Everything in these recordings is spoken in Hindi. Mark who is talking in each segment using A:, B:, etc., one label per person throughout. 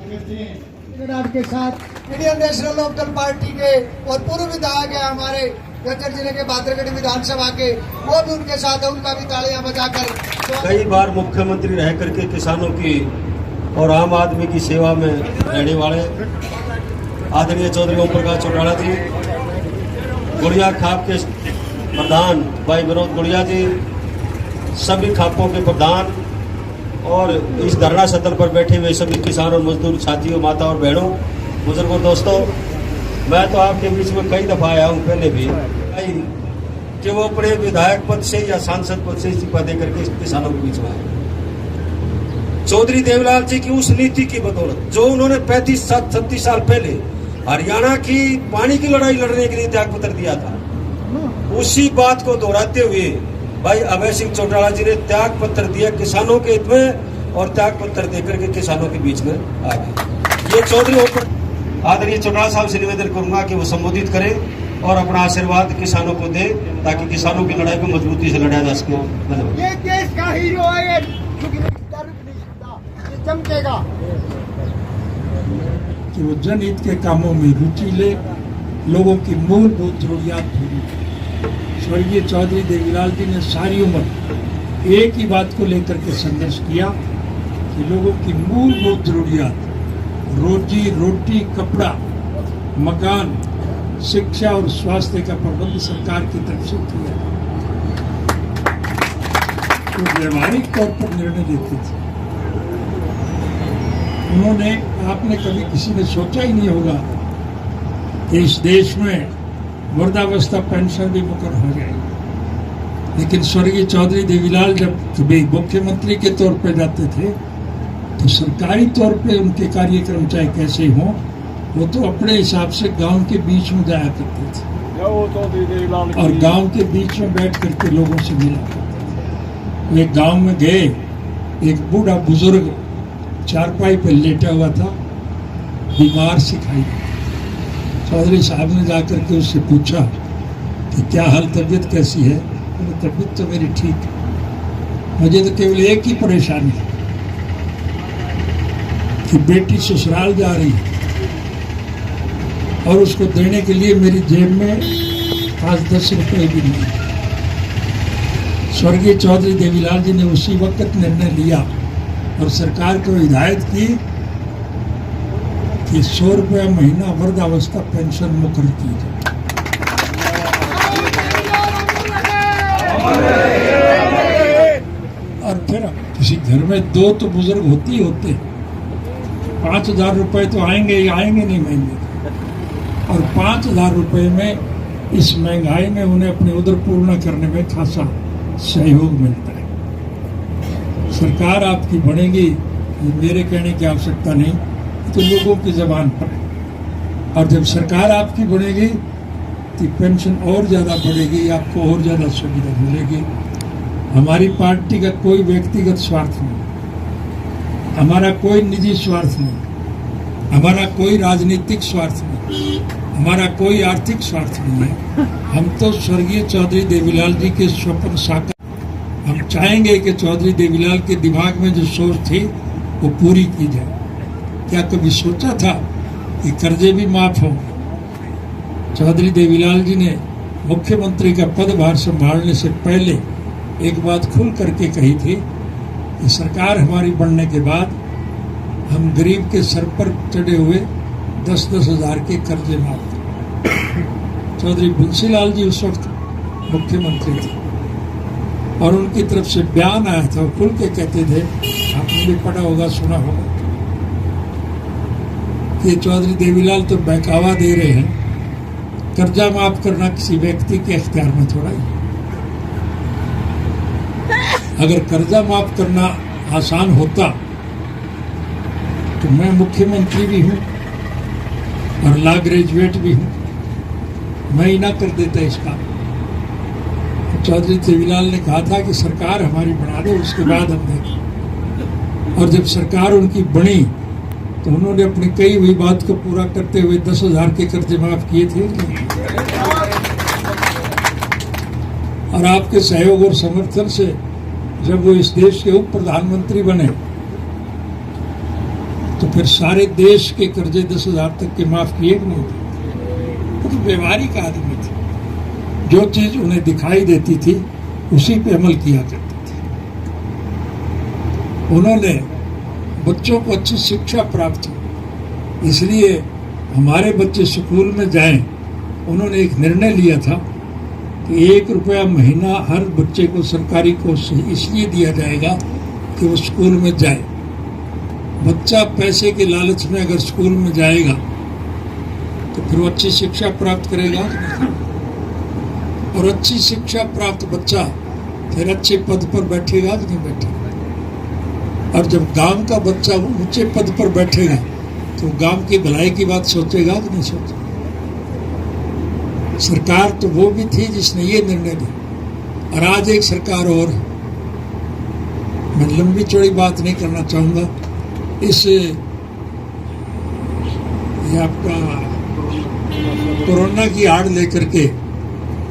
A: के साथ इंडियन नेशनल लोकदल पार्टी के और पूर्व विधायक है हमारे गज्जर जिले के बादरगढ़ विधानसभा के, वो भी उनके साथ है, उनका भी तालियां बजाकर।
B: कई बार मुख्यमंत्री रह करके किसानों की और आम आदमी की सेवा में रहने वाले आदरणीय चौधरी ओम प्रकाश चौटाला जी, गुड़िया खाप के प्रधान भाई विनोद गुड़िया जी, सभी खापों के प्रधान और इस धरना सदन पर बैठे हुए सभी किसान और मजदूर साथियों, माता और बहनों, बुजुर्गों, दोस्तों, मैं तो आपके बीच में कई दफा आया हूं पहले भी कि वो अपने विधायक पद से या सांसद पद से इस्तीफा देकर के किसानों के बीच में आए। चौधरी देवीलाल जी की उस नीति की बदौलत जो उन्होंने 35-36 साल पहले हरियाणा की पानी की लड़ाई लड़ने के लिए त्याग पत्र दिया था, उसी बात को दोहराते हुए भाई अभय सिंह चौटाला जी ने त्याग पत्र दिया किसानों के हित में और त्याग पत्र देकर के किसानों के बीच में आ गए। ये चौधरी आदरणीय चौटाला साहब से निवेदन करूंगा कि वो संबोधित करें और अपना आशीर्वाद किसानों को दे ताकि किसानों की लड़ाई को मजबूती से लड़ा जा सके। धन्यवाद।
A: ये देश का हीरो है, ये चमकेगा
C: कि वो जनहित के कामों में रुचि ले, लोगों की मूलभूत जरूरियात पूरी। स्वर्गीय चौधरी देवीलाल जी ने सारी उम्र एक ही बात को लेकर के संघर्ष किया कि लोगों की मूलभूत जरूरियात, रोजी रोटी, कपड़ा, मकान, शिक्षा और स्वास्थ्य का प्रबंध सरकार की तरफ से किया। तो व्यवहारिक तौर पर निर्णय लेते थे उन्होंने। आपने कभी किसी ने सोचा ही नहीं होगा कि इस देश में वृद्धावस्था पेंशन भी मुकर्रर हो जाएगी, लेकिन स्वर्गीय चौधरी देवीलाल जब कभी मुख्यमंत्री के तौर पर जाते थे तो सरकारी तौर पे उनके कार्यक्रम चाहे कैसे हों, वो तो अपने हिसाब से गांव के बीच में जाया करते थे और गांव के बीच में बैठ करके लोगों से मिला करते थे। वो एक गांव में गए, एक बूढ़ा बुजुर्ग चारपाई पर लेटा हुआ था, बीमार सिखाई दिया। चौधरी साहब ने जाकर के उससे पूछा कि क्या हाल, तबीयत कैसी है? तबीयत तो मेरी ठीक है, मुझे तो केवल एक ही परेशानी है कि बेटी ससुराल जा रही है और उसको देने के लिए मेरी जेब में 5-10 रुपए भी नहीं। स्वर्गीय चौधरी देवीलाल जी ने उसी वक्त निर्णय लिया और सरकार को हिदायत की कि 100 रुपया महीना वृद्धावस्था पेंशन मुकर्रर की जाए। और फिर किसी घर में 2 तो बुजुर्ग होते ही होते, 5,000 रुपए तो आएंगे ही आएंगे नहीं महीने, और 5,000 रुपए में इस महंगाई में उन्हें अपने उधर पूर्ण करने में खासा सहयोग मिलता है। सरकार आपकी बढ़ेगी, ये मेरे कहने की आवश्यकता नहीं, तो लोगों की जबान पर है। और जब सरकार आपकी बढ़ेगी तो पेंशन और ज़्यादा बढ़ेगी, आपको और ज़्यादा सुविधा मिलेगी। हमारी पार्टी का कोई व्यक्तिगत स्वार्थ नहीं, हमारा कोई निजी स्वार्थ नहीं, हमारा कोई राजनीतिक स्वार्थ नहीं, हमारा कोई आर्थिक स्वार्थ नहीं है। हम तो स्वर्गीय चौधरी देवीलाल जी के स्वप्न साकार, हम चाहेंगे कि चौधरी देवीलाल के दिमाग में जो सोच थी वो पूरी की जाए। क्या कभी सोचा था कि कर्जे भी माफ होंगे? चौधरी देवीलाल जी ने मुख्यमंत्री का पदभार संभालने से पहले एक बात खुल करके कही थी कि सरकार हमारी बनने के बाद हम गरीब के सर पर चढ़े हुए 10-10 हज़ार के कर्जे माफ करें। चौधरी बंसीलाल जी उस वक्त मुख्यमंत्री थे और उनकी तरफ से बयान आया था, वो खुल के कहते थे, आपने भी पढ़ा होगा, सुना होगा, कि चौधरी देवीलाल तो बहकावा दे रहे हैं, कर्जा माफ करना किसी व्यक्ति के इख्तियार में थोड़ा ही। अगर कर्जा माफ करना आसान होता तो मैं मुख्यमंत्री भी हूं और लॉ ग्रेजुएट भी हूं, मैं ही ना कर देता इसका। चौधरी देवीलाल ने कहा था कि सरकार हमारी बना दो, उसके बाद हम देखें। और जब सरकार उनकी बनी तो उन्होंने अपनी कही हुई बात को पूरा करते हुए 10,000 के कर्जे माफ किए थे। और आपके सहयोग और समर्थन से जब वो इस देश के उप प्रधानमंत्री बने तो फिर सारे देश के कर्जे 10,000 तक के माफ किए कि नहीं थे? वो तो व्यवहारिक आदमी थे, जो चीज उन्हें दिखाई देती थी उसी पे अमल किया करते थे। उन्होंने बच्चों को अच्छी शिक्षा प्राप्त हो, इसलिए हमारे बच्चे स्कूल में जाएं। उन्होंने एक निर्णय लिया था कि 1 रुपया महीना हर बच्चे को सरकारी कोष से इसलिए दिया जाएगा कि वो स्कूल में जाए। बच्चा पैसे के लालच में अगर स्कूल में जाएगा तो फिर वो अच्छी शिक्षा प्राप्त करेगा, और अच्छी शिक्षा प्राप्त बच्चा फिर अच्छे पद पर बैठेगा कि नहीं बैठेगा। और जब गांव का बच्चा ऊंचे पद पर बैठेगा तो गांव की भलाई की बात सोचेगा कि नहीं सोचेगा। सरकार तो वो भी थी जिसने ये निर्णय लिया, और आज एक सरकार और है। मैं लंबी चौड़ी बात नहीं करना चाहूंगा। इस ये आपका कोरोना की आड़ लेकर के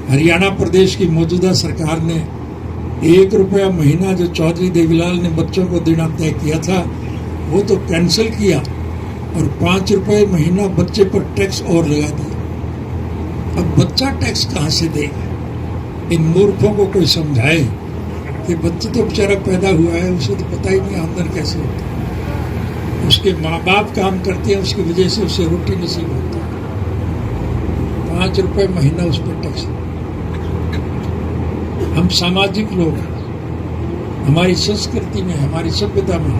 C: हरियाणा प्रदेश की मौजूदा सरकार ने 1 रुपया महीना जो चौधरी देवीलाल ने बच्चों को देना तय किया था वो तो कैंसिल किया, और 5 रुपये महीना बच्चे पर टैक्स और लगा दिया। अब बच्चा टैक्स कहाँ से देगा? इन मूर्खों को कोई समझाए कि बच्चे तो बेचारा पैदा हुआ है, उसे तो पता ही नहीं आमदन कैसे होता है। उसके माँ बाप काम करते हैं, उसकी वजह से उसे रोटी नसीब होती है। 5 रुपये महीना उस पर टैक्स। हम सामाजिक लोग हैं, हमारी संस्कृति में, हमारी सभ्यता में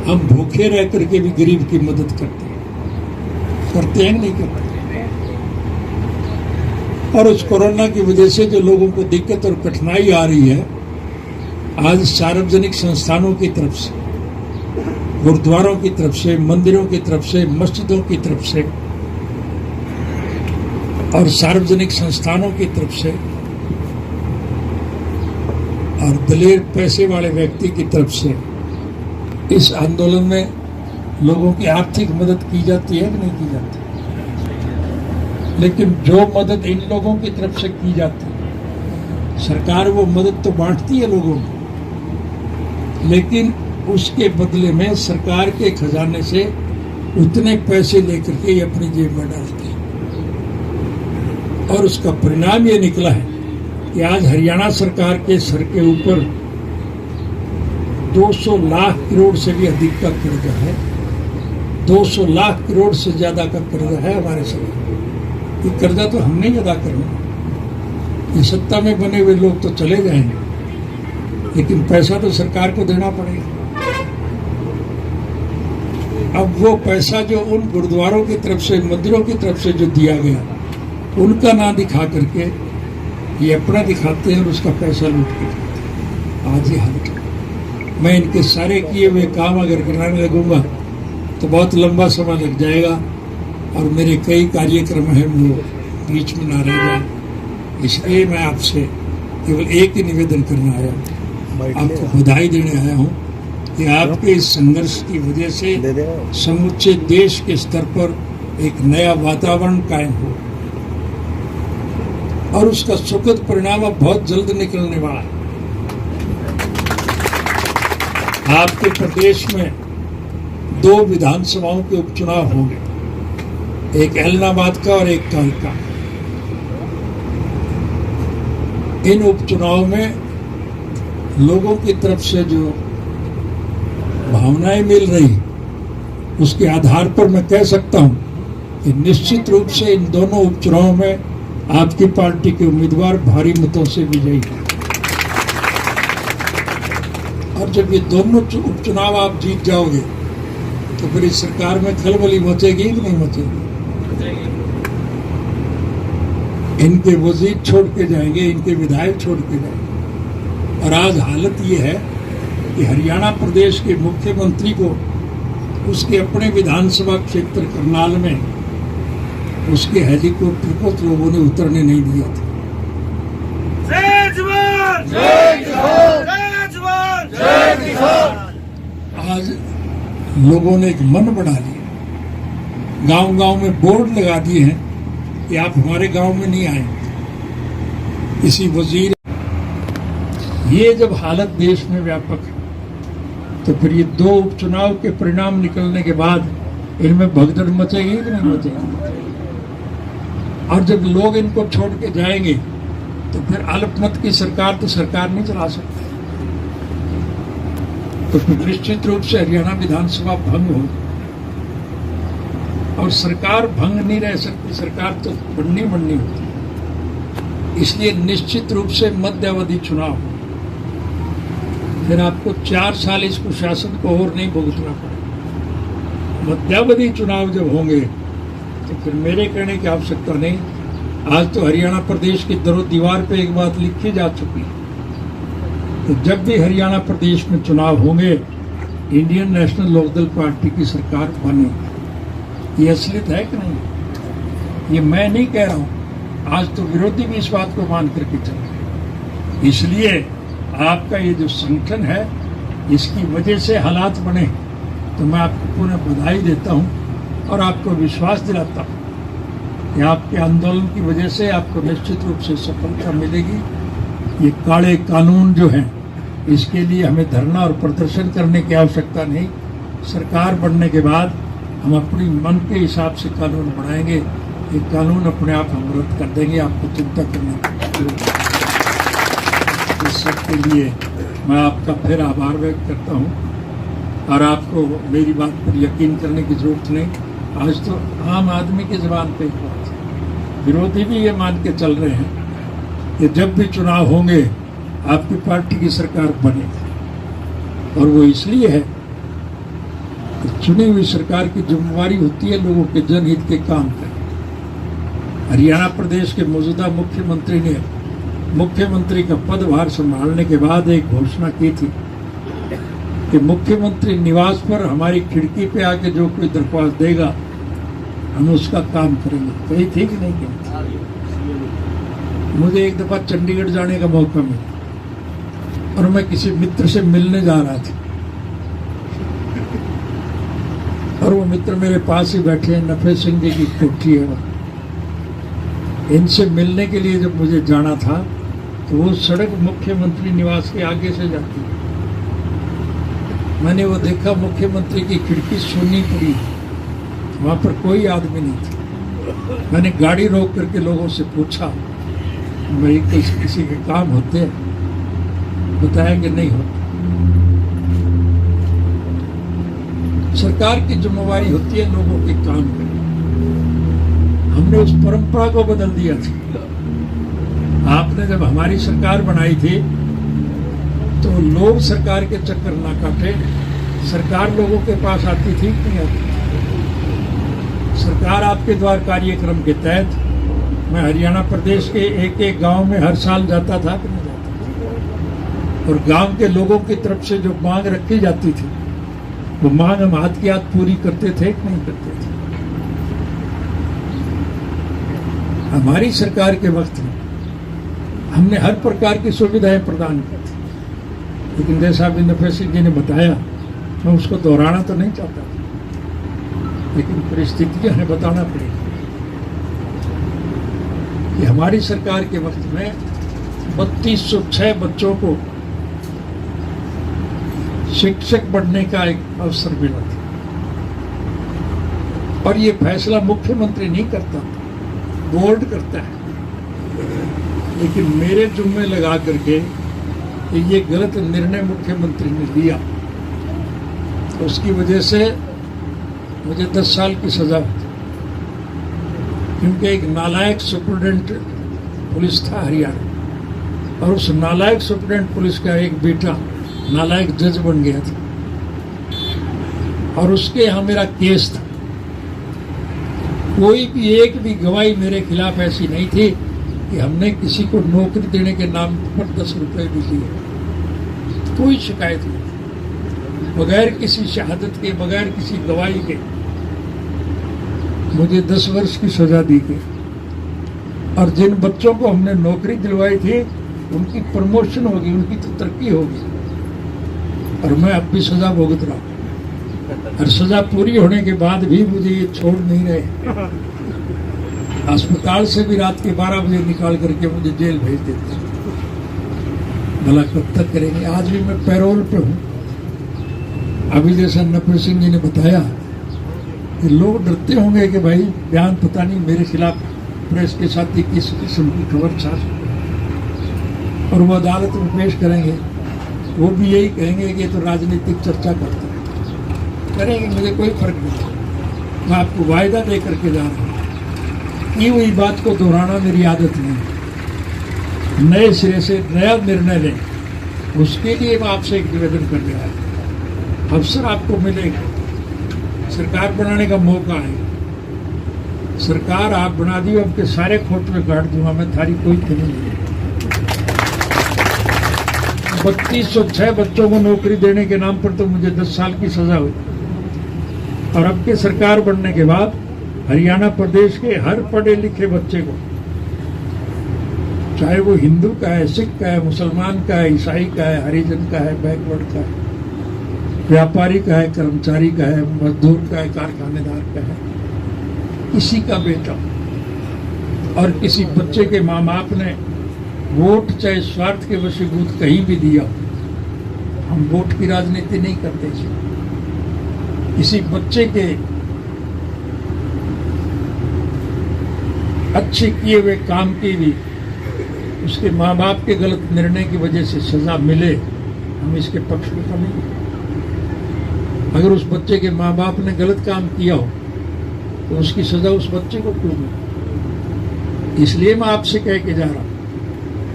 C: हम भूखे रह करके भी गरीब की मदद करते हैं नहीं करते। और उस कोरोना की वजह से जो लोगों को दिक्कत और कठिनाई आ रही है, आज सार्वजनिक संस्थानों की तरफ से, गुरुद्वारों की तरफ से, मंदिरों की तरफ से, मस्जिदों की तरफ से और सार्वजनिक संस्थानों की तरफ से और दलेर पैसे वाले व्यक्ति की तरफ से इस आंदोलन में लोगों की आर्थिक मदद की जाती है कि नहीं की जाती। लेकिन जो मदद इन लोगों की तरफ से की जाती है, सरकार वो मदद तो बांटती है लोगों को, लेकिन उसके बदले में सरकार के खजाने से उतने पैसे लेकर के अपनी जेब में डालते हैं। और उसका परिणाम ये निकला है कि आज हरियाणा सरकार के सर के ऊपर 200 लाख करोड़ से भी अधिक का कर्जा है। 200 लाख करोड़ से ज्यादा का कर्जा है हमारे सरकार। ये कर्जा तो हमने ही अदा करना। ये सत्ता में बने हुए लोग तो चले जाएंगे, लेकिन पैसा तो सरकार को देना पड़ेगा। अब वो पैसा जो उन गुरुद्वारों की तरफ से, मंदिरों की तरफ से जो दिया गया, उनका ना दिखा करके ये अपना दिखाते हैं और उसका पैसा लूट के खाते हैं। आज ये हालत है। मैं इनके सारे किए हुए काम अगर कराने लगूंगा तो बहुत लंबा समय लग जाएगा और मेरे कई कार्यक्रम हैं वो बीच में ना रह जाए। इसलिए मैं आपसे केवल एक ही निवेदन करना आया हूँ, आपको बधाई देने आया हूँ कि आपके इस संघर्ष की वजह से समूचे देश के स्तर पर एक नया वातावरण कायम हो और उसका सुखद परिणाम अब बहुत जल्द निकलने वाला है। आपके प्रदेश में 2 विधानसभाओं के उपचुनाव होंगे, एक ऐलनाबाद का और एक कालका। इन उपचुनाव में लोगों की तरफ से जो भावनाएं मिल रही, उसके आधार पर मैं कह सकता हूं कि निश्चित रूप से इन दोनों उपचुनाव में आपकी पार्टी के उम्मीदवार भारी मतों से विजयी हैं। और जब ये दोनों उपचुनाव आप जीत जाओगे तो फिर इस सरकार में खलबली मचेगी कि नहीं मचेगी। इनके वजीर छोड़ के जाएंगे, इनके विधायक छोड़ के जाएंगे। और आज हालत ये है कि हरियाणा प्रदेश के मुख्यमंत्री को उसके अपने विधानसभा क्षेत्र करनाल में उसके हेलीकॉप्टर को लोगों ने उतरने नहीं दिया था।
D: जय जवान! जय किसान! जय जवान! जय किसान!
C: आज लोगों ने एक मन बना लिया, गांव-गांव में बोर्ड लगा दिए हैं कि आप हमारे गांव में नहीं आए। इसी वजीर, ये जब हालत देश में व्यापक है तो फिर ये 2 उपचुनाव के परिणाम निकलने के बाद इनमें भगदड़ मचेगी कि नहीं मचेगी? और जब लोग इनको छोड़ के जाएंगे तो फिर अल्पमत की सरकार तो सरकार नहीं चला सकती। तो फिर निश्चित रूप से हरियाणा विधानसभा भंग हो, और सरकार भंग नहीं रह सकती, सरकार तो बननी होती। इसलिए निश्चित रूप से मध्यावधि चुनाव, फिर आपको 4 साल इस कुशासन को और नहीं भुगतना पड़ेगा। मध्यावधि चुनाव जब होंगे तो फिर मेरे कहने की आवश्यकता नहीं। आज तो हरियाणा प्रदेश की दरो दीवार पे एक बात लिखी जा चुकी है, तो जब भी हरियाणा प्रदेश में चुनाव होंगे इंडियन नेशनल लोकदल पार्टी की सरकार बनेगी। ये असलियत है कि नहीं? ये मैं नहीं कह रहा हूं, आज तो विरोधी भी इस बात को मान करके चल रहे हैं। इसलिए आपका ये जो संगठन है, इसकी वजह से हालात बने, तो मैं आपको पुनः बधाई देता हूं और आपको विश्वास दिलाता हूं कि आपके आंदोलन की वजह से आपको निश्चित रूप से सफलता मिलेगी। ये काले कानून जो हैं, इसके लिए हमें धरना और प्रदर्शन करने की आवश्यकता नहीं। सरकार बनने के बाद हम अपनी मन के हिसाब से कानून बनाएंगे। ये कानून अपने आप हम रद्द कर देंगे, आपको चिंता करने की जरूरत नहीं। इस सब के लिए मैं आपका फिर आभार व्यक्त करता हूँ और आपको मेरी बात पर यकीन करने की जरूरत नहीं। आज तो आम आदमी की ज़बान पे एक बात है, विरोधी भी ये मान के चल रहे हैं कि जब भी चुनाव होंगे आपकी पार्टी की सरकार बनेगी, और वो इसलिए है कि चुनी हुई सरकार की जिम्मेवारी होती है लोगों के जनहित के काम करना। हरियाणा प्रदेश के मौजूदा मुख्यमंत्री ने मुख्यमंत्री का पदभार संभालने के बाद एक घोषणा की थी कि मुख्यमंत्री निवास पर हमारी खिड़की पे आके जो कोई दरख्वास्त देगा हम उसका काम करेंगे। कही थी कि नहीं कही? मुझे एक दफा चंडीगढ़ जाने का मौका मिला और मैं किसी मित्र से मिलने जा रहा था, और वो मित्र मेरे पास ही बैठे हैं, नफे सिंह जी की कोठी है वहाँ। इनसे मिलने के लिए जब मुझे जाना था तो वो सड़क मुख्यमंत्री निवास के आगे से जाती है। मैंने वो देखा, मुख्यमंत्री की खिड़की सुनी पड़ी, वहाँ पर कोई आदमी नहीं था। मैंने गाड़ी रोक करके लोगों से पूछा, भाई किसी के काम होते हैं? बताया कि नहीं होते। सरकार की जिम्मेवारी होती है लोगों के काम करना। हमने उस परंपरा को बदल दिया था। आपने जब हमारी सरकार बनाई थी तो लोग सरकार के चक्कर ना काटे, सरकार लोगों के पास आती थी कि नहीं आती? सरकार आपके द्वार कार्यक्रम के तहत मैं हरियाणा प्रदेश के एक एक गांव में हर साल जाता था कि नहीं जाता था? और गांव के लोगों की तरफ से जो मांग रखी जाती थी वो मांग हम हाथ की हाथ पूरी करते थे कि नहीं करते थे? हमारी सरकार के वक्त में हमने हर प्रकार की सुविधाएं प्रदान की थी, लेकिन जैसा अभी नफे सिंह जी ने बताया, मैं उसको दोहराना तो नहीं चाहता, लेकिन परिस्थितियां हमें बताना पड़ेगी कि हमारी सरकार के वक्त में 3206 बच्चों को शिक्षक बनने का एक अवसर मिला था, और ये फैसला मुख्यमंत्री नहीं करता, बोर्ड करता है। लेकिन मेरे जुम्मे लगा करके कि ये गलत निर्णय मुख्यमंत्री ने लिया, तो उसकी वजह से मुझे 10 साल की सजा हुई, क्योंकि एक नालायक सुपरिटेंडेंट पुलिस था हरियाणा, और उस नालायक सुपरिटेंडेंट पुलिस का एक बेटा नालायक जज बन गया था, और उसके यहाँ मेरा केस था। कोई भी एक भी गवाही मेरे खिलाफ ऐसी नहीं थी कि हमने किसी को नौकरी देने के नाम पर 10 रुपए भी लिए। कोई शिकायत नहीं, बगैर किसी शहादत के, बगैर किसी गवाही के मुझे 10 वर्ष की सजा दी गई। और जिन बच्चों को हमने नौकरी दिलवाई थी उनकी प्रमोशन होगी, उनकी तो तरक्की होगी, और मैं अब भी सजा भुगत रहा हूँ। और सजा पूरी होने के बाद भी मुझे ये छोड़ नहीं रहे। अस्पताल से भी रात के 12 बजे निकाल करके मुझे जेल भेज देते हैं। भला कब तक करेंगे? आज भी मैं पैरोल पे हूँ, अभी जैसा नफर सिंह जी ने बताया कि लोग डरते होंगे कि भाई बयान पता नहीं मेरे खिलाफ प्रेस के साथ ही किस किस्म की खबर छाप और वो अदालत में पेश करेंगे, वो भी यही कहेंगे कि ये तो राजनीतिक चर्चा करते हैं। करेंगे, मुझे कोई फर्क नहीं। मैं आपको वायदा दे करके जा रहा हूँ, की हुई बात को दोहराना मेरी आदत नहीं। नए सिरे से नया निर्णय लें, उसके लिए मैं आपसे एक निवेदन करने आया। अवसर आपको मिलेगा, सरकार बनाने का मौका है। सरकार आप बना दी, आपके सारे खोटवे काट दूंगा मैं, थारी कोई कमी नहीं। 3206 बच्चों को नौकरी देने के नाम पर तो मुझे 10 साल की सजा हुई, और अब के सरकार बनने के बाद हरियाणा प्रदेश के हर पढ़े लिखे बच्चे को, चाहे वो हिंदू का है, सिख का है, मुसलमान का है, ईसाई का है, हरिजन का है, बैकवर्ड का है, व्यापारी का है, कर्मचारी का है, मजदूर का है, कारखानेदार का है, किसी का बेटा और किसी बच्चे के माँ बाप ने वोट चाहे स्वार्थ के वशीभूत कहीं भी दिया, हम वोट की राजनीति नहीं करते। किसी बच्चे के अच्छे किए हुए काम की भी उसके माँ बाप के गलत निर्णय की वजह से सजा मिले, हम इसके पक्ष में तो नहीं। अगर उस बच्चे के माँ बाप ने गलत काम किया हो तो उसकी सजा उस बच्चे को क्यों मिले? इसलिए मैं आपसे कह के जा रहा हूँ,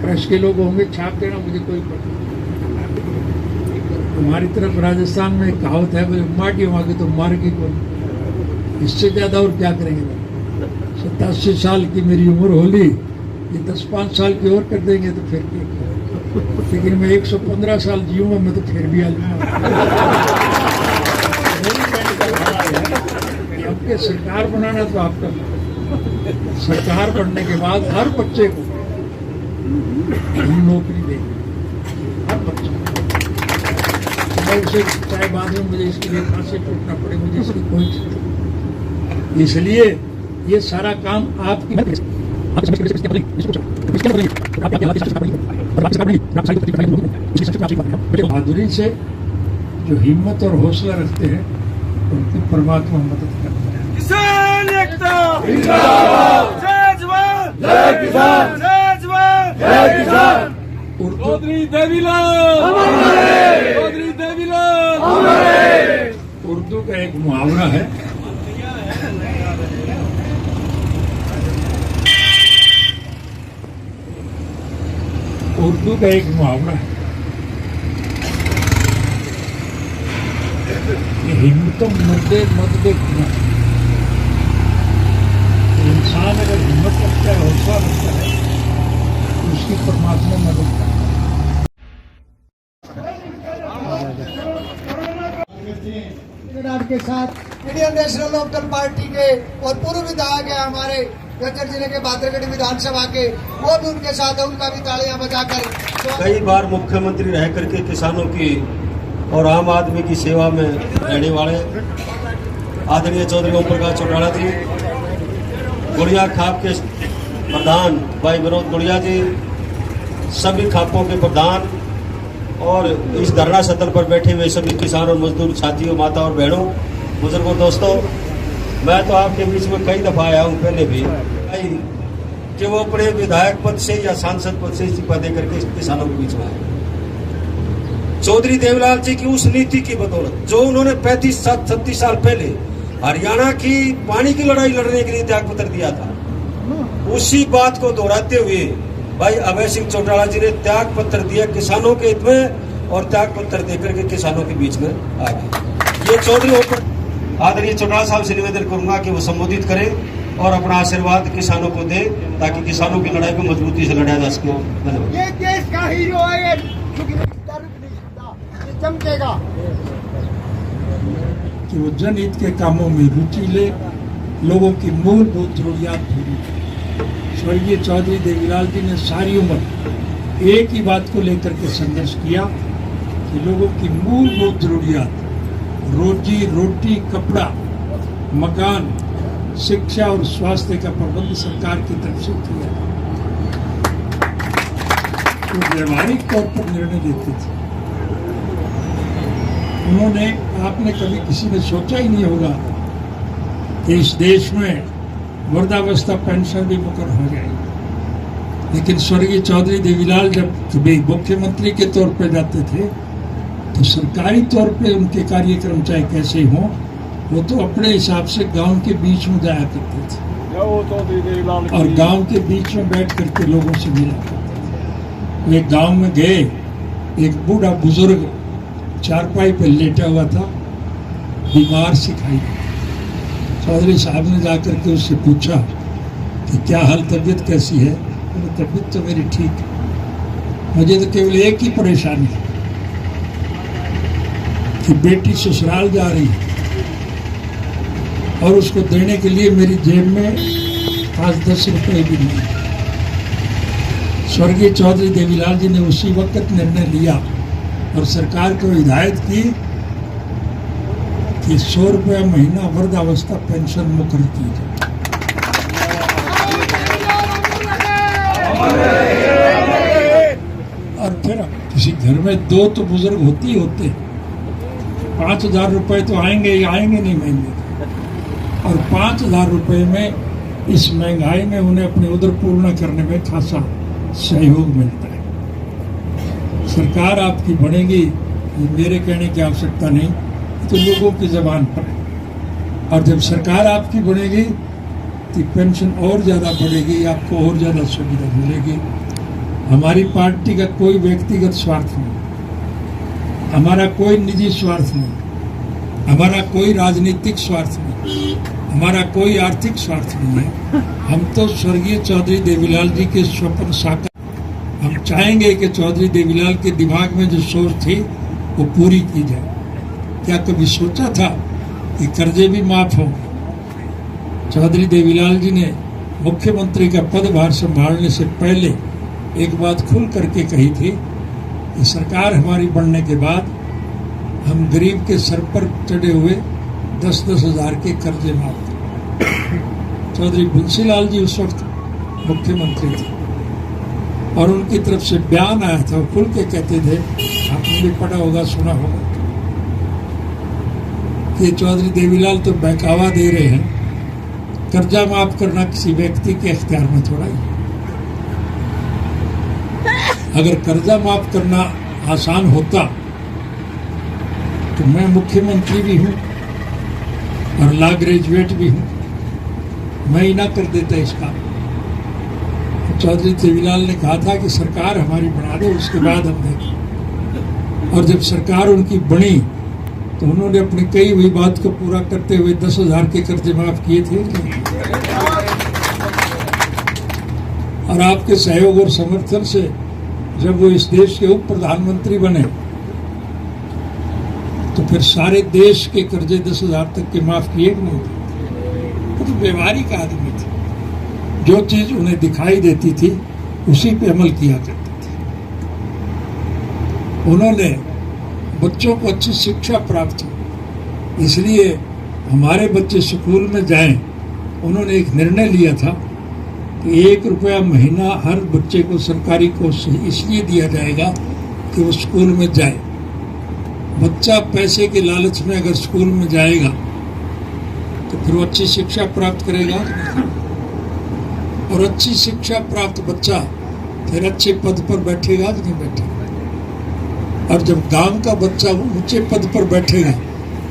C: प्रेस के लोग होंगे छाप देना, मुझे कोई पता नहीं। हमारी तरफ राजस्थान में एक कहावत है, बोले माटी मांगे तो मार की कोई, इससे ज्यादा और क्या करेंगे। 87 साल की मेरी उम्र होली, ये 10-5 साल की और कर देंगे तो फिर क्या, लेकिन मैं 115 साल जीऊंगा, मैं तो फिर भी आ जाऊंगा। आपके सरकार बनाना तो आपका, सरकार बनने के बाद हर बच्चे को हम नौकरी देंगे, हर बच्चे। मैं उसे चाहे बाद में मुझे इसके लिए फांसी टूटना पड़े, मुझे इसकी कोई चिंता नहीं। इसलिए ये सारा काम आपकी बहादुरी से जो हिम्मत और हौसला रखते हैं उनकी परमात्मा मदद करता है।
D: किसान एकता जिंदाबाद, जय जवान जय किसान, जय जवान जय किसान। चौधरी देवीलाल अमर रहे, चौधरी देवीलाल अमर रहे।
C: उर्दू का एक मुहावरा है, उर्दू का एक मुहावरा है कि हिम्मतों मुद्दे मत देखना। इंसान अगर हिम्मत रखता है, हौसला रखता है, तो उसकी परमात्मा मदद करता है।
A: के साथ इंडियन नेशनल लोकदल पार्टी के और पूर्व विधायक है हमारे गज्जर जिले के बादरगढ़ विधानसभा के, वो भी उनके साथ है, उनका भी तालियां बजाकर।
B: कई बार मुख्यमंत्री रह करके किसानों की और आम आदमी की सेवा में रहने वाले आदरणीय चौधरी ओम प्रकाश चौटाला जी, गुड़िया खाप के प्रधान भाई विनोद गुड़िया जी, सभी खापों के प्रधान और इस धरना सदन पर बैठे हुए सभी किसान और मजदूर साथियों, माता और बहनों, बुजुर्गों, दोस्तों, मैं तो आपके बीच में कई दफा आया हूं पहले भी कि वो अपने विधायक पद से या सांसद पद से इस्तीफा दे करके किसानों के बीच में आए। चौधरी देवीलाल जी की उस नीति की बदौलत जो उन्होंने 35-37 साल पहले हरियाणा की पानी की लड़ाई लड़ने के लिए त्याग पत्र दिया था, उसी बात को दोहराते हुए भाई अभय सिंह चौटाला जी ने त्याग पत्र दिया किसानों के हित में, और त्याग पत्र देकर के किसानों के बीच में आ गए। ये चौधरी आदरणीय चौटाला साहब से निवेदन करूंगा कि वो संबोधित करें और अपना आशीर्वाद किसानों को दें, ताकि किसानों की लड़ाई को मजबूती से लड़ा जा सके। धन्यवाद।
A: ये देश का हीरो है, चमकेगा
C: कि वो जनहित के कामों में रुचि ले, लोगों की मूलभूत जरूरियात पूरी। स्वर्गीय चौधरी देवीलाल जी ने सारी उम्र एक ही बात को लेकर के संघर्ष किया कि लोगों की मूलभूत जरूरियात, रोजी रोटी, कपड़ा, मकान, शिक्षा और स्वास्थ्य का प्रबंध सरकार की तरफ से किया। तो व्यवहारिक तौर पर निर्णय लेते थे। उन्होंने, आपने कभी किसी ने सोचा ही नहीं होगा कि इस देश में वृद्धावस्था पेंशन भी मुकर हो जाएगी। लेकिन स्वर्गीय चौधरी देवीलाल जब कभी मुख्यमंत्री के तौर पर जाते थे तो सरकारी तौर पे उनके कार्यक्रम चाहे कैसे हों, वो तो अपने हिसाब से गांव के बीच में जाया करते थे और गांव के बीच में बैठ करके लोगों से मिला करते थे। वे गांव में गए, एक बूढ़ा बुजुर्ग चारपाई पर लेटा हुआ था, बीमार सिखाई दिया। चौधरी साहब ने जाकर के उससे पूछा कि क्या हाल, तबीयत कैसी है? तबीयत तो मेरी ठीक है, मुझे तो केवल एक ही परेशानी है कि बेटी ससुराल जा रही है और उसको देने के लिए मेरी जेब में 5-10 रुपए भी नहीं। स्वर्गीय चौधरी देवीलाल जी ने उसी वक्त निर्णय लिया और सरकार को हिदायत की कि 100 रुपया महीना वृद्धावस्था पेंशन मुकर की जाए। और फिर किसी घर में 2 तो बुजुर्ग होते ही होते, 5,000 रुपए तो आएंगे ही आएंगे नहीं महीने, और 5,000 रुपए में इस महंगाई में उन्हें अपने उधर पूर्ण करने में खासा सहयोग मिलता है। सरकार आपकी बढ़ेगी, ये मेरे कहने की आवश्यकता नहीं, तो लोगों की जबान पर है। और जब सरकार आपकी बढ़ेगी तो पेंशन और ज़्यादा बढ़ेगी, आपको और ज़्यादा सुविधा मिलेगी। हमारी पार्टी का कोई व्यक्तिगत स्वार्थ नहीं, हमारा कोई निजी स्वार्थ नहीं, हमारा कोई राजनीतिक स्वार्थ नहीं, हमारा कोई आर्थिक स्वार्थ नहीं है। हम तो स्वर्गीय चौधरी देवीलाल जी के स्वप्न साकार, हम चाहेंगे कि चौधरी देवीलाल के दिमाग में जो सोच थी वो पूरी की जाए। क्या कभी सोचा था कि कर्जे भी माफ होंगे? चौधरी देवीलाल जी ने मुख्यमंत्री का पदभार संभालने से पहले एक बात खुल करके कही थी कि सरकार हमारी बनने के बाद हम गरीब के सर पर चढ़े हुए 10-10 हज़ार के कर्जे माफ करें। चौधरी बंसीलाल जी उस वक्त मुख्यमंत्री थे और उनकी तरफ से बयान आया था, खुल के कहते थे, आपने भी पढ़ा होगा, सुना होगा, कि चौधरी देवीलाल तो बहकावा दे रहे हैं, कर्जा माफ करना किसी व्यक्ति के इख्तियार में थोड़ा ही। अगर कर्जा माफ करना आसान होता तो मैं मुख्यमंत्री भी हूं और लॉ ग्रेजुएट भी हूं, मैं ही ना कर देता इस काम। चौधरी देवीलाल ने कहा था कि सरकार हमारी बना दो, उसके बाद हम देखें। और जब सरकार उनकी बनी तो उन्होंने अपनी कही हुई बात को पूरा करते हुए 10,000 के कर्जे माफ किए थे। और आपके सहयोग और समर्थन से जब वो इस देश के उप प्रधानमंत्री बने तो फिर सारे देश के कर्जे 10,000 तक के माफ किए नहीं थे। वो तो व्यवहारिक आदमी थे, जो चीज उन्हें दिखाई देती थी उसी पे अमल किया करते थे। उन्होंने बच्चों को अच्छी शिक्षा प्राप्त हो, इसलिए हमारे बच्चे स्कूल में जाएं। उन्होंने एक निर्णय लिया था कि 1 रुपया महीना हर बच्चे को सरकारी कोष से इसलिए दिया जाएगा कि वो स्कूल में जाए। बच्चा पैसे के लालच में अगर स्कूल में जाएगा तो फिर वो अच्छी शिक्षा प्राप्त करेगा, और अच्छी शिक्षा प्राप्त बच्चा फिर अच्छे पद पर बैठेगा कि नहीं बैठेगा। और जब गांव का बच्चा ऊंचे पद पर बैठेगा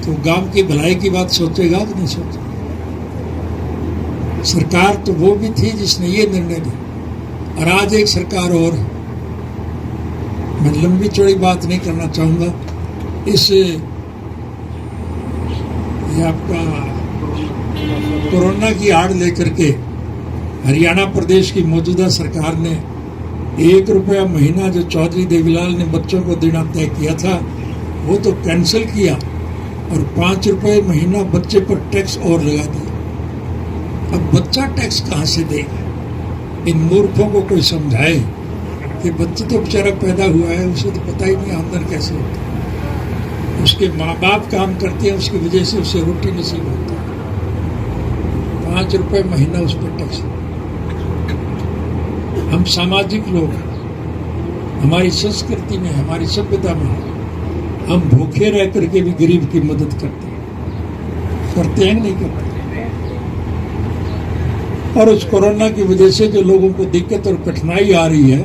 C: तो गांव की भलाई की बात सोचेगा कि नहीं सोचेगा। सरकार तो वो भी थी जिसने ये निर्णय लिया, और आज एक सरकार और है। मैं लंबी चौड़ी बात नहीं करना चाहूंगा। इस ये आपका कोरोना की आड़ लेकर के हरियाणा प्रदेश की मौजूदा सरकार ने 1 रुपया महीना जो चौधरी देवीलाल ने बच्चों को देना तय किया था वो तो कैंसिल किया, और 5 रुपये महीना बच्चे पर टैक्स और लगा दिया। अब बच्चा टैक्स कहाँ से देगा? इन मूर्खों को कोई समझाए कि बच्चे तो बेचारा पैदा हुआ है, उसे तो पता ही नहीं आमदन कैसे होती है। उसके माँ बाप काम करते हैं, उसकी वजह से उसे रोटी नसीब होती है। 5 रुपये महीना उस पर टैक्स। हम सामाजिक लोग हैं, हमारी संस्कृति में, हमारी सभ्यता में हम भूखे रह करके भी गरीब की मदद करते हैं नहीं करते। और उस कोरोना की वजह से जो लोगों को दिक्कत और कठिनाई आ रही है,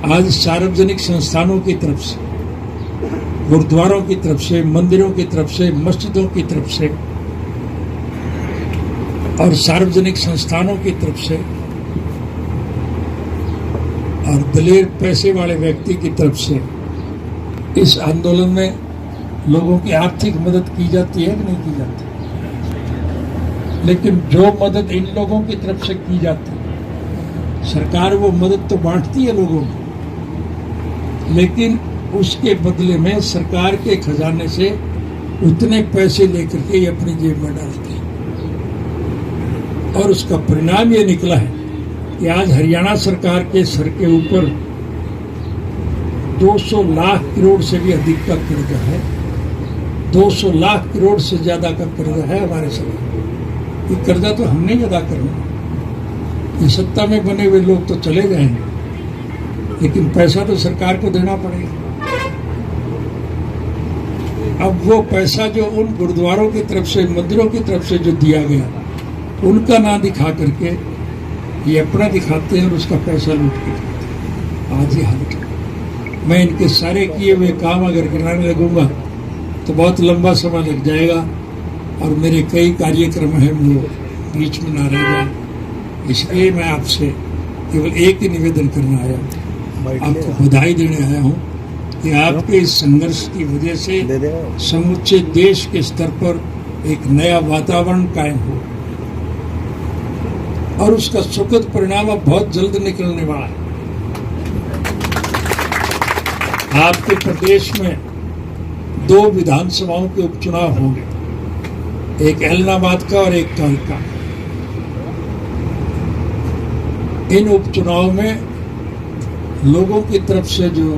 C: आज सार्वजनिक संस्थानों की तरफ से, गुरुद्वारों की तरफ से, मंदिरों की तरफ से, मस्जिदों की तरफ से और सार्वजनिक संस्थानों की तरफ से और दलेर पैसे वाले व्यक्ति की तरफ से इस आंदोलन में लोगों की आर्थिक मदद की जाती है कि नहीं की जाती। लेकिन जो मदद इन लोगों की तरफ से की जाती है, सरकार वो मदद तो बांटती है लोगों को, लेकिन उसके बदले में सरकार के खजाने से उतने पैसे लेकर के ये अपनी जेब में डालते हैं। और उसका परिणाम ये निकला है कि आज हरियाणा सरकार के सर के ऊपर 200 लाख करोड़ से भी अधिक का कर्जा है। 200 लाख करोड़ से ज्यादा का कर्जा है हमारे सरकार। ये कर्जा तो हमने ही अदा करना। ये सत्ता में बने हुए लोग तो चले जाएंगे, लेकिन पैसा तो सरकार को देना पड़ेगा। अब वो पैसा जो उन गुरुद्वारों की तरफ से, मंदिरों की तरफ से जो दिया गया, उनका ना दिखा करके ये अपना दिखाते हैं और उसका पैसा लूट के खाते हैं। आज ये हालत है। मैं इनके सारे किए हुए काम अगर गिनाने लगूंगा तो बहुत लंबा समय लग जाएगा और मेरे कई कार्यक्रम हैं वो बीच में ना रह जाए। इसलिए मैं आपसे केवल एक ही निवेदन करना आया, आपको बधाई देने आया हूँ कि आपके इस संघर्ष की वजह से समूचे देश के स्तर पर एक नया वातावरण कायम हो और उसका सुखद परिणाम अब बहुत जल्द निकलने वाला है। आपके प्रदेश में 2 विधानसभाओं के उपचुनाव होंगे, एक एलनाबाद का और एक कालका। इन उपचुनाव में लोगों की तरफ से जो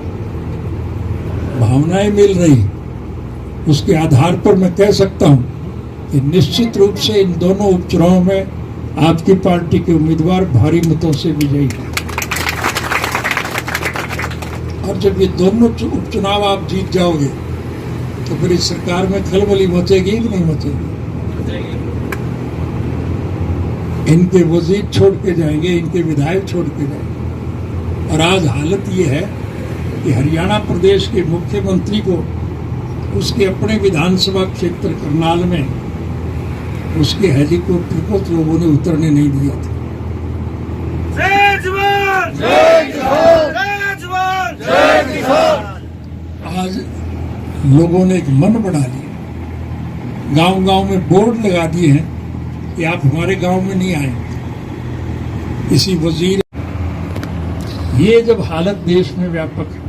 C: भावनाएं मिल रही, उसके आधार पर मैं कह सकता हूं कि निश्चित रूप से इन दोनों उपचुनाव में आपकी पार्टी के उम्मीदवार भारी मतों से विजयी हैं। और जब ये दोनों उपचुनाव आप जीत जाओगे तो फिर इस सरकार में खलबली मचेगी कि नहीं मचेगी। इनके वजीर छोड़ के जाएंगे, इनके विधायक छोड़ के जाएंगे। और आज हालत ये है कि हरियाणा प्रदेश के मुख्यमंत्री को उसके अपने विधानसभा क्षेत्र करनाल में उसके हेलीकॉप्टर को लोगों ने उतरने नहीं दिया था।
D: जय जवान, जय किसान, जय जवान, जय किसान।
C: आज लोगों ने एक मन बना लिया, गांव-गांव में बोर्ड लगा दिए हैं कि आप हमारे गांव में नहीं आए। किसी वजीर, ये जब हालत देश में व्यापक है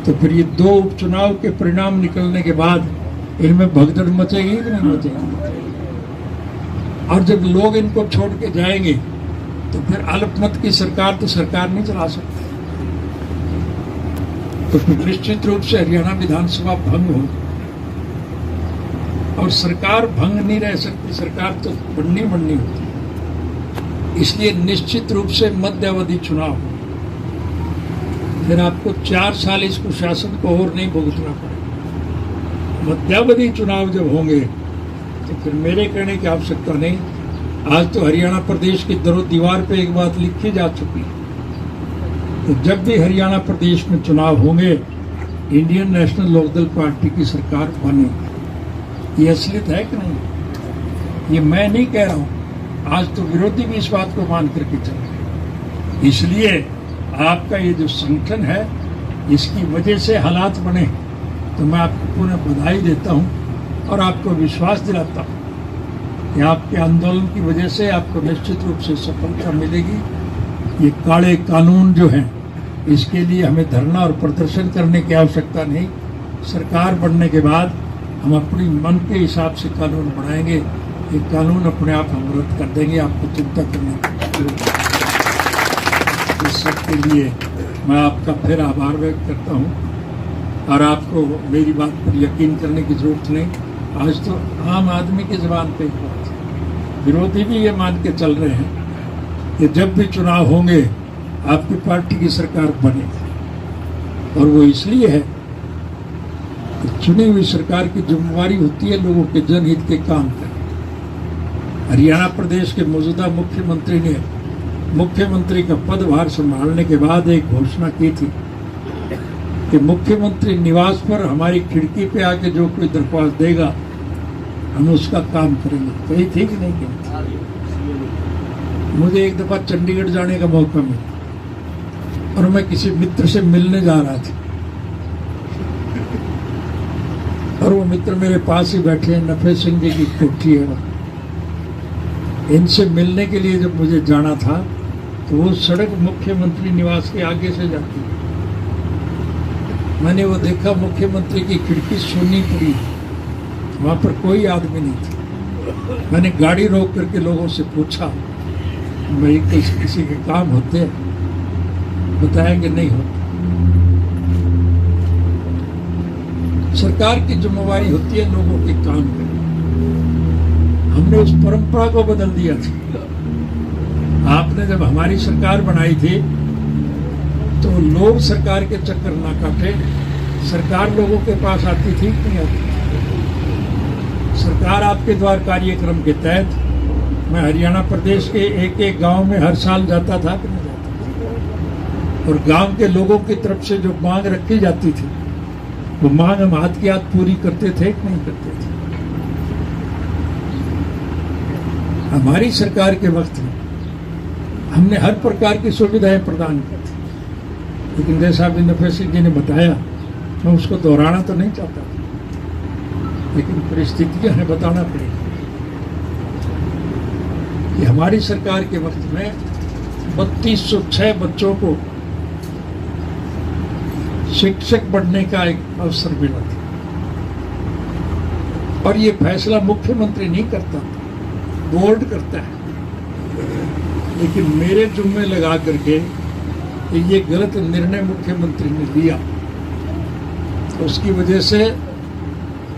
C: तो फिर ये 2 उपचुनाव के परिणाम निकलने के बाद इनमें भगदड़ मचेगी कि नहीं मचेगी। और जब लोग इनको छोड़ के जाएंगे तो फिर अल्पमत की सरकार तो सरकार नहीं चला सकती। तो फिर निश्चित रूप से हरियाणा विधानसभा भंग हो और सरकार भंग नहीं रह सकती, सरकार तो बननी होती। इसलिए निश्चित रूप से मध्यावधि चुनाव, फिर आपको 4 साल इस कुशासन को और नहीं भुगतना पड़ेगा। मध्यावधि चुनाव जब होंगे तो फिर मेरे कहने की आवश्यकता नहीं। आज तो हरियाणा प्रदेश की दीवार पे एक बात लिखी जा चुकी है, तो जब भी हरियाणा प्रदेश में चुनाव होंगे इंडियन नेशनल लोकदल पार्टी की सरकार बनेगी। ये असलियत है कि नहीं, ये मैं नहीं कह रहा हूँ। आज तो विरोधी भी इस बात को मान करके चल रहे। इसलिए आपका ये जो संगठन है, इसकी वजह से हालात बने, तो मैं आपको पुनः बधाई देता हूँ और आपको विश्वास दिलाता हूँ कि आपके आंदोलन की वजह से आपको निश्चित रूप से सफलता मिलेगी। ये काले कानून जो हैं, इसके लिए हमें धरना और प्रदर्शन करने की आवश्यकता नहीं। सरकार बनने के बाद हम अपनी मन के हिसाब से कानून बनाएंगे। ये कानून अपने आप हम रद्द कर देंगे, आपको चिंता करने की। इस सब के लिए मैं आपका फिर आभार व्यक्त करता हूँ और आपको मेरी बात पर यकीन करने की जरूरत नहीं। आज तो आम आदमी की ज़बान पे बात है, विरोधी भी ये मान के चल रहे हैं कि जब भी चुनाव होंगे आपकी पार्टी की सरकार बनेगी। और वो इसलिए है चुनी हुई सरकार की जिम्मेवारी होती है लोगों के जनहित के काम करना। हरियाणा प्रदेश के मौजूदा मुख्यमंत्री ने मुख्यमंत्री का पदभार संभालने के बाद एक घोषणा की थी कि मुख्यमंत्री निवास पर हमारी खिड़की पे आके जो कोई दरख्वास्त देगा हम उसका काम करेंगे। कही थी कि नहीं की? मुझे एक दफा चंडीगढ़ जाने का मौका मिला और मैं किसी मित्र से मिलने जा रहा था और वो मित्र मेरे पास ही बैठे हैं। नफे सिंह जी की कोठी है वहाँ। इनसे मिलने के लिए जब मुझे जाना था तो वो सड़क मुख्यमंत्री निवास के आगे से जाती है। मैंने वो देखा, मुख्यमंत्री की खिड़की सुनी पड़ी, वहां पर कोई आदमी नहीं था। मैंने गाड़ी रोक करके लोगों से पूछा, भाई किसी के काम होते हैं? बताया कि नहीं होते। सरकार की जिम्मेवारी होती है लोगों के काम करना। हमने उस परंपरा को बदल दिया था। आपने जब हमारी सरकार बनाई थी तो लोग सरकार के चक्कर ना काटे, सरकार लोगों के पास आती थी कि नहीं आती? सरकार आपके द्वार कार्यक्रम के तहत मैं हरियाणा प्रदेश के एक एक गांव में हर साल जाता था कि नहीं जाता? और गांव के लोगों की तरफ से जो मांग रखी जाती थी वो मांग हम हाथ की हाथ पूरी करते थे कि नहीं करते थे? हमारी सरकार के वक्त में हमने हर प्रकार की सुविधाएं प्रदान की थी, लेकिन जैसा अभी नफे सिंह जी ने बताया, मैं उसको दोहराना तो नहीं चाहता, लेकिन परिस्थितियां हैं, बताना पड़ेगा कि हमारी सरकार के वक्त में 3206 बच्चों को शिक्षक बनने का एक अवसर मिला था। और ये फैसला मुख्यमंत्री नहीं करता, बोर्ड करता है। लेकिन मेरे जुम्मे लगा करके कि ये गलत निर्णय मुख्यमंत्री ने लिया, तो उसकी वजह से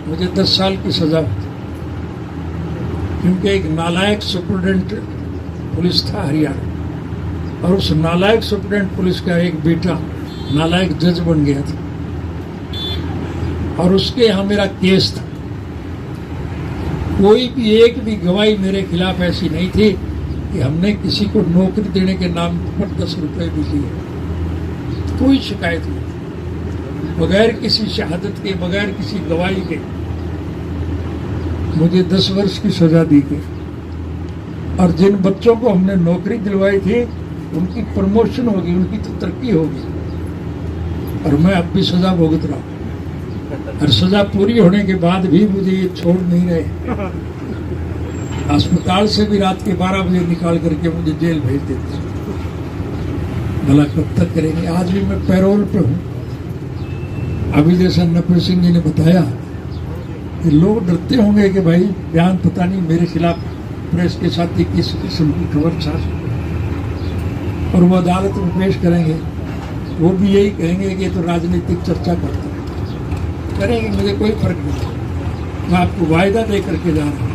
C: मुझे 10 साल की सजा हुई, क्योंकि एक नालायक सुपरिटेंडेंट पुलिस था हरियाणा, और उस नालायक सुपरिटेंडेंट पुलिस का एक बेटा नालायक जज बन गया था और उसके यहाँ मेरा केस था। कोई भी एक भी गवाही मेरे खिलाफ ऐसी नहीं थी कि हमने किसी को नौकरी देने के नाम पर 10 रुपए भी दिए। कोई शिकायत नहीं, बगैर किसी शहादत के, बगैर किसी गवाही के मुझे 10 वर्ष की सजा दी गई। और जिन बच्चों को हमने नौकरी दिलवाई थी उनकी प्रमोशन होगी, उनकी तो तरक्की होगी, और मैं अब भी सजा भुगत रहा हूं। और सजा पूरी होने के बाद भी मुझे ये छोड़ नहीं रहे। अस्पताल से भी रात के 12 बजे निकाल करके मुझे जेल भेज देते। भला कब तक करेंगे? आज भी मैं पैरोल पे हूं। अभी जैसा नफे सिंह जी ने बताया कि लोग डरते होंगे कि भाई बयान पता नहीं मेरे खिलाफ प्रेस के साथ ही किस किस्म की खबर छाप और वो अदालत में पेश करेंगे, वो भी यही कहेंगे कि ये तो राजनीतिक चर्चा करते हैं। करेंगे, मुझे कोई फर्क नहीं। मैं आपको वायदा दे करके जा रहा हूँ,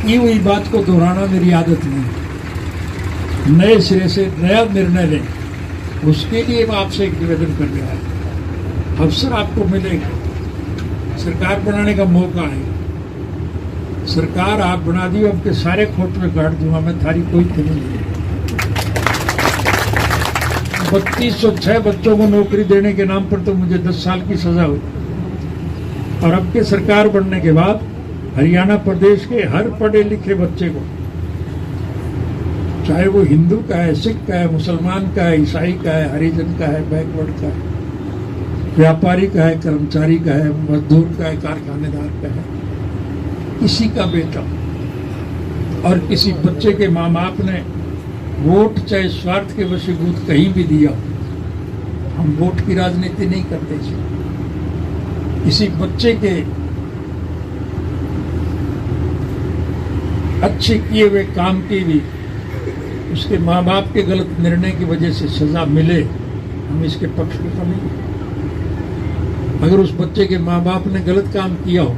C: की हुई बात को दोहराना मेरी आदत नहीं। नए सिरे से नया निर्णय लें, उसके लिए मैं आपसे एक निवेदन कर रहा हूँ। अवसर आपको मिलेगा, सरकार बनाने का मौका है। सरकार आप बना दी, आपके सारे खोटवे काट दूंगा मैं, थारी कोई कमी नहीं। 3206 बच्चों को नौकरी देने के नाम पर तो मुझे 10 साल की सजा हुई, और अब के सरकार बनने के बाद हरियाणा प्रदेश के हर पढ़े लिखे बच्चे को, चाहे वो हिंदू का है, सिख का है, मुसलमान का है, ईसाई का है, हरिजन का है, बैकवर्ड का है, व्यापारी का है, कर्मचारी का है, मजदूर का है, कारखानेदार का है, किसी का बेटा और किसी बच्चे के माँ बाप ने वोट चाहे स्वार्थ के वशीभूत कहीं भी दिया, हम वोट की राजनीति नहीं करते। किसी बच्चे के अच्छे किए हुए काम की भी उसके माँ बाप के गलत निर्णय की वजह से सजा मिले, हम इसके पक्ष में तो नहीं। अगर उस बच्चे के माँ बाप ने गलत काम किया हो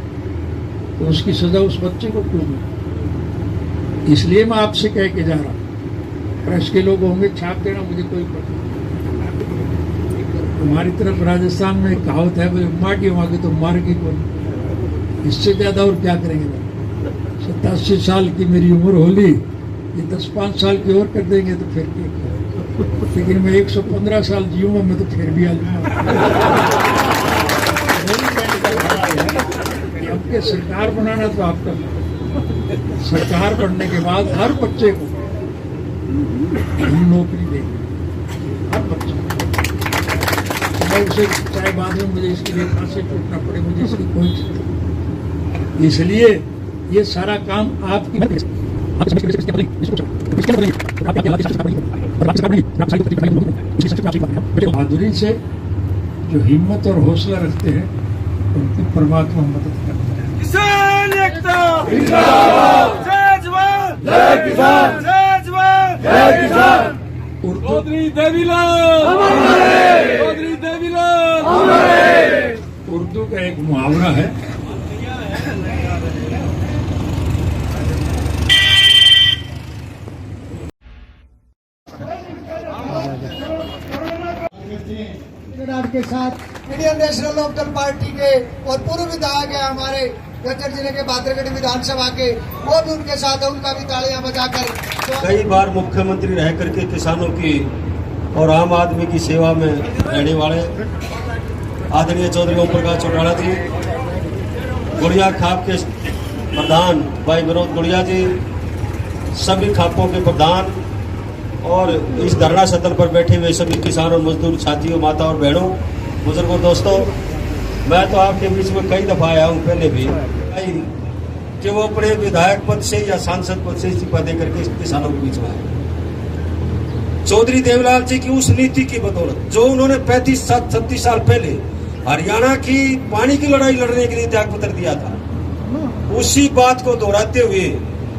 C: तो उसकी सजा उस बच्चे को क्यों मिले? इसलिए मैं आपसे कह के जा रहा हूँ, प्रेस के लोग होंगे छाप देना, मुझे कोई पता नहीं। हमारी तरफ राजस्थान में एक कहावत है, भाई माटी मांगे तो मार के कौन, इससे ज्यादा और क्या करेंगे। 87 साल की मेरी उम्र होली, ये 10-5 साल की और कर देंगे तो फिर क्या। लेकिन मैं 115 साल जीऊंगा, मैं तो फिर भी आ जाऊंगा। आपके सरकार बनाना तो आपका, सरकार बनने के बाद हर बच्चे को हम नौकरी देंगे, हर बच्चे को। मैं उसे चाहे बाद में मुझे इसके लिए फांसी टूटना पड़े, मुझे इसकी कोई चिंता नहीं। इसलिए ये सारा काम आपकी बहादुरी से जो हिम्मत और हौसला रखते हैं उनकी परमात्मा मदद करता है।
D: किसान एकता जिंदाबाद, जय जवान जय किसान, जय जवान जय किसान। चौधरी देवीलाल हमारे, चौधरी देवीलाल हमारे।
C: उर्दू का एक मुहावरा है,
A: के साथ इंडियन नेशनल लोकदल पार्टी के और पूर्व विधायक है हमारे गज्जर जिले के बादरगढ़ विधानसभा के, वो भी उनके साथ है, उनका भी तालियां बजाकर।
B: कई बार मुख्यमंत्री रह करके किसानों की और आम आदमी की सेवा में रहने वाले आदरणीय चौधरी ओम प्रकाश चौटाला जी, गुड़िया खाप के प्रधान भाई विनोद गुड़िया जी, सभी खापों के प्रधान और इस धरना सदन पर बैठे हुए सभी किसान और मजदूर साथियों, माता और बहनों, बुजुर्गों, दोस्तों, मैं तो आपके बीच में कई दफा आया हूं पहले भी कि वो अपने विधायक पद से या सांसद पद से इस्तीफा दे करके किसानों के बीच में आए। चौधरी देवीलाल जी की उस नीति की बदौलत जो उन्होंने 35-37 साल पहले हरियाणा की पानी की लड़ाई लड़ने के लिए त्याग पत्र दिया था, उसी बात को दोहराते हुए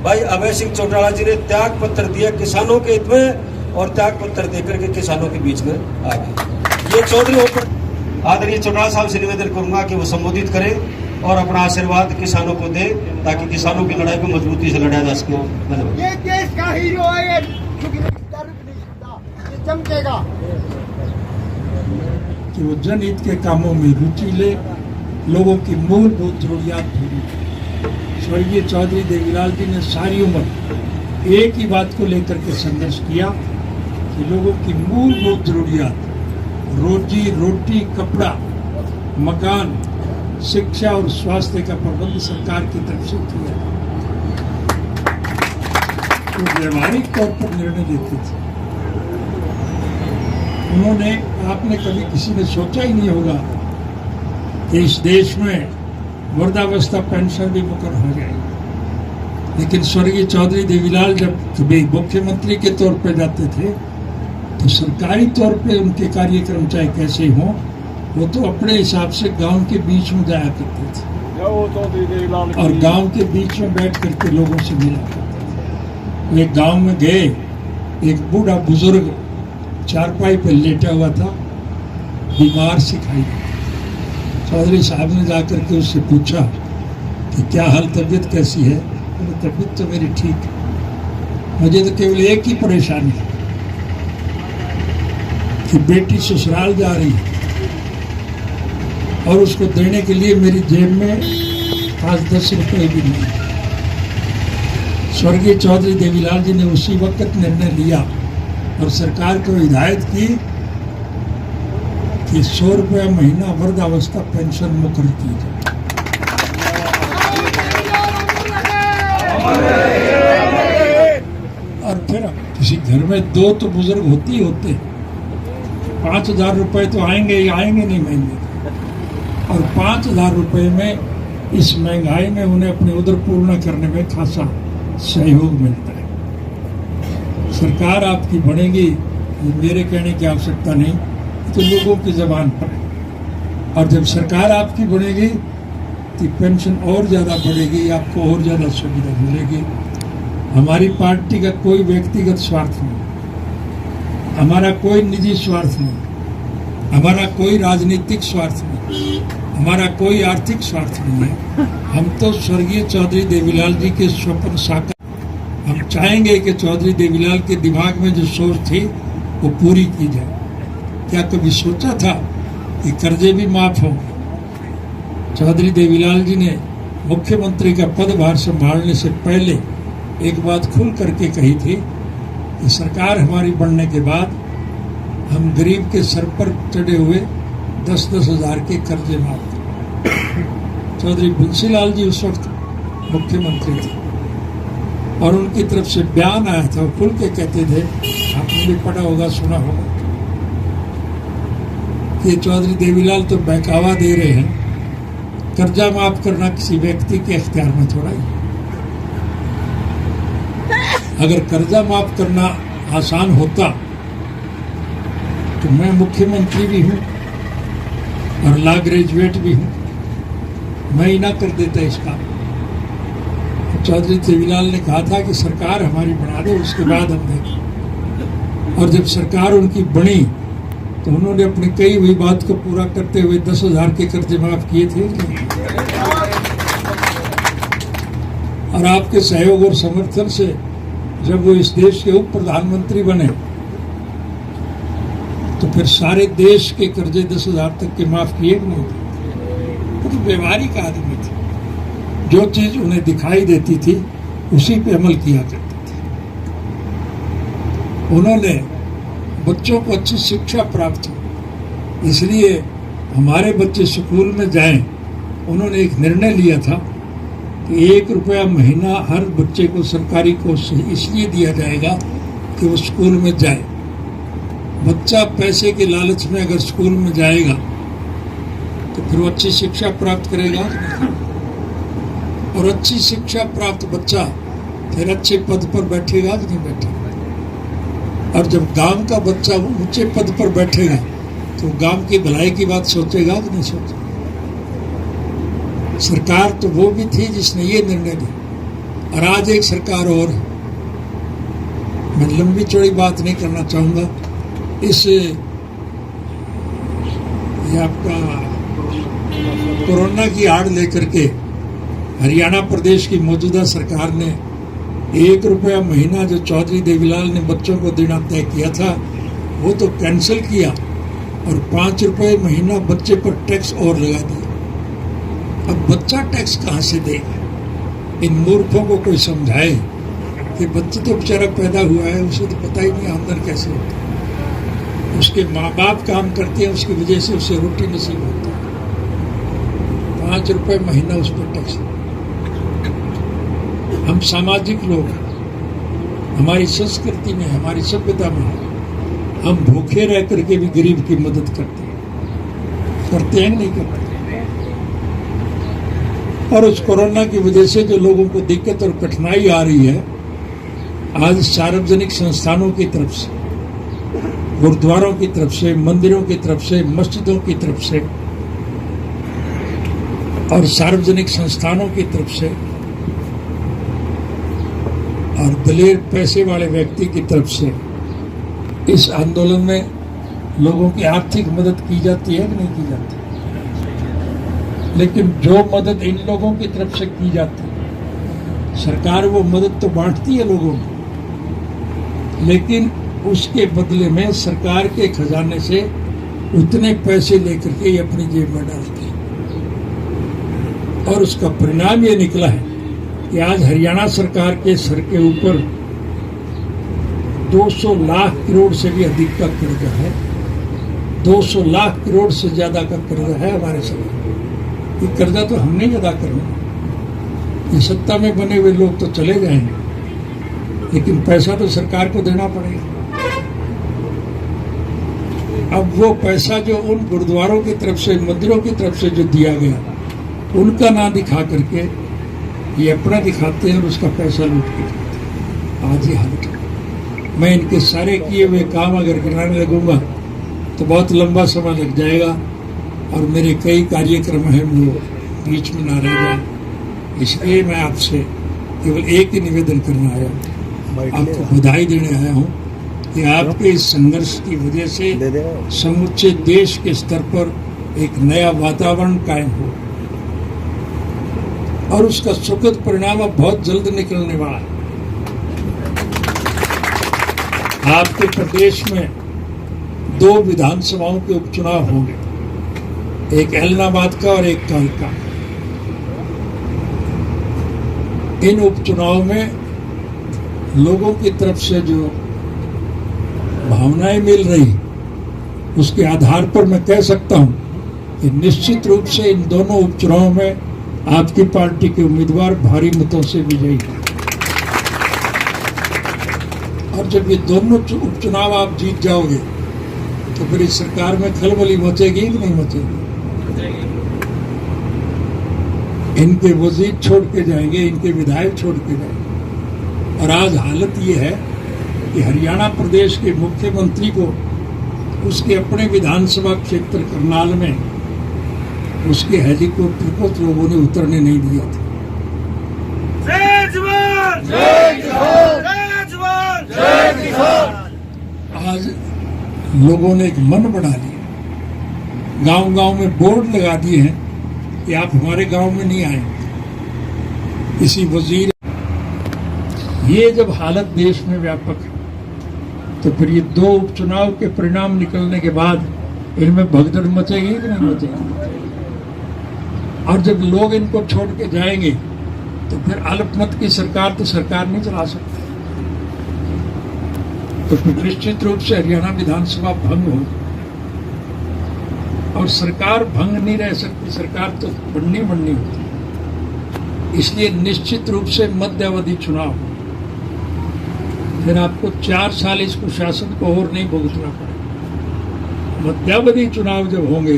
B: भाई अभय सिंह चौटाला जी ने त्याग पत्र दिया किसानों के हित में और त्याग पत्र देकर के किसानों के बीच में आ गए। ये चौधरी आदरणीय चौटाला साहब से निवेदन करूंगा कि वो संबोधित करें और अपना आशीर्वाद किसानों को दे ताकि किसानों की लड़ाई को मजबूती से लड़ा जा सके। धन्यवाद।
A: ये देश का हीरो है, चमकेगा
C: कि वो जनहित के कामों में रुचि ले, लोगों की मूलभूत जरूरियात पूरी। स्वर्गीय चौधरी देवीलाल जी ने सारी उम्र एक ही बात को लेकर के संघर्ष किया कि लोगों की मूलभूत जरूरियात, रोजी रोटी, कपड़ा, मकान, शिक्षा और स्वास्थ्य का प्रबंध सरकार की तरफ से किया। तो व्यवहारिक तौर पर निर्णय लेते थे उन्होंने। आपने कभी किसी ने सोचा ही नहीं होगा कि इस देश में वृद्धावस्था पेंशन भी मुकर्रर हो जाएगी, लेकिन स्वर्गीय चौधरी देवीलाल जब कभी मुख्यमंत्री के तौर पर जाते थे तो सरकारी तौर पे उनके कार्यक्रम चाहे कैसे हों, वो तो अपने हिसाब से गांव के बीच में जाया करते थे और गांव के बीच में बैठ करके लोगों से मिला करते थे। एक गांव में गए, एक बूढ़ा बुजुर्ग चारपाई पर लेटा हुआ था, बीमार सिखाई दी। चौधरी साहब ने जाकर के उससे पूछा कि क्या हाल, तबीयत कैसी है? तबीयत तो मेरी ठीक है, मुझे तो केवल एक ही परेशानी है कि बेटी ससुराल जा रही है और उसको देने के लिए मेरी जेब में 5-10 रुपए भी नहीं। स्वर्गीय चौधरी देवीलाल जी ने उसी वक्त निर्णय लिया और सरकार को हिदायत की कि 100 रुपया महीना वृद्धावस्था पेंशन मुकर्रर की जाए। और फिर किसी घर में 2 तो बुजुर्ग होते ही होते, 5,000 रुपए तो आएंगे ही आएंगे नहीं महीने, और 5,000 रुपए में इस महंगाई में उन्हें अपने उधर पूर्ण करने में खासा सहयोग मिलता है। सरकार आपकी बढ़ेगी, मेरे कहने की आवश्यकता नहीं, तो लोगों की जबान पर है। और जब सरकार आपकी बढ़ेगी तो पेंशन और ज़्यादा बढ़ेगी, आपको और ज़्यादा सुविधा मिलेगी। हमारी पार्टी का कोई व्यक्तिगत स्वार्थ नहीं, हमारा कोई निजी स्वार्थ नहीं, हमारा कोई राजनीतिक स्वार्थ नहीं, हमारा कोई आर्थिक स्वार्थ नहीं है। हम तो स्वर्गीय चौधरी देवीलाल जी के स्वप्न साकार, हम चाहेंगे कि चौधरी देवीलाल के दिमाग में जो सोच थी वो पूरी की जाए। क्या कभी सोचा था कि कर्जे भी माफ हों। चौधरी देवीलाल जी ने मुख्यमंत्री का पदभार संभालने से पहले एक बात खुल करके कही थी कि सरकार हमारी बनने के बाद हम गरीब के सर पर चढ़े हुए 10-10 हज़ार के कर्जे माफ करें। चौधरी बंसीलाल जी उस वक्त मुख्यमंत्री थे और उनकी तरफ से बयान आया था, वो खुल के कहते थे, आपने भी पढ़ा होगा, सुना होगा, कि चौधरी देवीलाल तो बहकावा दे रहे हैं, कर्जा माफ करना किसी व्यक्ति के इख्तियार में थोड़ा ही। अगर कर्जा माफ करना आसान होता तो मैं मुख्यमंत्री भी हूं और लॉ ग्रेजुएट भी हूं, मैं ही ना कर देता इस काम। चौधरी देवीलाल ने कहा था कि सरकार हमारी बना दो, उसके बाद हम देखें। और जब सरकार उनकी बनी तो उन्होंने अपनी कही हुई बात को पूरा करते हुए 10,000 के कर्जे माफ किए थे। और आपके सहयोग और समर्थन से जब वो इस देश के उप प्रधानमंत्री बने तो फिर सारे देश के कर्जे 10,000 तक के माफ किए नहीं थे। तो व्यवहारिक आदमी थे, जो चीज उन्हें दिखाई देती थी उसी पे अमल किया करते थे। उन्होंने बच्चों को अच्छी शिक्षा प्राप्त हो, इसलिए हमारे बच्चे स्कूल में जाएं। उन्होंने एक निर्णय लिया था कि 1 रुपया महीना हर बच्चे को सरकारी कोष से इसलिए दिया जाएगा कि वो स्कूल में जाए। बच्चा पैसे के लालच में अगर स्कूल में जाएगा तो फिर वो अच्छी शिक्षा प्राप्त करेगा, और अच्छी शिक्षा प्राप्त बच्चा फिर अच्छे पद पर बैठेगा कि नहीं बैठेगा। और जब गांव का बच्चा ऊंचे पद पर बैठेगा तो गांव की भलाई की बात सोचेगा कि नहीं सोचेगा। सरकार तो वो भी थी जिसने ये निर्णय लिया, और आज एक सरकार और है। मैं लंबी चौड़ी बात नहीं करना चाहूंगा। इस ये आपका कोरोना की आड़ लेकर के हरियाणा प्रदेश की मौजूदा सरकार ने 1 रुपया महीना जो चौधरी देवीलाल ने बच्चों को देना तय किया था वो तो कैंसिल किया, और 5 रुपये महीना बच्चे पर टैक्स और लगा दिया। अब बच्चा टैक्स कहाँ से देगा? इन मूर्खों को कोई समझाए कि बच्चे तो बेचारा पैदा हुआ है, उसे तो पता ही नहीं आमदन कैसे होता है। उसके माँ बाप काम करते हैं, उसकी वजह से उसे रोटी नसीब होती है। 5 रुपये महीना उस पर टैक्स। हम सामाजिक लोग, हमारी संस्कृति में, हमारी सभ्यता में हम भूखे रह करके भी गरीब की मदद करते हैं नहीं करते। और उस कोरोना की वजह से जो लोगों को दिक्कत और कठिनाई आ रही है, आज सार्वजनिक संस्थानों की तरफ से, गुरुद्वारों की तरफ से, मंदिरों की तरफ से, मस्जिदों की तरफ से और सार्वजनिक संस्थानों की तरफ से और दलेर पैसे वाले व्यक्ति की तरफ से इस आंदोलन में लोगों की आर्थिक मदद की जाती है कि नहीं की जाती। लेकिन जो मदद इन लोगों की तरफ से की जाती है, सरकार वो मदद तो बांटती है लोगों को, लेकिन उसके बदले में सरकार के खजाने से उतने पैसे लेकर के ये अपनी जेब में डालती है। और उसका परिणाम ये निकला है कि आज हरियाणा सरकार के सर के ऊपर 200 लाख करोड़ से भी अधिक का कर्जा है। 200 लाख करोड़ से ज्यादा का कर्जा है हमारे सरकार। ये कर्जा तो हमने ही अदा करना। ये सत्ता में बने हुए लोग तो चले जाएंगे, लेकिन पैसा तो सरकार को देना पड़ेगा। अब वो पैसा जो उन गुरुद्वारों की तरफ से, मंदिरों की तरफ से जो दिया गया, उनका ना दिखा करके ये अपना दिखाते हैं और उसका पैसा लूट के खाते हैं। आज ये हालत है। मैं इनके सारे किए हुए काम अगर गिनाने लगूंगा तो बहुत लंबा समय लग जाएगा और मेरे कई कार्यक्रम हैं वो बीच में ना रह जाए। इसलिए मैं आपसे केवल एक ही निवेदन करना आया हूँ, आपको बधाई देने आया हूँ कि आपके इस संघर्ष की वजह से समूचे देश के स्तर पर एक नया वातावरण कायम हो और उसका सुखद परिणाम अब बहुत जल्द निकलने वाला है। आपके प्रदेश में 2 विधानसभाओं के उपचुनाव होंगे। एक एलनाबाद का और एक कालका। इन उपचुनाव में लोगों की तरफ से जो भावनाएं मिल रही, उसके आधार पर मैं कह सकता हूं कि निश्चित रूप से इन दोनों उपचुनाव में आपकी पार्टी के उम्मीदवार भारी मतों से विजयी हैं। और जब ये दोनों उपचुनाव आप जीत जाओगे तो फिर इस सरकार में खलबली मचेगी कि नहीं मचेगी? इनके वजीर छोड़ के जाएंगे, इनके विधायक छोड़ के जाएंगे। और आज हालत ये है कि हरियाणा प्रदेश के मुख्यमंत्री को उसके अपने विधानसभा क्षेत्र करनाल में उसके हेलीकॉप्टर को लोगों ने उतरने नहीं दिया था।
D: जय जवान जय किसान, जय जवान जय किसान।
C: आज लोगों ने एक मन बना लिया, गांव-गांव में बोर्ड लगा दिए हैं कि आप हमारे गांव में नहीं आएंगे। किसी वजीर, ये जब हालत देश में व्यापक है तो फिर ये दो उपचुनाव के परिणाम निकलने के बाद इनमें भगदड़ मचेगी कि नहीं मचेगी? और जब लोग इनको छोड़ के जाएंगे तो फिर अल्पमत की सरकार तो सरकार नहीं चला सकती। तो फिर निश्चित रूप से हरियाणा विधानसभा भंग हो, और सरकार भंग नहीं रह सकती, सरकार तो बननी होती। इसलिए निश्चित रूप से मध्यावधि चुनाव, फिर आपको 4 साल इस कुशासन को और नहीं भुगतना पड़ेगा। मध्यावधि चुनाव जब होंगे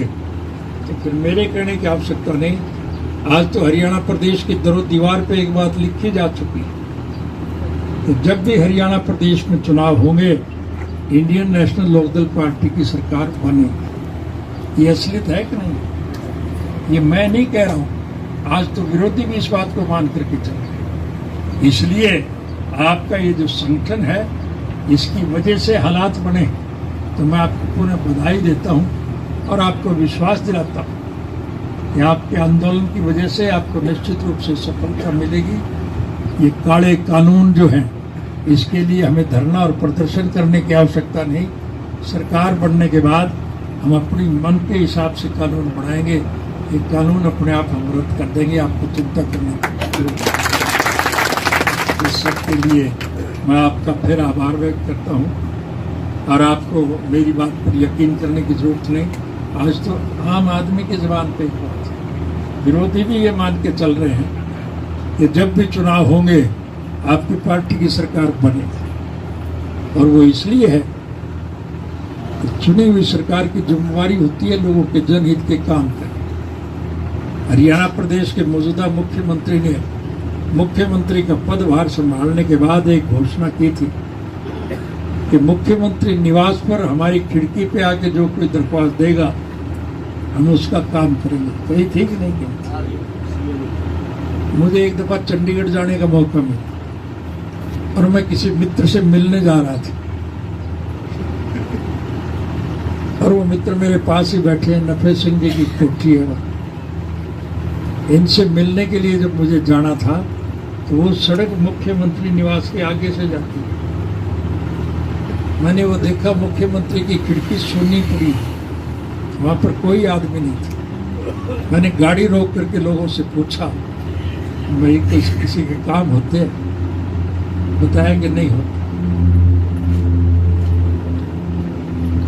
C: तो फिर मेरे कहने की आवश्यकता नहीं। आज तो हरियाणा प्रदेश की दरो दीवार पे एक बात लिखी जा चुकी है, तो जब भी हरियाणा प्रदेश में चुनाव होंगे इंडियन नेशनल लोकदल पार्टी की सरकार बनेगी। ये असलियत है कि नहीं? ये मैं नहीं कह रहा हूं, आज तो विरोधी भी इस बात को मान करके चल रहे। इसलिए आपका ये जो संगठन है, इसकी वजह से हालात बने, तो मैं आपको पुनः बधाई देता हूं और आपको विश्वास दिलाता हूं कि आपके आंदोलन की वजह से आपको निश्चित रूप से सफलता मिलेगी। ये काले कानून जो हैं, इसके लिए हमें धरना और प्रदर्शन करने की आवश्यकता नहीं। सरकार बनने के बाद हम अपनी मन के हिसाब से कानून बनाएंगे। ये कानून अपने आप हम रद्द कर देंगे, आपको चिंता करने की जरूरत नहीं। इस सब के लिए मैं आपका फिर आभार व्यक्त करता हूँ और आपको मेरी बात पर यकीन करने की जरूरत नहीं। आज तो आम आदमी की ज़बान पे एक बात है, विरोधी भी ये मान के चल रहे हैं कि जब भी चुनाव होंगे आपकी पार्टी की सरकार बनेगी। और वो इसलिए है कि चुनी हुई सरकार की जिम्मेवारी होती है लोगों के जनहित के काम करना। हरियाणा प्रदेश के मौजूदा मुख्यमंत्री ने मुख्यमंत्री का पदभार संभालने के बाद एक घोषणा की थी कि मुख्यमंत्री निवास पर हमारी खिड़की पे आके जो कोई दरख्वास्त देगा हम उसका काम करेंगे। कही थी कि नहीं कही? मुझे एक दफा चंडीगढ़ जाने का मौका मिला और मैं किसी मित्र से मिलने जा रहा था और वो मित्र मेरे पास ही बैठे हैं, नफे सिंह जी की कोठी है वहाँ। इनसे मिलने के लिए जब मुझे जाना था तो वो सड़क मुख्यमंत्री निवास के आगे से जाती है। मैंने वो देखा, मुख्यमंत्री की खिड़की सुनी पड़ी, वहां पर कोई आदमी नहीं था। मैंने गाड़ी रोक करके लोगों से पूछा, भाई किसी के काम होते हैं? बताया कि नहीं होते।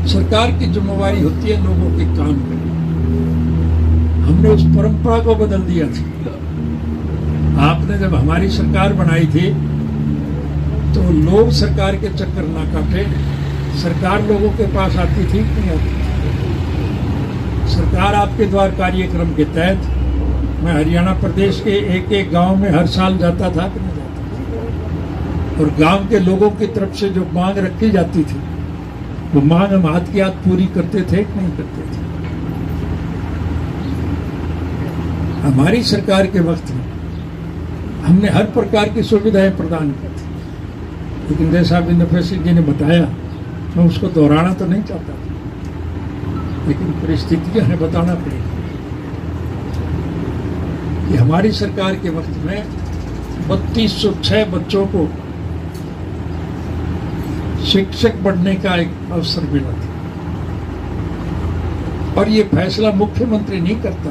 C: सरकार की जिम्मेवारी होती है लोगों के काम करना। हमने उस परंपरा को बदल दिया था। आपने जब हमारी सरकार बनाई थी तो लोग सरकार के चक्कर ना काटे, सरकार लोगों के पास आती थी कि नहीं आती थी? सरकार आपके द्वार कार्यक्रम के तहत मैं हरियाणा प्रदेश के एक एक गांव में हर साल जाता था कि नहीं जाता था? और गांव के लोगों की तरफ से जो मांग रखी जाती थी वो मांग हम हाथ की हाथ पूरी करते थे कि नहीं करते थे? हमारी सरकार के वक्त में हमने हर प्रकार की सुविधाएं प्रदान की थी, लेकिन जैसा अभी नफे सिंह जी ने बताया, मैं उसको दोहराना तो नहीं चाहता, लेकिन परिस्थितियां हमें बताना पड़ेगी कि हमारी सरकार के वक्त में 3206 बच्चों को शिक्षक बनने का एक अवसर मिला था और ये फैसला मुख्यमंत्री नहीं करता,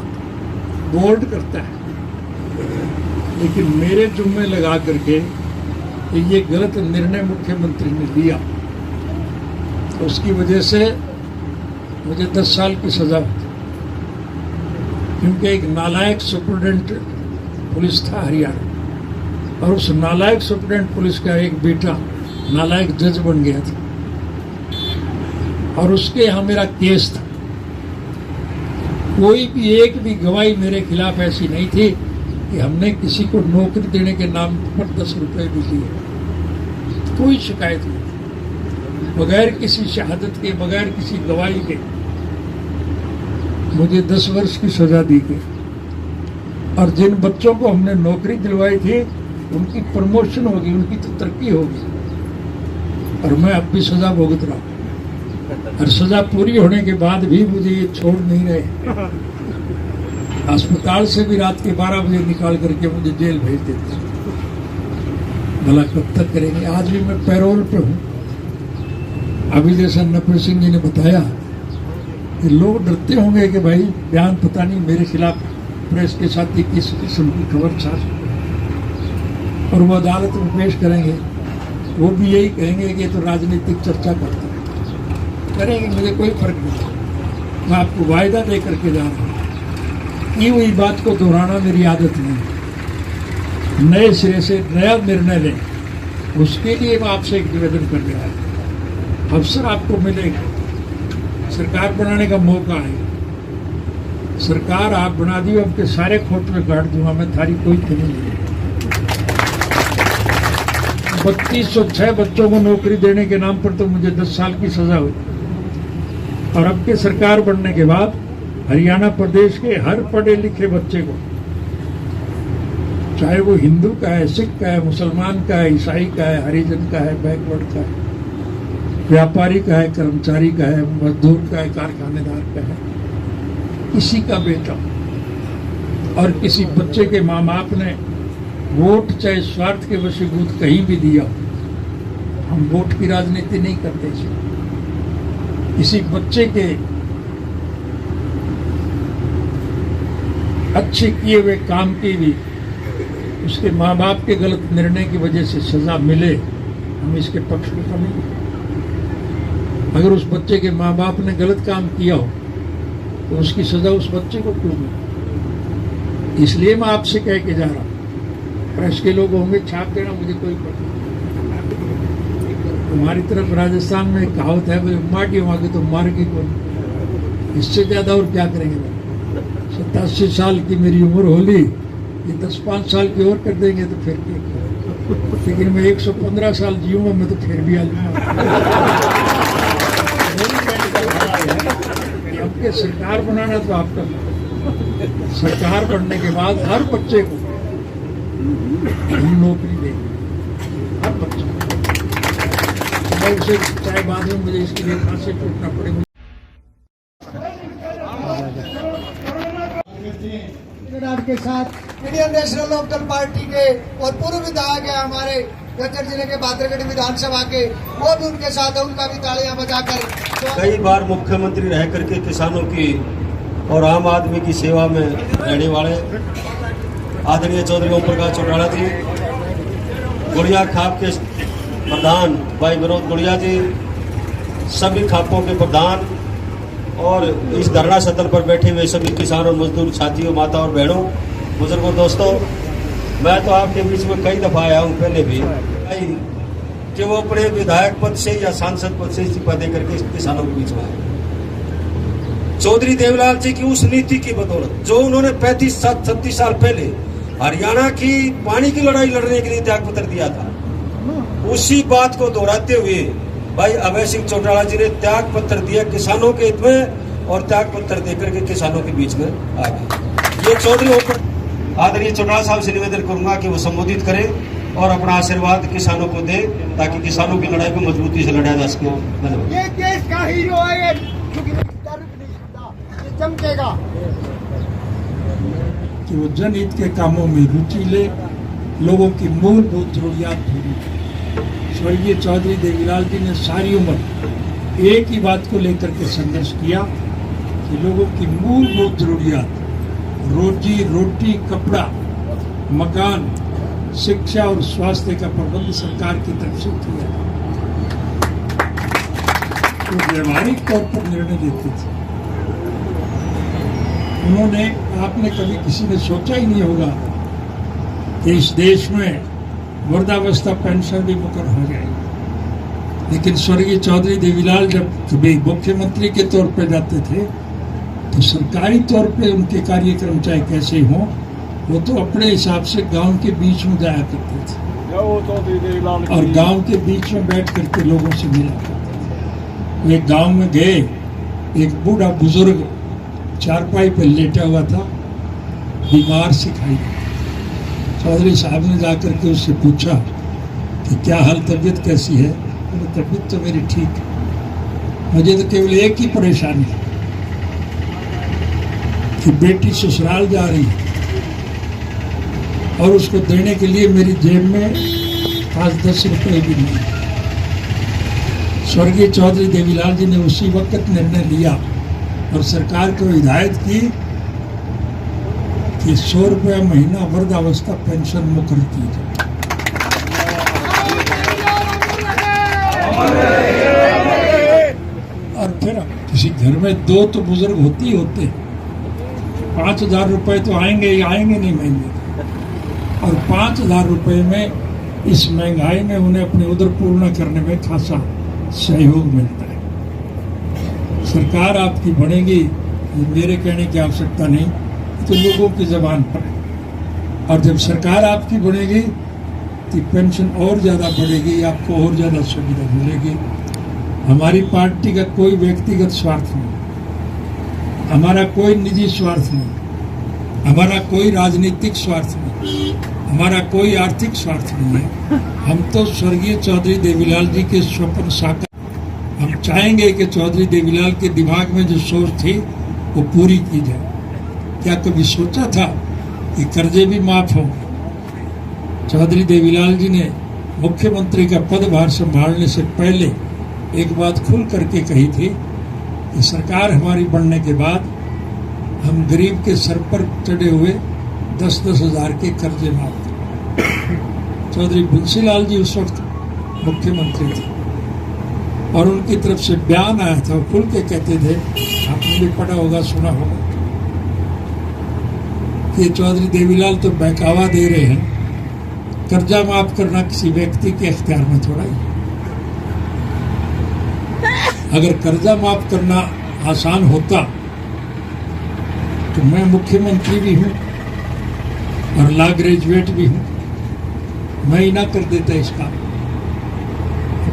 C: बोर्ड करता है। लेकिन मेरे जुम्मे लगा करके कि ये गलत निर्णय मुख्यमंत्री ने लिया, तो उसकी वजह से मुझे 10 साल की सजा हुई, क्योंकि एक नालायक सुप्रिटेंडेंट पुलिस था हरियाणा, और उस नालायक सुप्रिटेंडेंट पुलिस का एक बेटा नालायक जज बन गया था, और उसके यहाँ मेरा केस था। कोई भी एक भी गवाही मेरे खिलाफ ऐसी नहीं थी कि हमने किसी को नौकरी देने के नाम पर 10 रुपए भी दिए। कोई शिकायत नहीं, बगैर किसी शहादत के, बगैर किसी गवाही के मुझे 10 वर्ष की सजा दी गई। और जिन बच्चों को हमने नौकरी दिलवाई थी उनकी प्रमोशन होगी, उनकी तो तरक्की होगी, और मैं अब भी सजा भुगत रहा हूं। और सजा पूरी होने के बाद भी मुझे ये छोड़ नहीं रहे। अस्पताल से भी रात के 12 बजे निकाल करके मुझे जेल भेज देते हैं। भला कब तक करेंगे? आज भी मैं पैरोल पे हूँ। अभी जैसा नपी सिंह जी ने बताया कि लोग डरते होंगे कि भाई बयान पता नहीं मेरे खिलाफ प्रेस के साथ ही किस किस्म की खबर छा, और वो अदालत में पेश करेंगे, वो भी यही कहेंगे कि ये तो राजनीतिक चर्चा करते हैं। करेंगे, मुझे कोई फर्क नहीं। मैं आपको वायदा दे करके जा रहा हूँ कि वही बात को दोहराना मेरी आदत नहीं। नए सिरे से नया निर्णय लें, उसके लिए मैं आपसे एक निवेदन कर रहा हूँ। अवसर आपको मिलेगा, सरकार बनाने का मौका है। सरकार आप बना दी, आपके सारे खोट में काट दूंगा मैं, थारी कोई कमी नहीं। 3206 बच्चों को नौकरी देने के नाम पर तो मुझे 10 साल की सजा हुई, और अब के सरकार बनने के बाद हरियाणा प्रदेश के हर पढ़े लिखे बच्चे को, चाहे वो हिंदू का है, सिख का है, मुसलमान का है, ईसाई का है, हरिजन का है, बैकवर्ड का है, व्यापारी का है, कर्मचारी का है, मजदूर का है, कारखानेदार का है, किसी का बेटा और किसी बच्चे के माँ बाप ने वोट चाहे स्वार्थ के वशीभूत कहीं भी दिया, हम वोट की राजनीति नहीं करते। किसी बच्चे के अच्छे किए हुए काम की भी उसके माँ बाप के गलत निर्णय की वजह से सजा मिले, हम इसके पक्ष में तो नहीं। अगर उस बच्चे के माँ बाप ने गलत काम किया हो तो उसकी सजा उस बच्चे को क्यों मिले? इसलिए मैं आपसे कह के जा रहा हूँ, प्रेस के लोग होंगे छाप देना, मुझे कोई पता नहीं। हमारी तरफ राजस्थान में एक कहावत है, बोले माटी मांगे तो मार के कौन, इससे ज्यादा और क्या करेंगे? 87 साल की मेरी उम्र होली, ये 10-5 साल की और कर देंगे तो फिर क्या? लेकिन मैं 115 साल जीऊंगा, मैं तो फिर भी आ जाऊंगा। आपके सरकार बनाना तो आपका, सरकार बनने के बाद हर बच्चे को हम नौकरी देंगे, हर बच्चे को। मैं उसे चाहे बाद में मुझे इसके लिए फांसी टूटना पड़े।
A: के साथ इंडियन नेशनल लोकदल पार्टी के और पूर्व विधायक है हमारे जज्जर जिले के बादरगढ़ विधानसभा के, वो भी उनके साथ है, उनका भी तालियां बजाकर।
B: कई बार मुख्यमंत्री रह करके किसानों की और आम आदमी की सेवा में रहने वाले आदरणीय चौधरी ओम प्रकाश चौटाला जी, गुड़िया खाप के प्रधान भाई विनोद गुड़िया जी, सभी खापों के प्रधान और इस धरना सदन पर बैठे हुए सभी किसान और मजदूर साथियों, माता और बहनों, बुजुर्गों, दोस्तों, मैं तो आपके बीच में कई दफा आया हूं पहले भी कि वो अपने विधायक पद से या सांसद पद से इस्तीफा दे करके किसानों के बीच में आए। चौधरी देवीलाल जी की उस नीति की बदौलत जो उन्होंने 35-36 साल पहले हरियाणा की पानी की लड़ाई लड़ने के लिए त्याग पत्र दिया था, उसी बात को दोहराते हुए भाई अभय सिंह चौटाला जी ने त्याग पत्र दिया किसानों के हित में, और त्याग पत्र देकर के किसानों के बीच में आ गए। ये चौधरी आदरणीय चौटाला साहब से निवेदन करूंगा कि वो संबोधित करें और अपना आशीर्वाद किसानों को दे, ताकि किसानों की लड़ाई को मजबूती से लड़ा जा सके। धन्यवाद।
A: ये देश का हीरो है, चमकेगा
C: कि वो जनहित के कामों में रुचि ले, लोगों की मूलभूत जरूरियात पूरी। स्वर्गीय चौधरी देवीलाल जी ने सारी उम्र एक ही बात को लेकर के संघर्ष किया कि लोगों की मूलभूत जरूरियात, रोजी रोटी, कपड़ा, मकान, शिक्षा और स्वास्थ्य का प्रबंध सरकार की तरफ से किया। तो व्यवहारिक तौर पर निर्णय लेते थे उन्होंने। आपने कभी किसी ने सोचा ही नहीं होगा कि इस देश में वृद्धावस्था पेंशन भी मुकर्रर हो जाएगी। लेकिन स्वर्गीय चौधरी देवीलाल जब कभी मुख्यमंत्री के तौर पर जाते थे तो सरकारी तौर पे उनके कार्यक्रम चाहे कैसे हों, वो तो अपने हिसाब से गांव के बीच में जाया करते थे और गांव के बीच में बैठ करके लोगों से मिला करते थे। एक गांव में गए, एक बूढ़ा बुजुर्ग चारपाई पर लेटा हुआ था, बीमार सिखाई दी। चौधरी साहब ने जाकर के उससे पूछा कि क्या हाल, तबीयत कैसी है? तबीयत तो मेरी ठीक है, मुझे तो केवल एक ही परेशानी है कि बेटी ससुराल जा रही है और उसको देने के लिए मेरी जेब में 5-10 रुपए भी नहीं। स्वर्गीय चौधरी देवीलाल जी ने उसी वक्त निर्णय लिया और सरकार को हिदायत की कि 100 रुपया महीना वृद्धावस्था पेंशन मुकर्रर की जाए। और फिर किसी घर में 2 तो बुजुर्ग होते ही होते, 5,000 रुपए तो आएंगे नहीं महीने, और 5,000 रुपए में इस महंगाई में उन्हें अपने उधर पूर्ण करने में खासा सहयोग मिलता है। सरकार आपकी बढ़ेगी, मेरे कहने की आवश्यकता नहीं, तो लोगों की जबान पर है। और जब सरकार आपकी बढ़ेगी तो पेंशन और ज़्यादा बढ़ेगी, आपको और ज़्यादा सुविधा मिलेगी। हमारी पार्टी का कोई व्यक्तिगत स्वार्थ नहीं, हमारा कोई निजी स्वार्थ नहीं, हमारा कोई राजनीतिक स्वार्थ नहीं, हमारा कोई आर्थिक स्वार्थ नहीं है। हम तो स्वर्गीय चौधरी देवीलाल जी के स्वप्न साकार, हम चाहेंगे कि चौधरी देवीलाल के दिमाग में जो सोच थी वो पूरी की जाए। क्या कभी सोचा था कि कर्जे भी माफ होंगे? चौधरी देवीलाल जी ने मुख्यमंत्री का पदभार संभालने से पहले एक बात खुल करके कही थी कि सरकार हमारी बनने के बाद हम गरीब के सर पर चढ़े हुए 10-10 हज़ार के कर्जे माफ करें। चौधरी बंसीलाल जी उस वक्त मुख्यमंत्री थे और उनकी तरफ से बयान आया था, वो खुल के कहते थे, आपने भी पढ़ा होगा, सुना होगा, कि चौधरी देवीलाल तो बहकावा दे रहे हैं, कर्जा माफ करना किसी व्यक्ति के इख्तियार में थोड़ा ही। अगर कर्जा माफ करना आसान होता तो मैं मुख्यमंत्री भी हूं और लॉ ग्रेजुएट भी हूं, मैं ही ना कर देता इस काम।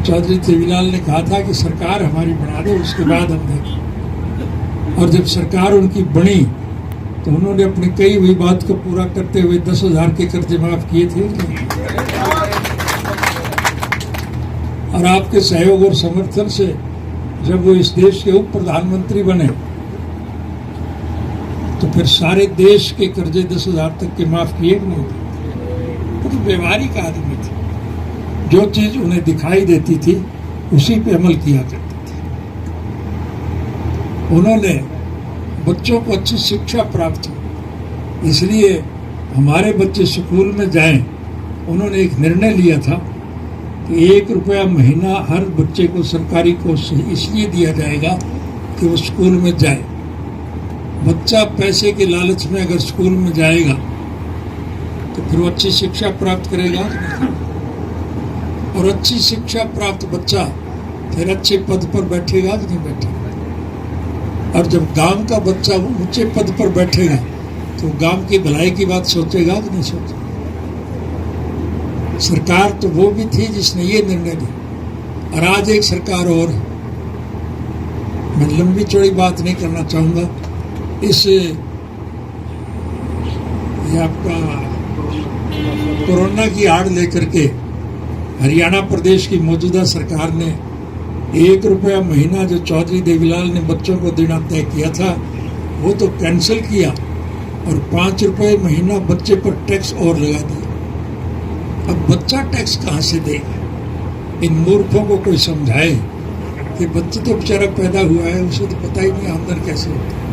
C: चौधरी देवीलाल ने कहा था कि सरकार हमारी बना दे, उसके बाद हम देखें। और जब सरकार उनकी बनी तो उन्होंने अपनी कही हुई बात को पूरा करते हुए 10,000 के कर्जे माफ किए थे। और आपके सहयोग और समर्थन से जब वो इस देश के उप प्रधानमंत्री बने तो फिर सारे देश के कर्जे 10,000 तक के माफ किए नहीं थे। तो व्यवहारिक आदमी थे, जो चीज उन्हें दिखाई देती थी उसी पे अमल किया करते थे। उन्होंने बच्चों को अच्छी शिक्षा प्राप्त हो, इसलिए हमारे बच्चे स्कूल में जाएं। उन्होंने एक निर्णय लिया था कि 1 रुपया महीना हर बच्चे को सरकारी कोष से इसलिए दिया जाएगा कि वो स्कूल में जाए। बच्चा पैसे के लालच में अगर स्कूल में जाएगा तो फिर वो अच्छी शिक्षा प्राप्त करेगा, और अच्छी शिक्षा प्राप्त बच्चा फिर अच्छे पद पर बैठेगा कि नहीं बैठेगा। और जब गांव का बच्चा ऊंचे पद पर बैठेगा तो गांव की भलाई की बात सोचेगा कि नहीं सोचेगा। सरकार तो वो भी थी जिसने ये निर्णय लिया, और आज एक सरकार और है। मैं लंबी चौड़ी बात नहीं करना चाहूंगा। इस ये आपका कोरोना की आड़ लेकर के हरियाणा प्रदेश की मौजूदा सरकार ने 1 रुपया महीना जो चौधरी देवीलाल ने बच्चों को देना तय किया था वो तो कैंसिल किया, और 5 रुपये महीना बच्चे पर टैक्स और लगा दिया। अब बच्चा टैक्स कहाँ से देगा? इन मूर्खों को कोई समझाए कि बच्चे तो बेचारा पैदा हुआ है, उसे तो पता ही नहीं आमदन कैसे होता है।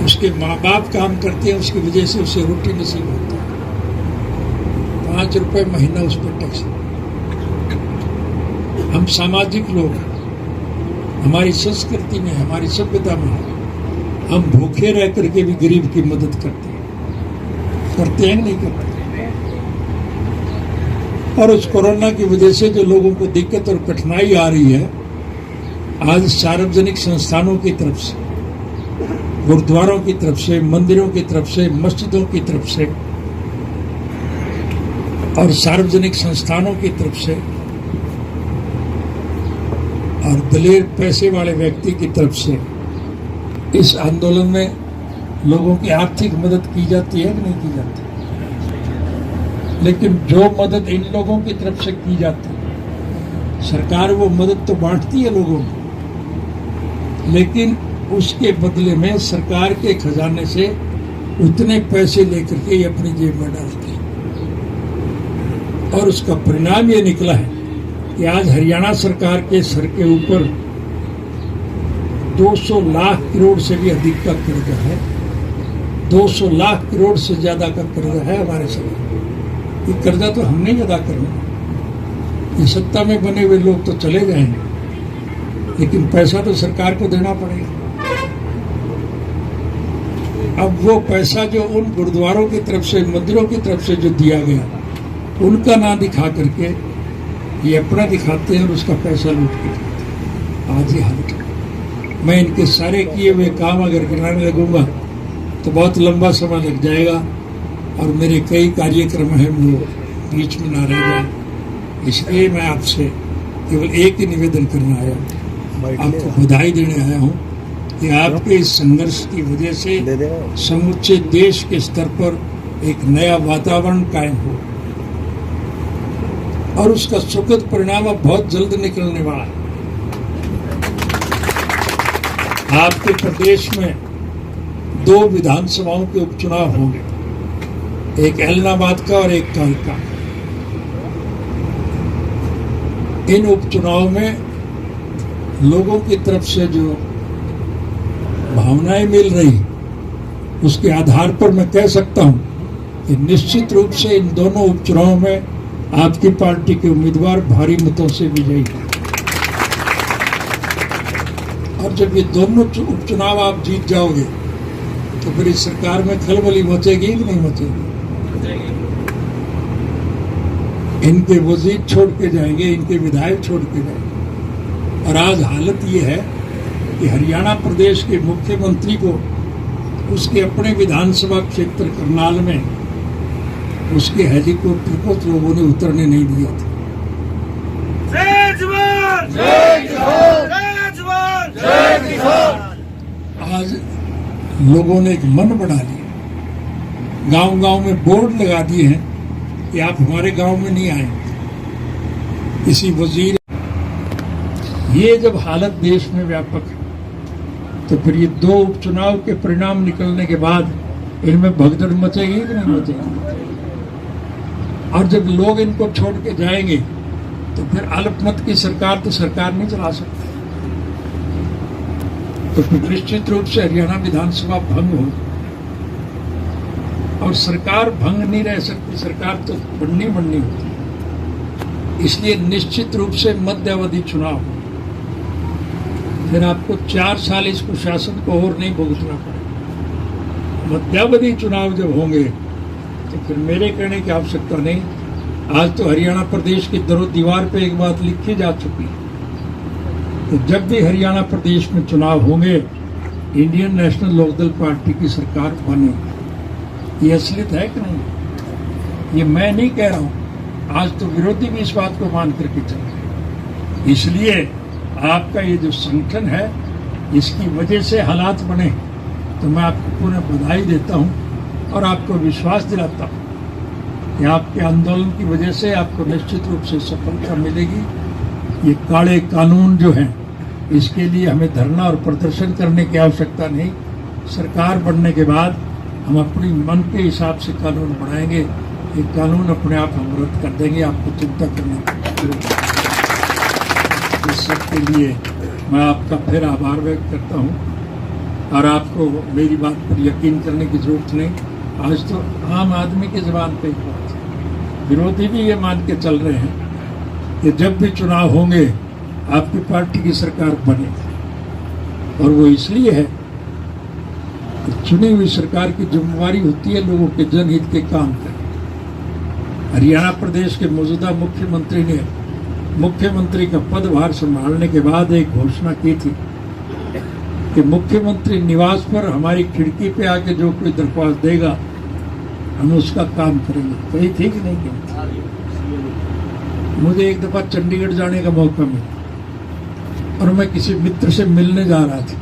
C: उसके माँ बाप काम करते हैं, उसकी वजह से उसे रोटी नसीब होती है। 5 रुपए महीना उस पर टैक्स। हम सामाजिक लोग हैं, हमारी संस्कृति में, हमारी सभ्यता में हम भूखे रह करके भी गरीब की मदद करते हैं नहीं करते। और उस कोरोना की वजह से जो लोगों को दिक्कत और कठिनाई आ रही है, आज सार्वजनिक संस्थानों की तरफ से, गुरुद्वारों की तरफ से, मंदिरों की तरफ से, मस्जिदों की तरफ से और सार्वजनिक संस्थानों की तरफ से और दलेर पैसे वाले व्यक्ति की तरफ से इस आंदोलन में लोगों की आर्थिक मदद की जाती है कि नहीं की जाती। लेकिन जो मदद इन लोगों की तरफ से की जाती है, सरकार वो मदद तो बांटती है लोगों को, लेकिन उसके बदले में सरकार के खजाने से उतने पैसे लेकर के ये अपनी जेब में डालती है। और उसका परिणाम ये निकला है कि आज हरियाणा सरकार के सर के ऊपर 200 लाख करोड़ से भी अधिक का कर्जा है। 200 लाख करोड़ से ज्यादा का कर्जा है हमारे सर। ये कर्जा तो हमने ही अदा करना। ये सत्ता में बने हुए लोग तो चले जाएंगे, लेकिन पैसा तो सरकार को देना पड़ेगा। अब वो पैसा जो उन गुरुद्वारों की तरफ से, मंदिरों की तरफ से जो दिया गया, उनका ना दिखा करके ये अपना दिखाते हैं और उसका पैसा लूट के खाते हैं। आज ये हालत है। मैं इनके सारे किए हुए काम अगर गिनाने लगूंगा तो बहुत लंबा समय लग जाएगा और मेरे कई कार्यक्रम हैं वो बीच में ना रह जाए। इसलिए मैं आपसे केवल एक ही निवेदन करना आया, आपको बधाई देने आया हूँ कि आपके इस संघर्ष की वजह से समूचे देश के स्तर पर एक नया वातावरण कायम हो और उसका सुखद परिणाम अब बहुत जल्द निकलने वाला है। आपके प्रदेश में 2 विधानसभाओं के उपचुनाव होंगे, एक एलनाबाद का और एक कालका। इन उपचुनाव में लोगों की तरफ से जो भावनाएं मिल रही, उसके आधार पर मैं कह सकता हूं कि निश्चित रूप से इन दोनों उपचुनाव में आपकी पार्टी के उम्मीदवार भारी मतों से विजयी हैं। और जब ये दोनों उपचुनाव आप जीत जाओगे तो फिर इस सरकार में खलबली मचेगी कि नहीं मचेगी। इनके वजीर छोड़ के जाएंगे, इनके विधायक छोड़ के जाएंगे। और आज हालत ये है कि हरियाणा प्रदेश के मुख्यमंत्री को उसके अपने विधानसभा क्षेत्र करनाल में उसके हेलीकॉप्टर को लोगों ने उतरने नहीं दिया था।
D: जय जवान, जय किसान, जय जवान, जय किसान।
C: आज लोगों ने एक मन बना लिया, गांव-गांव में बोर्ड लगा दिए हैं कि आप हमारे गांव में नहीं आएंगे। किसी वजीर, ये जब हालत देश में व्यापक है तो फिर ये 2 उपचुनाव के परिणाम निकलने के बाद इनमें भगदड़ मचेगी कि नहीं मचेगी। और जब लोग इनको छोड़ के जाएंगे तो फिर अल्पमत की सरकार तो सरकार नहीं चला सकती। तो फिर निश्चित रूप से हरियाणा विधानसभा भंग हो और सरकार भंग नहीं रह सकती, सरकार तो बननी होती है। इसलिए निश्चित रूप से मध्यावधि चुनाव, फिर आपको 4 साल इस प्रशासन को और नहीं भुगतना पड़ेगा। मध्यावधि चुनाव जब होंगे तो फिर मेरे कहने की आवश्यकता नहीं। आज तो हरियाणा प्रदेश की दीवार पे एक बात लिखी जा चुकी है। तो जब भी हरियाणा प्रदेश में चुनाव होंगे, इंडियन नेशनल लोकदल पार्टी की सरकार बनेगी। ये असलियत है कि नहीं? ये मैं नहीं कह रहा हूं, आज तो विरोधी भी इस बात को मान करके चल रहे। इसलिए आपका ये जो संगठन है, इसकी वजह से हालात बने, तो मैं आपको पुनः बधाई देता हूं और आपको विश्वास दिलाता हूं कि आपके आंदोलन की वजह से आपको निश्चित रूप से सफलता मिलेगी। ये काले कानून जो हैं, इसके लिए हमें धरना और प्रदर्शन करने की आवश्यकता नहीं। सरकार बनने के बाद हम अपनी मन के हिसाब से कानून बनाएंगे। ये कानून अपने आप हम रद्द कर देंगे, आपको चिंता करने की जरूरत नहीं। इस सब के लिए मैं आपका फिर आभार व्यक्त करता हूँ और आपको मेरी बात पर यकीन करने की जरूरत नहीं। आज तो आम आदमी की जबान पे बात है। विरोधी भी ये मान के चल रहे हैं कि जब भी चुनाव होंगे आपकी पार्टी की सरकार बनेगी, और वो इसलिए है कि चुनी हुई सरकार की जिम्मेवारी होती है लोगों के जनहित के काम करना। हरियाणा प्रदेश के मौजूदा मुख्यमंत्री ने मुख्यमंत्री का पदभार संभालने के बाद एक घोषणा की थी कि मुख्यमंत्री निवास पर हमारी खिड़की पे आके जो कोई दरख्वास्त देगा हम उसका काम करेंगे। कही थी कि नहीं कही? मुझे एक दफा चंडीगढ़ जाने का मौका मिला और मैं किसी मित्र से मिलने जा रहा था,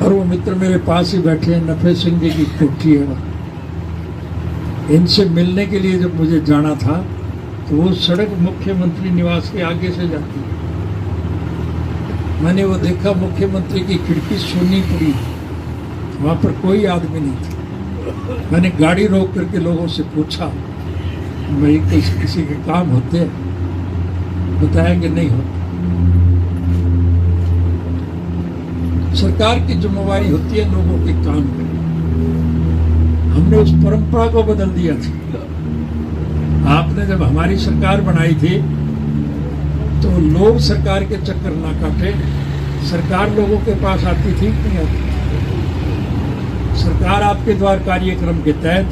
C: और वो मित्र मेरे पास ही बैठे हैं। नफे सिंह जी की कोठी है वहाँ। इनसे मिलने के लिए जब मुझे जाना था तो वो सड़क मुख्यमंत्री निवास के आगे से जाती है। मैंने वो देखा, मुख्यमंत्री की खिड़की सुनी पड़ी, वहां पर कोई आदमी नहीं था। मैंने गाड़ी रोक करके लोगों से पूछा, भाई किसी के काम होते हैं? बताया कि नहीं होते। सरकार की जिम्मेवारी होती है लोगों के काम करना। हमने उस परंपरा को बदल दिया था। आपने जब हमारी सरकार बनाई थी तो लोग सरकार के चक्कर ना काटे, सरकार लोगों के पास आती थी कि नहीं आती? सरकार आपके द्वार कार्यक्रम के तहत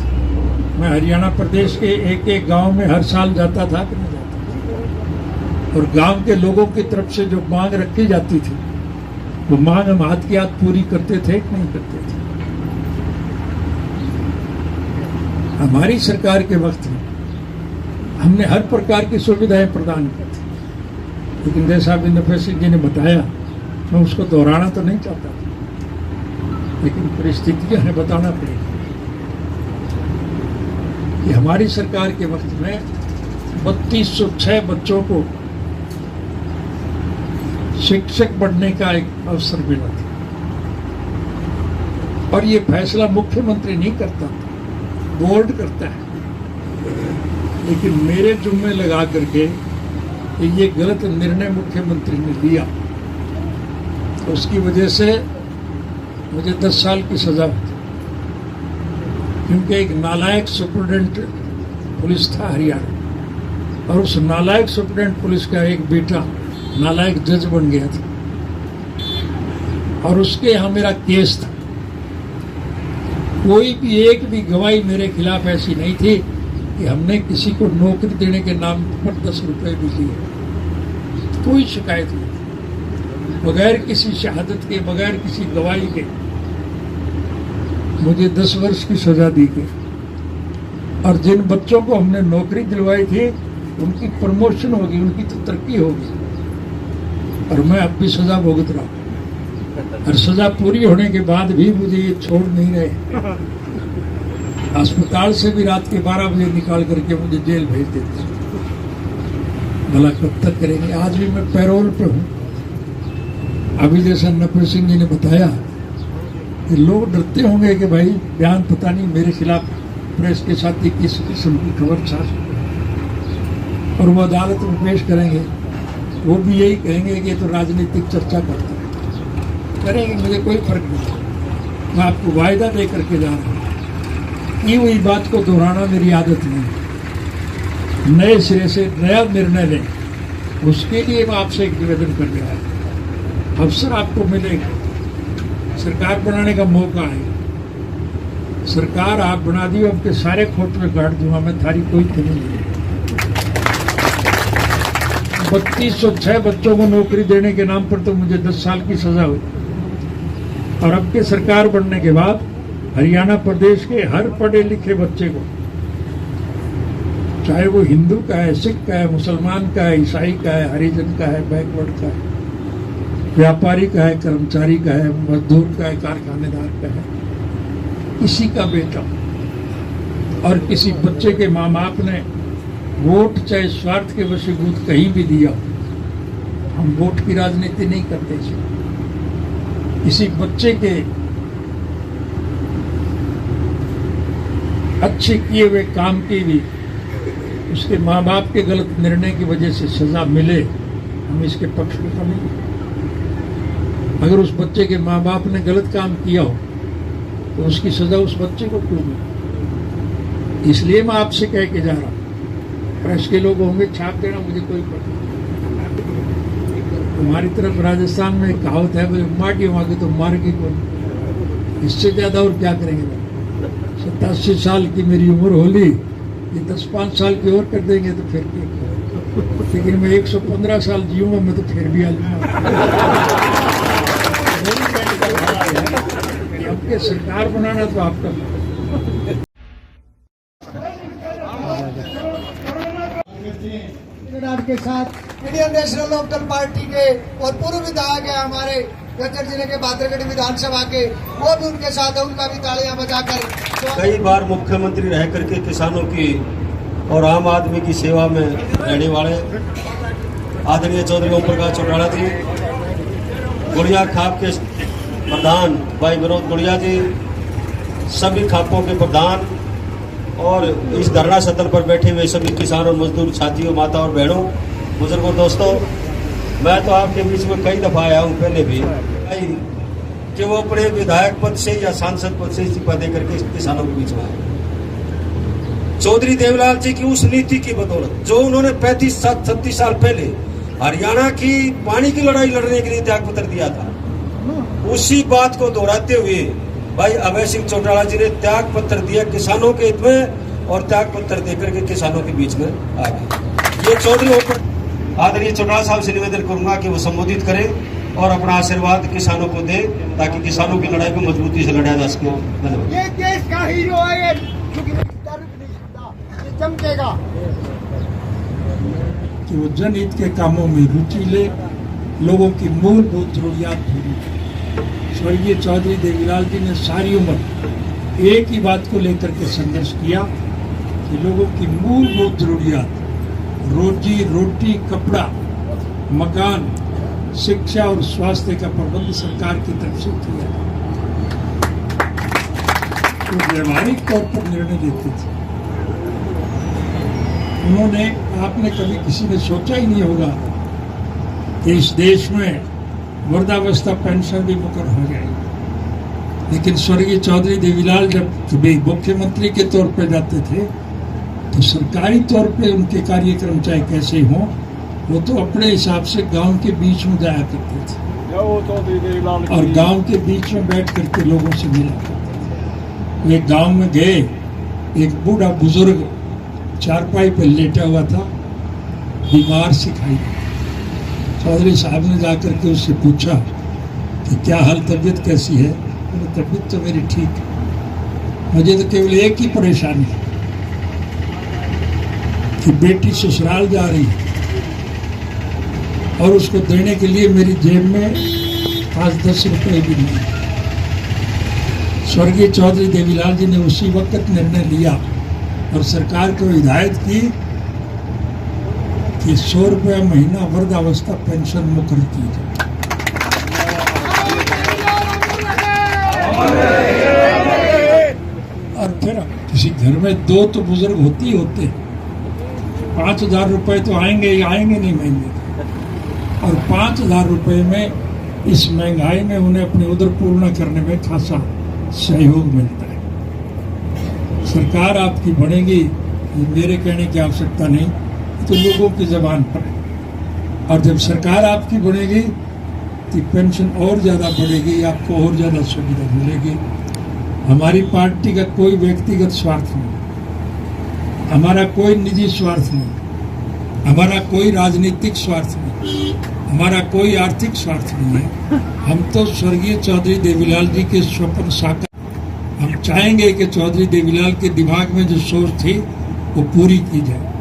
C: मैं हरियाणा प्रदेश के एक एक गांव में हर साल जाता था कि नहीं जाता था? और गांव के लोगों की तरफ से जो मांग रखी जाती थी वो मांग हम हाथ की हाथ पूरी करते थे कि नहीं करते थे? हमारी सरकार के वक्त में हमने हर प्रकार की सुविधाएं प्रदान की थी, लेकिन जैसा अभी नफे सिंह जी ने बताया, मैं उसको दोहराना तो नहीं चाहता था, लेकिन परिस्थितियां हमें बताना पड़ेगा कि हमारी सरकार के वक्त में 3206 बच्चों को शिक्षक बनने का एक अवसर मिला था। और ये फैसला मुख्यमंत्री नहीं करता, बोर्ड करता है। लेकिन मेरे जुम्मे लगा करके कि ये गलत निर्णय मुख्यमंत्री ने लिया, तो उसकी वजह से मुझे 10 साल की सजा हुई, क्योंकि एक नालायक सुपरिटेंडेंट पुलिस था हरियाणा, और उस नालायक सुपरिटेंडेंट पुलिस का एक बेटा नालायक जज बन गया था, और उसके यहाँ मेरा केस था। कोई भी एक भी गवाही मेरे खिलाफ ऐसी नहीं थी कि हमने किसी को नौकरी देने के नाम पर 10 रुपए भी लिए। कोई शिकायत नहीं, बगैर किसी शहादत के, बगैर किसी गवाही के मुझे 10 वर्ष की सजा दी गई। और जिन बच्चों को हमने नौकरी दिलवाई थी उनकी प्रमोशन होगी, उनकी तो तरक्की होगी, और मैं अब भी सजा भुगत रहा हूं। और सजा पूरी होने के बाद भी मुझे ये छोड़ नहीं रहे। अस्पताल से भी रात के 12 बजे निकाल करके मुझे जेल भेज देते हैं। भला कब तक करेंगे? आज भी मैं पैरोल पे हूँ। अभी जैसा नफे सिंह जी ने बताया कि लोग डरते होंगे कि भाई बयान पता नहीं मेरे खिलाफ प्रेस के साथ ही किस किस्म की खबर छा, और वो अदालत में पेश करेंगे, वो भी यही कहेंगे कि ये तो राजनीतिक चर्चा करते हैं। करेंगे, मुझे कोई फर्क नहीं। मैं आपको वायदा दे करके जा रहा हूँ, की हुई बात को दोहराना मेरी आदत नहीं। नए सिरे से नया निर्णय लें, उसके लिए मैं आपसे एक निवेदन कर रहा हूँ। अवसर आपको मिलेगा, सरकार बनाने का मौका है। सरकार आप बना दी, आपके सारे खोट में काट दूंगा मैं, थारी कोई कमी नहीं। 3206 बच्चों को नौकरी देने के नाम पर तो मुझे 10 साल की सजा हुई, और अब के सरकार बनने के बाद हरियाणा प्रदेश के हर पढ़े लिखे बच्चे को, चाहे वो हिंदू का है, सिख का है, मुसलमान का है, ईसाई का है, हरिजन का है, बैकवर्ड का है, व्यापारी का है, कर्मचारी का है, मजदूर का है, कारखानेदार का है, किसी का बेटा और किसी बच्चे के माँ बाप ने वोट चाहे स्वार्थ के वशीभूत कहीं भी दिया, हम वोट की राजनीति नहीं करते। किसी बच्चे के अच्छे किए हुए काम की भी उसके माँ बाप के गलत निर्णय की वजह से सजा मिले, हम इसके पक्ष में तो नहीं। अगर उस बच्चे के माँ बाप ने गलत काम किया हो तो उसकी सजा उस बच्चे को क्यों मिले? इसलिए मैं आपसे कह के जा रहा हूँ, प्रेस के लोग होंगे छाप देना, मुझे कोई पता नहीं। हमारी तरफ राजस्थान में एक कहावत है, बोले माटी मांगे तो मार की कौन, इससे ज्यादा और क्या करेंगे। 87 साल की मेरी उम्र होली, ये 10-5 साल की और कर देंगे तो फिर क्या। लेकिन मैं 115 साल जीऊंगा, मैं तो फिर भी आ जाऊंगा। आपके सरकार बनाना तो आपका
A: के साथ इंडियन नेशनल लोकदल पार्टी के और पूर्व विधायक है हमारे गज्जर जिले के बादरगढ़ विधानसभा के, वो भी उनके साथ है, उनका भी तालियां बजाकर।
B: कई बार मुख्यमंत्री रह करके किसानों की और आम आदमी की सेवा में रहने वाले आदरणीय चौधरी ओम प्रकाश चौटाला जी, गुड़िया खाप के प्रधान भाई विनोद गुड़िया जी, सभी खापों के प्रधान और इस धरना सदन पर बैठे हुए सभी किसान और मजदूर साथियों, माता और बहनों, बुजुर्गों, दोस्तों, मैं तो आपके बीच में कई दफा आया हूं पहले भी कि वो अपने विधायक पद से या सांसद पद से इस्तीफा देकर के किसानों के बीच में आए। चौधरी देवीलाल जी की उस नीति की बदौलत जो उन्होंने 35-36 साल पहले हरियाणा की पानी की लड़ाई लड़ने के लिए त्याग पत्र दिया था, उसी बात को दोहराते हुए भाई अभय सिंह चौटाला जी ने त्याग पत्र दिया किसानों के हित में और त्याग पत्र देकर के किसानों के बीच में आ गए। ये चौधरी आदरणीय चौटाला साहब से निवेदन करूंगा कि वो संबोधित करें और अपना आशीर्वाद किसानों को दें ताकि किसानों की लड़ाई को मजबूती से लड़ा जा सके। धन्यवाद।
A: ये देश का हीरो है, चमकेगा
C: कि वो जनहित के कामों में रुचि ले, लोगों की मूलभूत जरूरियात पूरी करे। स्वर्गीय चौधरी देवीलाल जी ने सारी उम्र एक ही बात को लेकर के संघर्ष किया कि लोगों की मूलभूत जरूरियात, रोजी रोटी, कपड़ा, मकान, शिक्षा और स्वास्थ्य का प्रबंध सरकार की तरफ से किया। तो व्यवहारिक तौर पर निर्णय लेते थे उन्होंने। आपने कभी किसी ने सोचा ही नहीं होगा कि इस देश में वृद्धावस्था पेंशन भी मुकर हो जाएगी, लेकिन स्वर्गीय चौधरी देवीलाल जब मुख्यमंत्री के तौर पर जाते थे तो सरकारी तौर पे उनके कार्यक्रम चाहे कैसे हों, वो तो अपने हिसाब से गांव के बीच में जाया करते थे और गांव के बीच में बैठ करके लोगों से मिला करते थे। वे गांव में गए, एक बूढ़ा बुजुर्ग चारपाई पर लेटा हुआ था, बीमार सिखाई। चौधरी साहब ने जाकर के उससे पूछा कि क्या हाल, तबीयत कैसी है? तबीयत तो मेरी ठीक है, मुझे तो केवल एक ही परेशानी है कि बेटी ससुराल जा रही है और उसको देने के लिए मेरी जेब में 5-10 रुपए भी नहीं। स्वर्गीय चौधरी देवीलाल जी ने उसी वक्त निर्णय लिया और सरकार को हिदायत की कि 100 रुपया महीना वृद्धावस्था पेंशन मुकर की जाए। और फिर किसी घर में 2 तो बुजुर्ग होते ही होते, 5,000 रुपए तो आएंगे नहीं महीने, और 5,000 रुपए में इस महंगाई में उन्हें अपने उधर पूर्ण करने में खासा सहयोग मिलता है। सरकार आपकी बढ़ेगी, मेरे कहने की आवश्यकता नहीं, तो लोगों की जबान पर है। और जब सरकार आपकी बढ़ेगी तो पेंशन और ज्यादा बढ़ेगी, आपको और ज्यादा सुविधा मिलेगी। हमारी पार्टी का कोई व्यक्तिगत स्वार्थ नहीं, हमारा कोई निजी स्वार्थ नहीं, हमारा कोई राजनीतिक स्वार्थ नहीं, हमारा कोई आर्थिक स्वार्थ नहीं है। हम तो स्वर्गीय चौधरी देवीलाल जी के स्वप्न साकार, हम चाहेंगे कि चौधरी देवीलाल के दिमाग में जो सोच थी वो पूरी की जाए।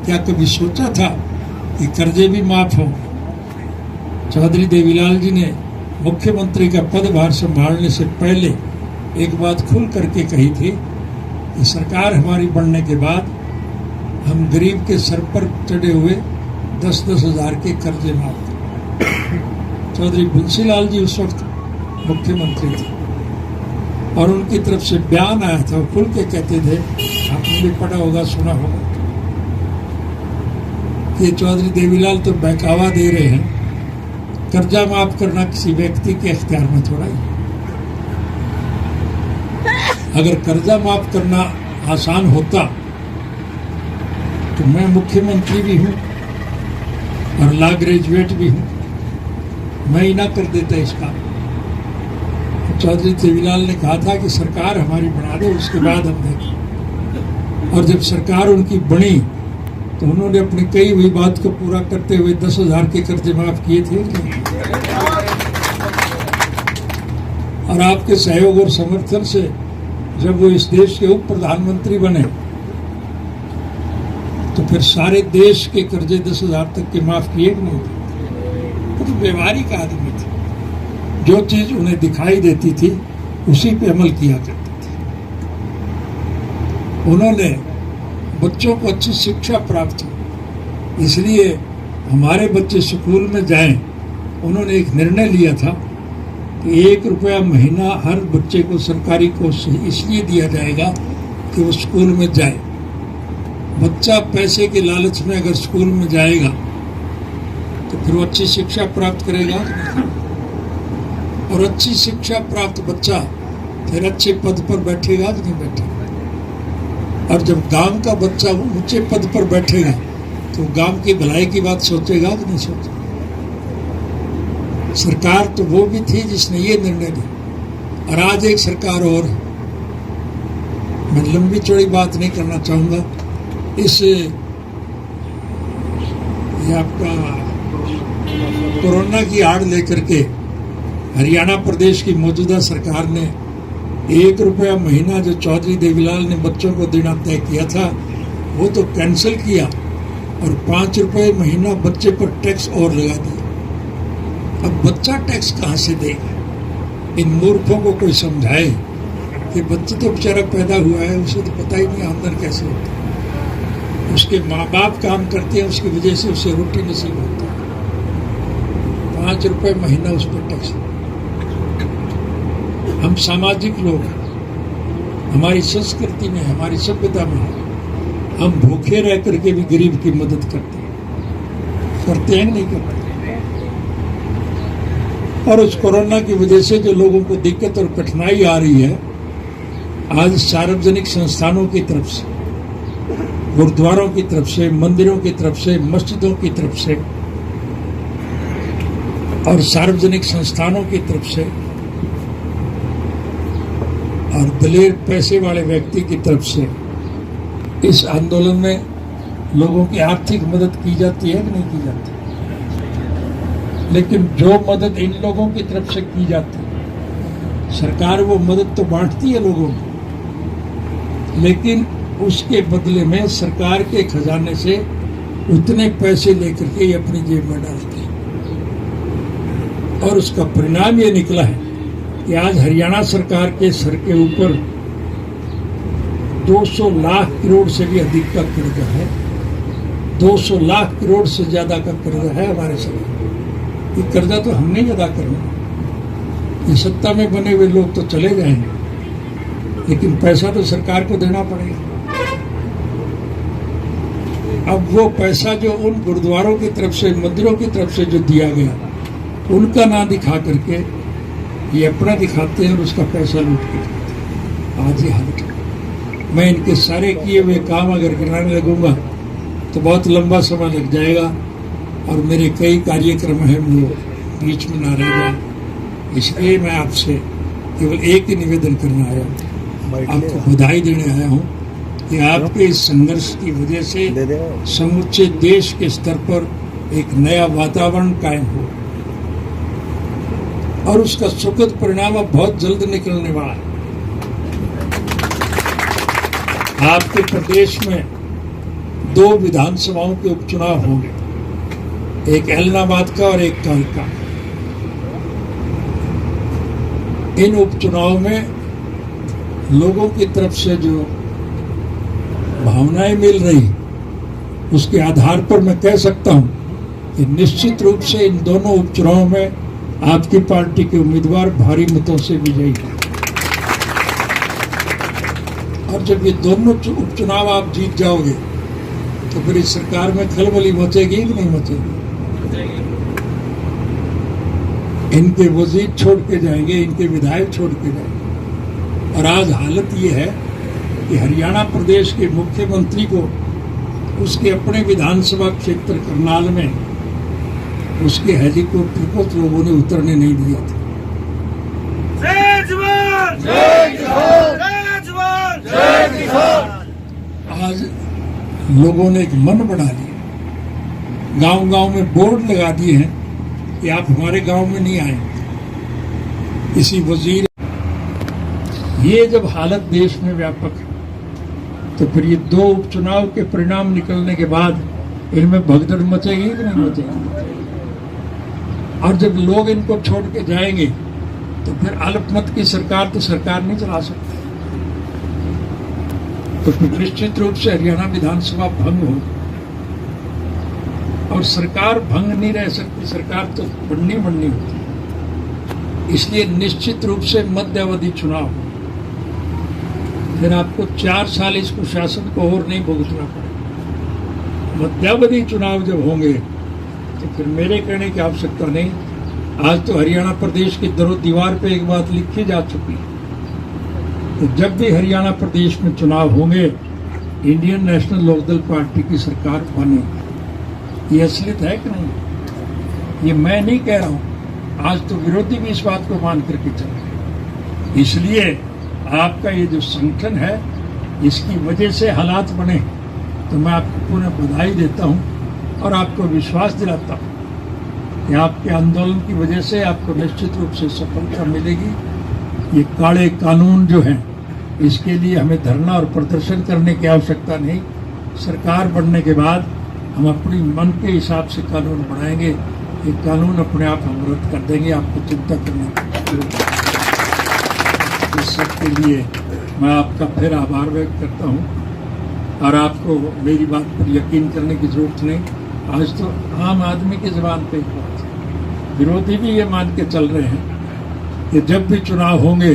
C: क्या कभी सोचा था कि कर्जे भी माफ होंगे? चौधरी देवीलाल जी ने मुख्यमंत्री का पदभार संभालने से पहले एक बात खुल करके कही थी कि सरकार हमारी बनने के बाद हम गरीब के सर पर चढ़े हुए 10-10 हजार के कर्जे माफ करें। चौधरी बंसीलाल जी उस वक्त मुख्यमंत्री थे और उनकी तरफ से बयान आया था, खुल के कहते थे, आपने भी पढ़ा होगा, सुना होगा, कि चौधरी देवीलाल तो बहकावा दे रहे हैं कर्जा माफ करना किसी व्यक्ति के इख्तियार में थोड़ा ही है। अगर कर्जा माफ करना आसान होता तो मैं मुख्यमंत्री भी हूं और लॉ ग्रेजुएट भी हूं, मैं ही ना कर देता इस काम। चौधरी देवीलाल ने कहा था कि सरकार हमारी बना दो, उसके बाद हम देखें। और जब सरकार उनकी बनी तो उन्होंने अपनी कही हुई बात को पूरा करते हुए 10,000 के कर्जे माफ किए थे। और आपके सहयोग और समर्थन से जब वो इस देश के उप प्रधानमंत्री बने तो फिर सारे देश के कर्जे 10,000 तक के माफ किए नहीं थे। वो तो व्यवहारिक आदमी थे, जो चीज उन्हें दिखाई देती थी उसी पे अमल किया करते थे। उन्होंने बच्चों को अच्छी शिक्षा प्राप्त हो, इसलिए हमारे बच्चे स्कूल में जाएं। उन्होंने एक निर्णय लिया था कि 1 रुपया महीना हर बच्चे को सरकारी कोष से इसलिए दिया जाएगा कि वो स्कूल में जाए। बच्चा पैसे के लालच में अगर स्कूल में जाएगा तो फिर वो अच्छी शिक्षा प्राप्त करेगा, और अच्छी शिक्षा प्राप्त बच्चा फिर अच्छे पद पर बैठेगा कि नहीं बैठेगा। और जब गांव का बच्चा ऊंचे पद पर बैठेगा तो गांव की भलाई की बात सोचेगा कि नहीं सोचेगा। सरकार तो वो भी थी जिसने ये निर्णय लिया, और आज एक सरकार और है। मैं लंबी चौड़ी बात नहीं करना चाहूंगा। इस ये आपका कोरोना की आड़ लेकर के हरियाणा प्रदेश की मौजूदा सरकार ने 1 रुपया महीना जो चौधरी देवीलाल ने बच्चों को देना तय किया था वो तो कैंसिल किया, और 5 रुपये महीना बच्चे पर टैक्स और लगा दिया। अब बच्चा टैक्स कहाँ से देगा? इन मूर्खों को कोई समझाए कि बच्चे तो बेचारा पैदा हुआ है, उसे तो पता ही नहीं आमदन कैसे होती है। उसके माँ बाप काम करते हैं, उसकी वजह से उसे रोटी नसीब होती है। 5 रुपये महीना उस पर टैक्स। हम सामाजिक लोग हैं, हमारी संस्कृति में, हमारी सभ्यता में हम भूखे रह करके भी गरीब की मदद करते हैं नहीं करते। और उस कोरोना की वजह से जो लोगों को दिक्कत और कठिनाई आ रही है, आज सार्वजनिक संस्थानों की तरफ से, गुरुद्वारों की तरफ से, मंदिरों की तरफ से, मस्जिदों की तरफ से और सार्वजनिक संस्थानों की तरफ से और दलेर पैसे वाले व्यक्ति की तरफ से इस आंदोलन में लोगों की आर्थिक मदद की जाती है कि नहीं की जाती। लेकिन जो मदद इन लोगों की तरफ से की जाती है, सरकार वो मदद तो बांटती है लोगों को, लेकिन उसके बदले में सरकार के खजाने से उतने पैसे लेकर के ये अपनी जेब में डालते हैं। और उसका परिणाम ये निकला है कि आज हरियाणा सरकार के सर के ऊपर 200 लाख करोड़ से भी अधिक का कर्जा है। 200 लाख करोड़ से ज्यादा का कर्जा है हमारे सरकार। ये कर्जा तो हमने ही अदा करना। ये सत्ता में बने हुए लोग तो चले जाएंगे, लेकिन पैसा तो सरकार को देना पड़ेगा। अब वो पैसा जो उन गुरुद्वारों की तरफ से, मंदिरों की तरफ से जो दिया गया, उनका ना दिखा करके ये अपना दिखाते हैं और उसका पैसा लूट के आज ये हालत है। मैं इनके सारे किए हुए काम अगर गिनाने लगूंगा तो बहुत लंबा समय लग जाएगा, और मेरे कई कार्यक्रम हैं वो बीच में ना रह जाए। इसलिए मैं आपसे केवल एक ही निवेदन करना आया हूँ, आपको बधाई देने आया हूँ कि आपके इस संघर्ष की वजह से समूचे देश के स्तर पर एक नया वातावरण कायम हो, और उसका सुखद परिणाम अब बहुत जल्द निकलने वाला है। आपके प्रदेश में 2 विधानसभाओं के उपचुनाव होंगे, एक एलनाबाद का और एक कालका। इन उपचुनाव में लोगों की तरफ से जो भावनाएं मिल रही, उसके आधार पर मैं कह सकता हूं कि निश्चित रूप से इन दोनों उपचुनाव में आपकी पार्टी के उम्मीदवार भारी मतों से विजयी हैं। और जब ये दोनों उपचुनाव आप जीत जाओगे तो फिर इस सरकार में खलबली मचेगी कि नहीं मचेगी? इनके वजीर छोड़ के जाएंगे, इनके विधायक छोड़ के जाएंगे। और आज हालत ये है कि हरियाणा प्रदेश के मुख्यमंत्री को उसके अपने विधानसभा क्षेत्र करनाल में उसके हेलीकॉप्टर को तो लोगों ने उतरने नहीं दिया था।
D: जय जवान जय किसान, जय जवान जय किसान।
C: आज लोगों ने एक मन बना लिया, गांव-गांव में बोर्ड लगा दिए हैं कि आप हमारे गांव में नहीं आए। इसी वजीर, ये जब हालत देश में व्यापक है तो फिर ये 2 उपचुनाव के परिणाम निकलने के बाद इनमें भगदड़ मचेगी कि नहीं मचेगी? और जब लोग इनको छोड़ के जाएंगे तो फिर अल्पमत की सरकार तो सरकार नहीं चला सकती। तो फिर निश्चित रूप से हरियाणा विधानसभा भंग हो, और सरकार भंग नहीं रह सकती, सरकार तो बननी होती। इसलिए निश्चित रूप से मध्यावधि चुनाव, फिर आपको 4 साल इस कुशासन को और नहीं भुगतना पड़ेगा। मध्यावधि चुनाव जब होंगे तो फिर मेरे कहने की आवश्यकता नहीं। आज तो हरियाणा प्रदेश की दीवार पे एक बात लिखी जा चुकी है, तो जब भी हरियाणा प्रदेश में चुनाव होंगे इंडियन नेशनल लोकदल पार्टी की सरकार बनेगी। ये असलियत है कि नहीं? ये मैं नहीं कह रहा हूं, आज तो विरोधी भी इस बात को मान करके चल रहे हैं। इसलिए आपका ये जो संगठन है, इसकी वजह से हालात बने, तो मैं आपको पुनः बधाई देता हूं और आपको विश्वास दिलाता हूं कि आपके आंदोलन की वजह से आपको निश्चित रूप से सफलता मिलेगी। ये काले कानून जो हैं, इसके लिए हमें धरना और प्रदर्शन करने की आवश्यकता नहीं। सरकार बनने के बाद हम अपनी मन के हिसाब से कानून बनाएंगे। ये कानून अपने आप हम रद्द कर देंगे, आपको चिंता करने की। इस सब के लिए मैं आपका फिर आभार व्यक्त करता हूँ और आपको मेरी बात पर यकीन करने की जरूरत नहीं। आज तो आम आदमी की जुबान पे एक बात है, विरोधी भी ये मान के चल रहे हैं कि जब भी चुनाव होंगे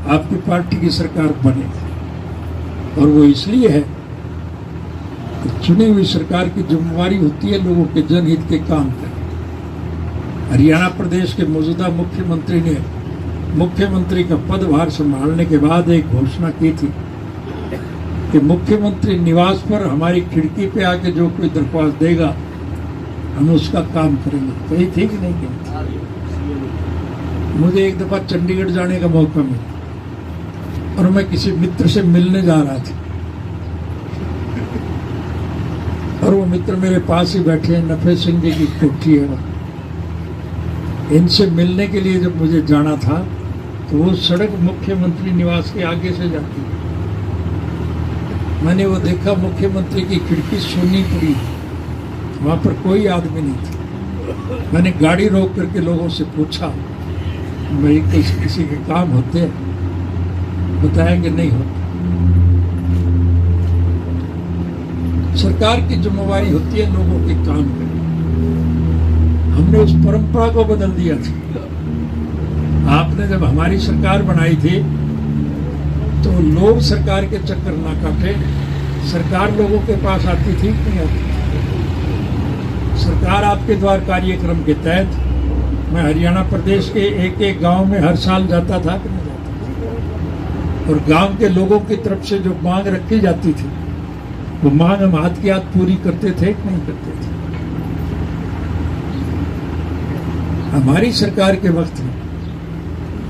C: आपकी पार्टी की सरकार बनेगी। और वो इसलिए है कि चुनी हुई सरकार की जिम्मेवारी होती है लोगों के जनहित के काम करना। हरियाणा प्रदेश के मौजूदा मुख्यमंत्री ने मुख्यमंत्री का पदभार संभालने के बाद एक घोषणा की थी कि मुख्यमंत्री निवास पर हमारी खिड़की पे आके जो कोई दरख्वास्त देगा हम उसका काम करेंगे। कही थी कि नहीं कही? मुझे एक दफा चंडीगढ़ जाने का मौका मिला और मैं किसी मित्र से मिलने जा रहा था और वो मित्र मेरे पास ही बैठे हैं, नफे सिंह जी की कोठी है। इनसे मिलने के लिए जब मुझे जाना था तो वो सड़क मुख्यमंत्री निवास के आगे से जाती है। मैंने वो देखा, मुख्यमंत्री की खिड़की सुनी पड़ी, वहां पर कोई आदमी नहीं था। मैंने गाड़ी रोक करके लोगों से पूछा, भाई किसी के काम होते हैं? बताएंगे नहीं होते। सरकार की जिम्मेवारी होती है लोगों के काम करना। हमने उस परंपरा को बदल दिया था। आपने जब हमारी सरकार बनाई थी तो लोग सरकार के चक्कर ना काटे, सरकार लोगों के पास आती थी कि नहीं आती? सरकार आपके द्वार कार्यक्रम के तहत मैं हरियाणा प्रदेश के एक एक गांव में हर साल जाता था कि नहीं जाता? और गांव के लोगों की तरफ से जो मांग रखी जाती थी वो मांग हम हाथ की हाथ पूरी करते थे कि नहीं करते थे? हमारी सरकार के वक्त में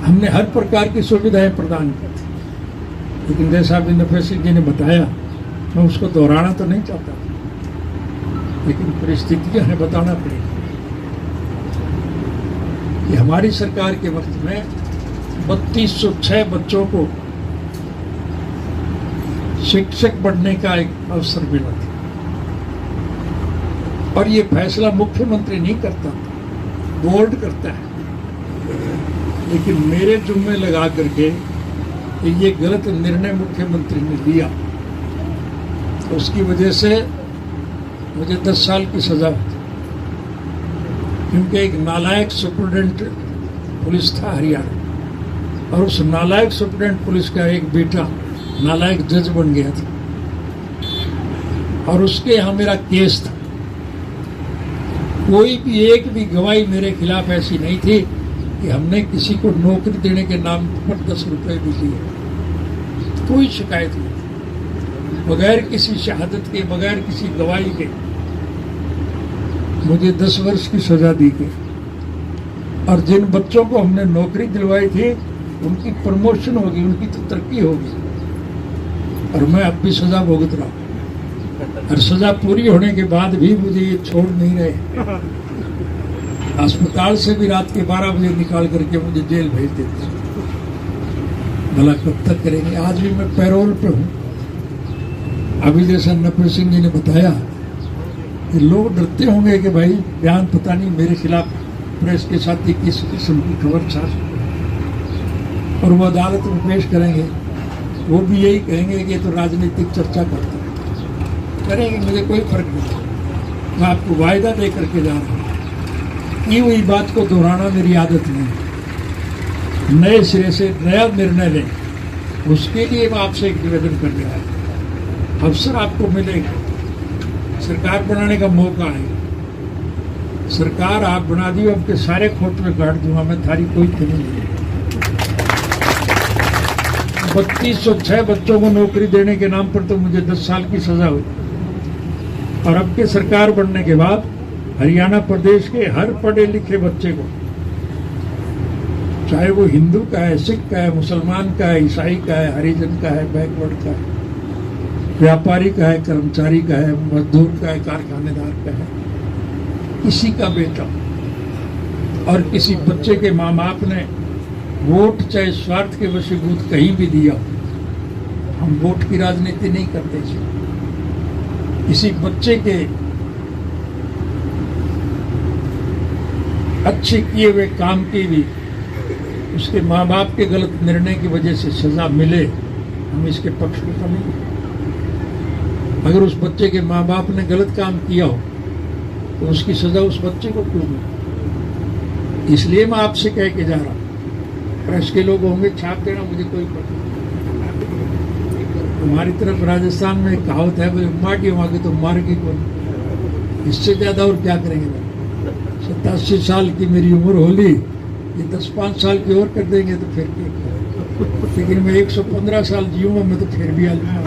C: हमने हर प्रकार की सुविधाएं प्रदान की थी, लेकिन जैसा अभी नफे सिंह जी ने बताया, मैं उसको दोहराना तो नहीं चाहता, लेकिन परिस्थितियां हैं, बताना पड़ेगा कि हमारी सरकार के वक्त में 3206 बच्चों को शिक्षक बनने का एक अवसर मिला था। और ये फैसला मुख्यमंत्री नहीं करता, बोर्ड करता है। लेकिन मेरे जुम्मे लगा करके कि ये गलत निर्णय मुख्यमंत्री ने लिया, तो उसकी वजह से मुझे 10 साल की सजा हुई, क्योंकि एक नालायक सुपरिटेंडेंट पुलिस था हरियाणा, और उस नालायक सुपरिटेंडेंट पुलिस का एक बेटा नालायक जज बन गया था और उसके यहाँ मेरा केस था। कोई भी एक भी गवाही मेरे खिलाफ ऐसी नहीं थी कि हमने किसी को नौकरी देने के नाम पर 10 रुपए भी दिए, कोई शिकायत नहीं, बगैर किसी शहादत के, बगैर किसी गवाही के मुझे 10 वर्ष की सजा दी गई। और जिन बच्चों को हमने नौकरी दिलवाई थी उनकी प्रमोशन होगी, उनकी तो तरक्की होगी, और मैं अब भी सजा भुगत रहा हूं। और सजा पूरी होने के बाद भी मुझे ये छोड़ नहीं रहे, अस्पताल से भी रात के 12 बजे निकाल करके मुझे जेल भेज देते। भला कब तक करेंगे? आज भी मैं पैरोल पे हूं। अभी जैसा नपे सिंह जी ने बताया कि लोग डरते होंगे कि भाई बयान पता नहीं मेरे खिलाफ प्रेस के साथ किस किस्म की खबर छाप, और वो अदालत में पेश करेंगे, वो भी यही कहेंगे कि ये तो राजनीतिक चर्चा करते हैं। करेंगे, मुझे कोई फर्क नहीं। मैं आपको वायदा दे करके जा रहा हूँ, की हुई बात को दोहराना मेरी आदत नहीं। नए सिरे से नया निर्णय लें, उसके लिए मैं आपसे एक निवेदन करने आया हूं। अवसर आपको मिलेगा, सरकार बनाने का मौका है। सरकार आप बना दी, आपके सारे खोट में काट दूंगा मैं, थारी कोई कमी नहीं। 3206 बच्चों को नौकरी देने के नाम पर तो मुझे 10 साल की सजा हुई, और अब के सरकार बनने के बाद हरियाणा प्रदेश के हर पढ़े लिखे बच्चे को, चाहे वो हिंदू का है, सिख का है, मुसलमान का है, ईसाई का है, हरिजन का है, बैकवर्ड का है, व्यापारी का है, कर्मचारी का है, मजदूर का है, कारखानेदार का है, किसी का बेटा और किसी बच्चे के माँ बाप ने वोट चाहे स्वार्थ के वशीभूत कहीं भी दिया, हम वोट की राजनीति नहीं करते थे। किसी बच्चे के अच्छे किए हुए काम की भी उसके माँ बाप के गलत निर्णय की वजह से सजा मिले, हम इसके पक्ष में तो नहीं। अगर उस बच्चे के माँ बाप ने गलत काम किया हो तो उसकी सजा उस बच्चे को क्यों मिले? इसलिए मैं आपसे कह के जा रहा हूं, प्रेस के लोग होंगे छाप देना, मुझे कोई पता नहीं। हमारी तरफ राजस्थान में एक कहावत है, भाई मार के वहां के तो मार के कौन, इससे ज्यादा और क्या करेंगे? 87 साल की मेरी उम्र होली, ये 10-5 साल की और कर देंगे तो फिर क्या? लेकिन मैं 115 साल जीऊंगा, मैं तो फिर भी आ जाऊंगा।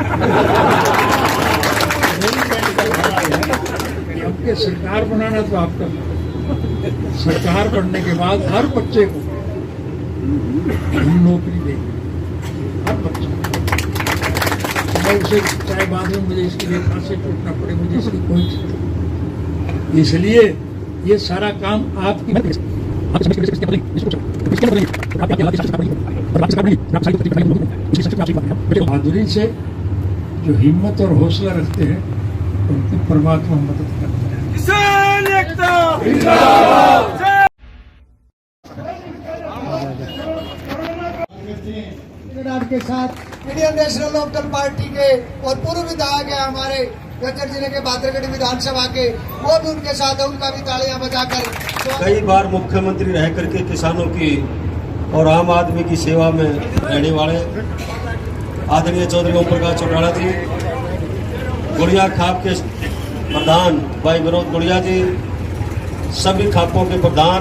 C: आपके सरकार बनाना तो आपका, सरकार बनने के बाद हर बच्चे को हम नौकरी देंगे, हर बच्चे। मैं उसे चाहे बाद में मुझे इसके लिए फांसी टूटना पड़े, मुझे इसकी कोई चिंता नहीं। इसलिए ये सारा काम आपकी बहादुरी से जो हिम्मत और हौसला रखते हैं उनकी परमात्मा मदद करता है।
D: किसान एकता जिंदाबाद।
A: के साथ इंडियन नेशनल लोकदल पार्टी के और पूर्व विधायक है हमारे गज्जर जिले के बादरगढ़ विधानसभा के, वो भी उनके साथ है, उनका भी तालियां बजाकर।
B: कई बार मुख्यमंत्री रह करके किसानों की और आम आदमी की सेवा में रहने वाले आदरणीय चौधरी ओम प्रकाश चौटाला जी, गुड़िया खाप के प्रधान भाई विनोद गुड़िया जी, सभी खापों के प्रधान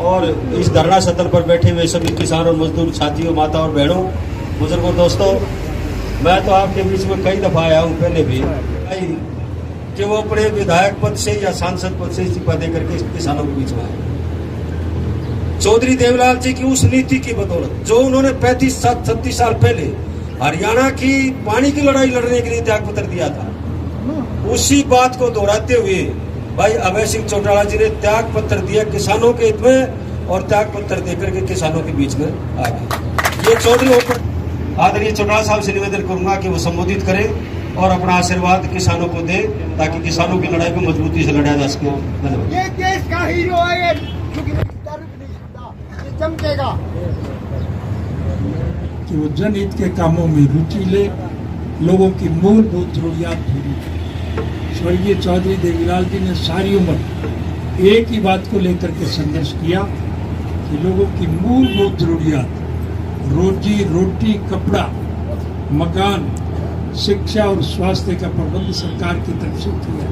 B: और इस धरना सदन पर बैठे हुए सभी किसान और मजदूर साथियों, माता और बहनों, बुजुर्गों, दोस्तों, मैं तो आपके बीच में कई दफा आया हूं पहले भी, कि वो अपने विधायक पद से या सांसद पद से इस्तीफा देकर के किसानों के बीच में आए। चौधरी देवीलाल जी की उस नीति की बदौलत जो उन्होंने 35-37 साल पहले हरियाणा की पानी की लड़ाई लड़ने के लिए त्याग पत्र दिया था, उसी बात को दोहराते हुए भाई अभय सिंह चौटाला जी ने त्याग पत्र दिया किसानों के हित में, और त्याग पत्र देकर के किसानों के बीच में आ गए। ये चौधरी आदरणीय चौटाला साहब से निवेदन करूंगा कि वो संबोधित करें और अपना आशीर्वाद किसानों को दे, ताकि किसानों की लड़ाई को मजबूती से लड़ा जा सके। धन्यवाद।
A: ये देश का हीरो है, चमकेगा
C: कि वो जनहित के कामों में रुचि ले, लोगों की मूलभूत जरूरियात पूरी। स्वर्गीय चौधरी देवीलाल जी ने सारी उम्र एक ही बात को लेकर के संघर्ष किया कि लोगों की मूलभूत जरूरियात, रोजी रोटी, कपड़ा, मकान, शिक्षा और स्वास्थ्य का प्रबंध सरकार की तरफ से किया।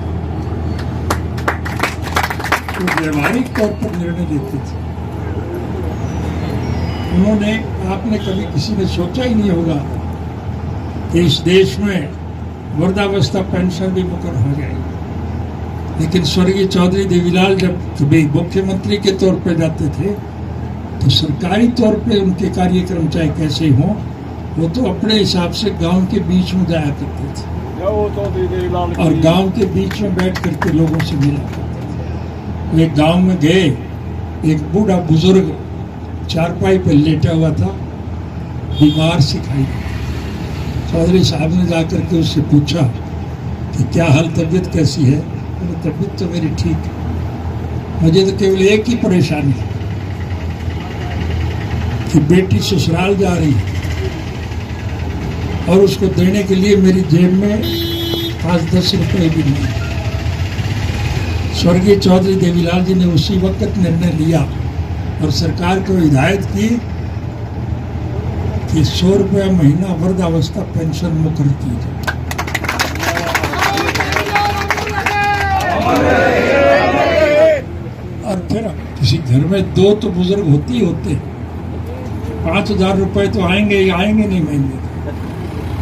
C: तो व्यवहारिक तौर पर निर्णय लेते थे, उन्होंने, आपने कभी किसी ने सोचा ही नहीं होगा कि इस देश में वृद्धावस्था पेंशन भी मुकर हो जाएगी। लेकिन स्वर्गीय चौधरी देवीलाल जब कभी मुख्यमंत्री के तौर पर जाते थे तो सरकारी तौर पे उनके कार्यक्रम चाहे कैसे हों, वो तो अपने हिसाब से गांव के बीच में जाया करते थे और गांव के बीच में बैठ करके लोगों से मिला करते थे। वे गांव में गए, एक बूढ़ा बुजुर्ग चारपाई पर लेटा हुआ था, बीमार सिखाई दिया। चौधरी साहब ने जाकर के उससे पूछा कि क्या हाल, तबीयत कैसी है? तबीयत तो मेरी ठीक है, मुझे तो केवल एक ही परेशानी है कि बेटी ससुराल जा रही है और उसको देने के लिए मेरी जेब में 5-10 रुपए भी नहीं। स्वर्गीय चौधरी देवीलाल जी ने उसी वक्त निर्णय लिया और सरकार को हिदायत की कि 100 रुपया महीना वृद्धावस्था पेंशन मुकर की जाए। और फिर किसी घर में 2 तो बुजुर्ग होते ही होते, 5,000 रुपए तो आएंगे ही आएंगे नहीं महीने,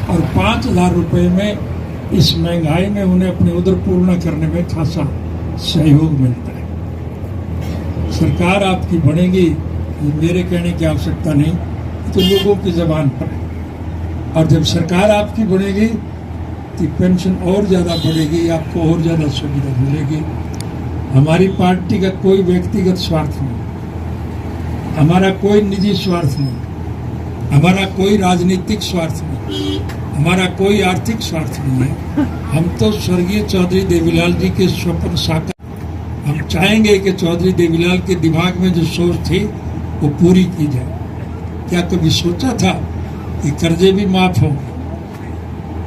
C: और 5,000 रुपए में इस महंगाई में उन्हें अपनी उधर पूर्ण करने में खासा सहयोग मिलता है। सरकार आपकी बढ़ेगी, ये मेरे कहने की आवश्यकता नहीं, तो लोगों की जबान पर है। और जब सरकार आपकी बढ़ेगी तो पेंशन और ज़्यादा बढ़ेगी, आपको और ज़्यादा सुविधा मिलेगी। हमारी पार्टी का कोई व्यक्तिगत स्वार्थ नहीं, हमारा कोई निजी स्वार्थ नहीं, हमारा कोई राजनीतिक स्वार्थ नहीं, हमारा कोई आर्थिक स्वार्थ नहीं है। हम तो स्वर्गीय चौधरी देवीलाल जी के स्वप्न साकार, हम चाहेंगे कि चौधरी देवीलाल के दिमाग में जो सोच थी वो पूरी की जाए। क्या कभी सोचा था कि कर्जे भी माफ होंगे?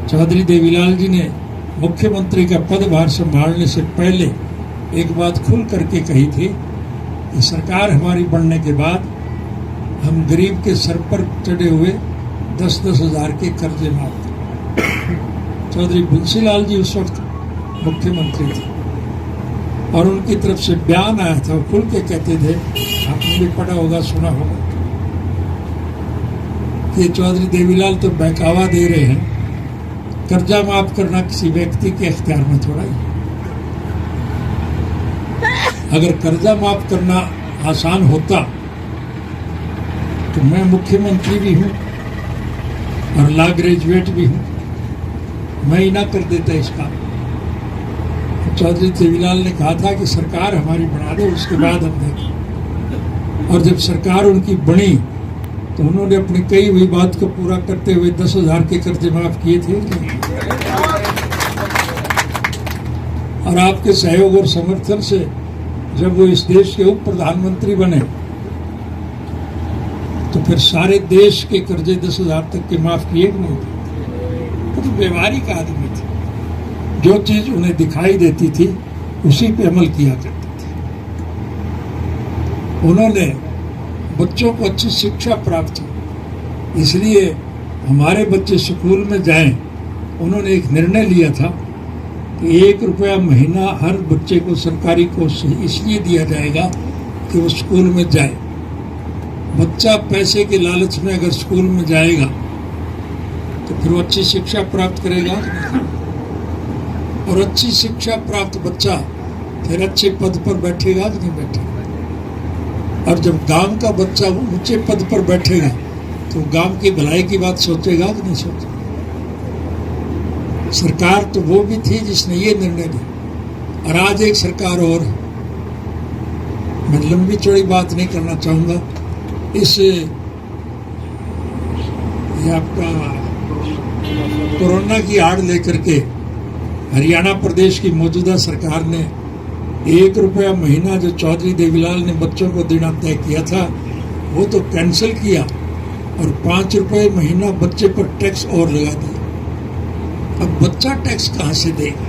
C: चौधरी देवीलाल जी ने मुख्यमंत्री का पदभार संभालने से पहले एक बात खुल करके कही थी कि सरकार हमारी बनने के बाद हम गरीब के सर पर चढ़े हुए 10-10 हज़ार के कर्जे माफ करें। चौधरी बंसीलाल जी उस वक्त मुख्यमंत्री थे और उनकी तरफ से बयान आया था, वो खुल के कहते थे, आपने भी पढ़ा होगा, सुना होगा, कि चौधरी देवीलाल तो बहकावा दे रहे हैं, कर्जा माफ करना किसी व्यक्ति के इख्तियार में थोड़ा ही। अगर कर्जा माफ करना आसान होता तो मैं मुख्यमंत्री भी हूं और लॉ ग्रेजुएट भी हूं, मैं ही ना कर देता इस काम। चौधरी देवीलाल ने कहा था कि सरकार हमारी बना दो, उसके बाद हम देखें। और जब सरकार उनकी बनी तो उन्होंने अपनी कही हुई बात को पूरा करते हुए 10,000 के कर्जे माफ किए थे। और आपके सहयोग और समर्थन से जब वो इस देश के उप प्रधानमंत्री बने तो फिर सारे देश के कर्जे 10,000 तक के माफ किए नहीं थे। वो तो व्यवहारिक आदमी थे, जो चीज उन्हें दिखाई देती थी उसी पे अमल किया करते थे। उन्होंने बच्चों को अच्छी शिक्षा प्राप्त हो, इसलिए हमारे बच्चे स्कूल में जाएं। उन्होंने एक निर्णय लिया था कि 1 रुपया महीना हर बच्चे को सरकारी कोष से इसलिए दिया जाएगा कि वो स्कूल में जाए। बच्चा पैसे के लालच में अगर स्कूल में जाएगा तो फिर वो अच्छी शिक्षा प्राप्त करेगा, और अच्छी शिक्षा प्राप्त बच्चा फिर अच्छे पद पर बैठेगा कि नहीं बैठेगा। और जब गांव का बच्चा ऊंचे पद पर बैठेगा तो गांव की भलाई की बात सोचेगा कि नहीं सोचेगा। सरकार तो वो भी थी जिसने ये निर्णय लिया, और आज एक सरकार और है। मैं लंबी चौड़ी बात नहीं करना चाहूंगा। इस ये आपका कोरोना की आड़ लेकर के हरियाणा प्रदेश की मौजूदा सरकार ने 1 रुपया महीना जो चौधरी देवीलाल ने बच्चों को देना तय किया था वो तो कैंसिल किया, और 5 रुपये महीना बच्चे पर टैक्स और लगा दिया। अब बच्चा टैक्स कहाँ से देगा?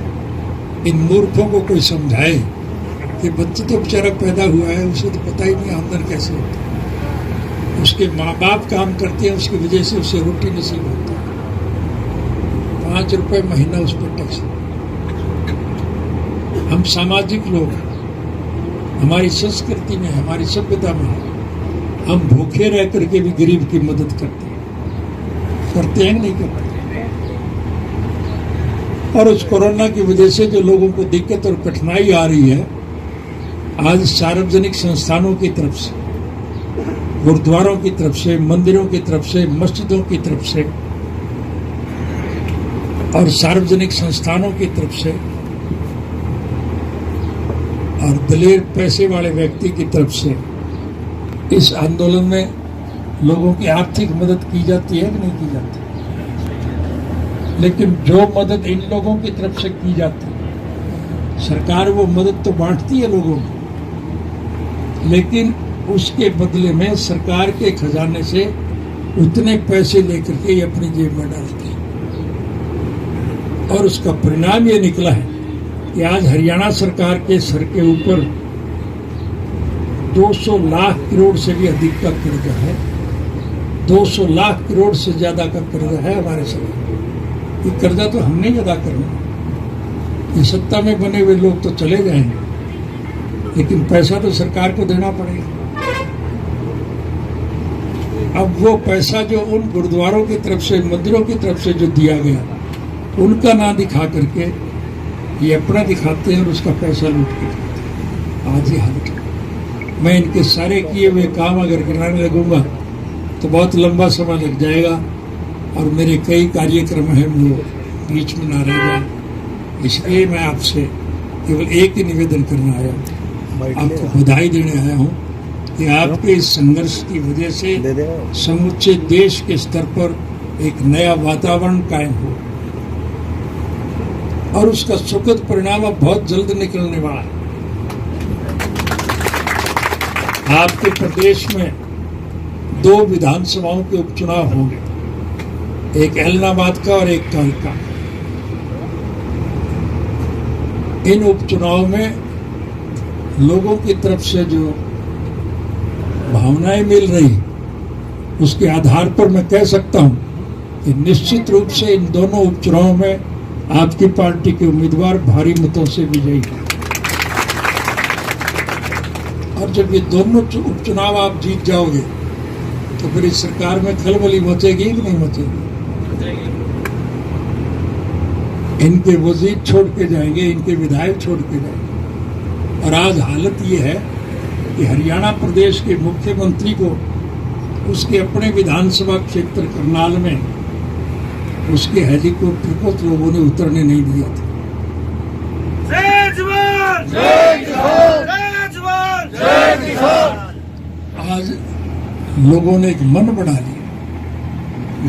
C: इन मूर्खों को कोई समझाए कि बच्चे तो बेचारा पैदा हुआ है, उसे तो पता ही नहीं आमदन कैसे होती है। उसके माँ बाप काम करते हैं, उसकी वजह से उसे रोटी नसीब होती है। 5 रुपये महीना उस पर टैक्स। हम सामाजिक लोग हैं, हमारी संस्कृति में, हमारी सभ्यता में हम भूखे रह करके भी गरीब की मदद करते हैं कि नहीं करते? और उस कोरोना की वजह से जो लोगों को दिक्कत और कठिनाई आ रही है, आज सार्वजनिक संस्थानों की तरफ से, गुरुद्वारों की तरफ से, मंदिरों की तरफ से, मस्जिदों की तरफ से और सार्वजनिक संस्थानों की तरफ से और दलेर पैसे वाले व्यक्ति की तरफ से इस आंदोलन में लोगों की आर्थिक मदद की जाती है कि नहीं की जाती? लेकिन जो मदद इन लोगों की तरफ से की जाती है, सरकार वो मदद तो बांटती है लोगों को, लेकिन उसके बदले में सरकार के खजाने से उतने पैसे लेकर के ये अपनी जेब में डालती है। और उसका परिणाम ये निकला है कि आज हरियाणा सरकार के सर के ऊपर 200 लाख करोड़ से भी अधिक का कर्जा है। 200 लाख करोड़ से ज्यादा का कर्जा है हमारे सरकार। ये कर्जा तो हमने ही अदा करना है। ये सत्ता में बने हुए लोग तो चले जाएंगे, लेकिन पैसा तो सरकार को देना पड़ेगा। अब वो पैसा जो उन गुरुद्वारों की तरफ से, मंदिरों की तरफ से जो दिया गया, उनका ना दिखा करके ये अपना दिखाते हैं और उसका पैसा लूट के खाते हैं। आज ये हालत है। मैं इनके सारे किए हुए काम अगर गिनाने लगूंगा तो बहुत लंबा समय लग जाएगा और मेरे कई कार्यक्रम हैं वो बीच में ना रह जाए। इसलिए मैं आपसे केवल एक ही निवेदन करना आया, आपको बधाई देने आया हूँ कि आपके इस संघर्ष की वजह से समूचे देश के स्तर पर एक नया वातावरण कायम हो और उसका सुखद परिणाम अब बहुत जल्द निकलने वाला है। आपके प्रदेश में 2 विधानसभाओं के उपचुनाव होंगे, एक एलनाबाद का और एक कालका। इन उपचुनाव में लोगों की तरफ से जो भावनाएं मिल रही, उसके आधार पर मैं कह सकता हूं कि निश्चित रूप से इन दोनों उपचुनाव में आपकी पार्टी के उम्मीदवार भारी मतों से विजयी हैं। और जब ये दोनों उपचुनाव आप जीत जाओगे तो फिर इस सरकार में खलबली मचेगी कि नहीं मचेगी? इनके वजीर छोड़ के जाएंगे, इनके विधायक छोड़ के जाएंगे। और आज हालत ये है कि हरियाणा प्रदेश के मुख्यमंत्री को उसके अपने विधानसभा क्षेत्र करनाल में उसके हेलीकॉप्टर को तो लोगों ने उतरने नहीं दिया था।
D: जय जवान, जय किसान, जय जवान, जय किसान।
C: आज लोगों ने एक मन बना लिया,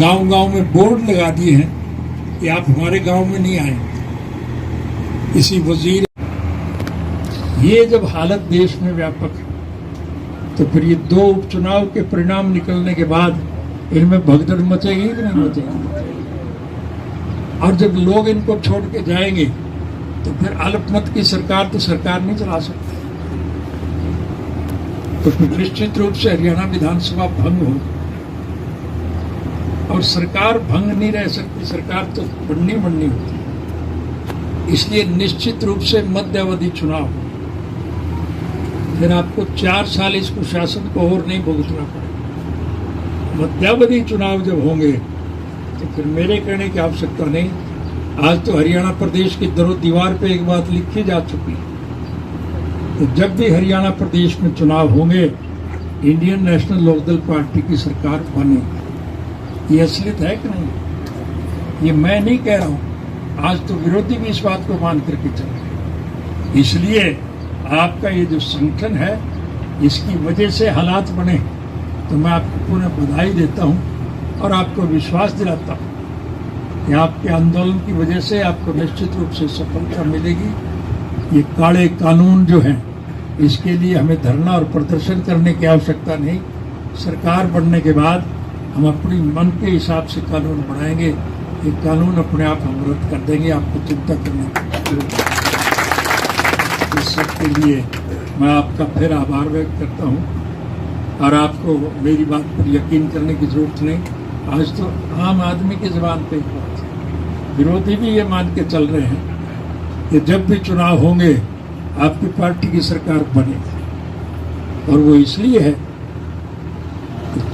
C: गांव-गांव में बोर्ड लगा दिए हैं कि आप हमारे गांव में नहीं आए। किसी वजीर, ये जब हालत देश में व्यापक है तो फिर ये 2 उपचुनाव के परिणाम निकलने के बाद इनमें भगदड़ मचेगी कि नहीं मचेगी? और जब लोग इनको छोड़ के जाएंगे तो फिर अल्पमत की सरकार तो सरकार नहीं चला सकती। तो फिर निश्चित रूप से हरियाणा विधानसभा भंग हो और सरकार भंग नहीं रह सकती, सरकार तो बननी होती। इसलिए निश्चित रूप से मध्यावधि चुनाव, फिर आपको 4 साल इस कुशासन को और नहीं भुगतना पड़ेगा। मध्यावधि चुनाव जब होंगे तो फिर मेरे कहने की आवश्यकता नहीं। आज तो हरियाणा प्रदेश की दीवार पे एक बात लिखी जा चुकी है, तो जब भी हरियाणा प्रदेश में चुनाव होंगे इंडियन नेशनल लोकदल पार्टी की सरकार बनेगी। ये असलियत है कि नहीं? ये मैं नहीं कह रहा हूँ, आज तो विरोधी भी इस बात को मान करके चल रहे। इसलिए आपका ये जो संगठन है, इसकी वजह से हालात बने, तो मैं आपको पुनः बधाई देता हूँ और आपको विश्वास दिलाता हूँ कि आपके आंदोलन की वजह से आपको निश्चित रूप से सफलता मिलेगी। ये काले कानून जो हैं, इसके लिए हमें धरना और प्रदर्शन करने की आवश्यकता नहीं। सरकार बनने के बाद हम अपनी मन के हिसाब से कानून बनाएंगे। ये कानून अपने आप हम रद्द कर देंगे, आपको चिंता करने की। इस सब के लिए मैं आपका फिर आभार व्यक्त करता हूँ और आपको मेरी बात पर यकीन करने की जरूरत नहीं। आज तो आम आदमी की जुबान पे बात है, विरोधी भी ये मान के चल रहे हैं कि जब भी चुनाव होंगे आपकी पार्टी की सरकार बनेगी। और वो इसलिए है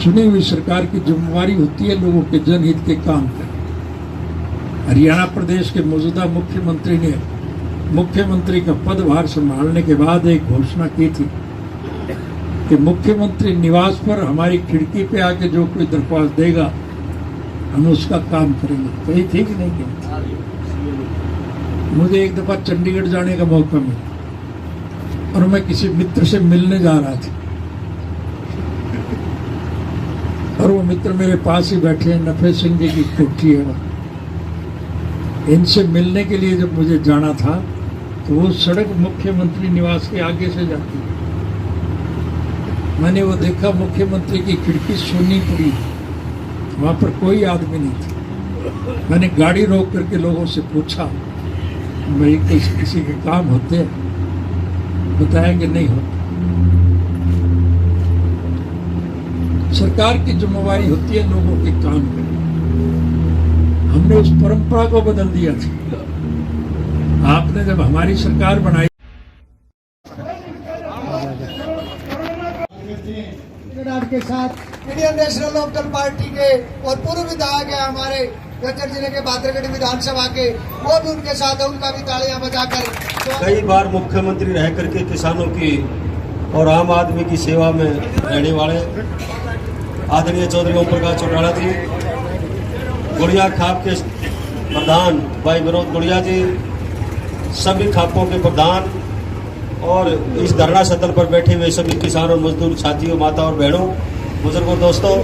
C: चुनी हुई सरकार की जिम्मेवारी होती है लोगों के जनहित के काम करना। हरियाणा प्रदेश के मौजूदा मुख्यमंत्री ने मुख्यमंत्री का पदभार संभालने के बाद एक घोषणा की थी कि मुख्यमंत्री निवास पर हमारी खिड़की पे आके जो कोई दरख्वास्त देगा हम उसका काम करेंगे। कही थी कि नहीं की? मुझे एक दफा चंडीगढ़ जाने का मौका मिला और मैं किसी मित्र से मिलने जा रहा था और वो मित्र मेरे पास ही बैठे हैं, नफे सिंह जी की कोठी है वहाँ। इनसे मिलने के लिए जब मुझे जाना था तो वो सड़क मुख्यमंत्री निवास के आगे से जाती है। मैंने वो देखा, मुख्यमंत्री की खिड़की सुनी पड़ी, वहां पर कोई आदमी नहीं था। मैंने गाड़ी रोक करके लोगों से पूछा, भाई किसी के काम होते हैं? बताएंगे नहीं होते। सरकार की जिम्मेवारी होती है लोगों के काम करना। हमने उस परंपरा को बदल दिया था। आपने जब हमारी सरकार बनाई,
A: के साथ इंडियन नेशनल लोकदल पार्टी के और पूर्व विधायक है हमारे जज्जर जिले के बादरगढ़ विधानसभा के, वो भी उनके साथ है, उनका भी तालियां बजाकर।
B: कई बार मुख्यमंत्री रह करके किसानों की और आम आदमी की सेवा में रहने वाले आदरणीय चौधरी ओम प्रकाश चौटाला जी, गुड़िया खाप के प्रधान भाई विनोद गुड़िया जी, सभी खापों के प्रधान और इस धरना सदन पर बैठे हुए सभी किसान और मजदूर साथियों, माता और बहनों, बुजुर्गों, दोस्तों,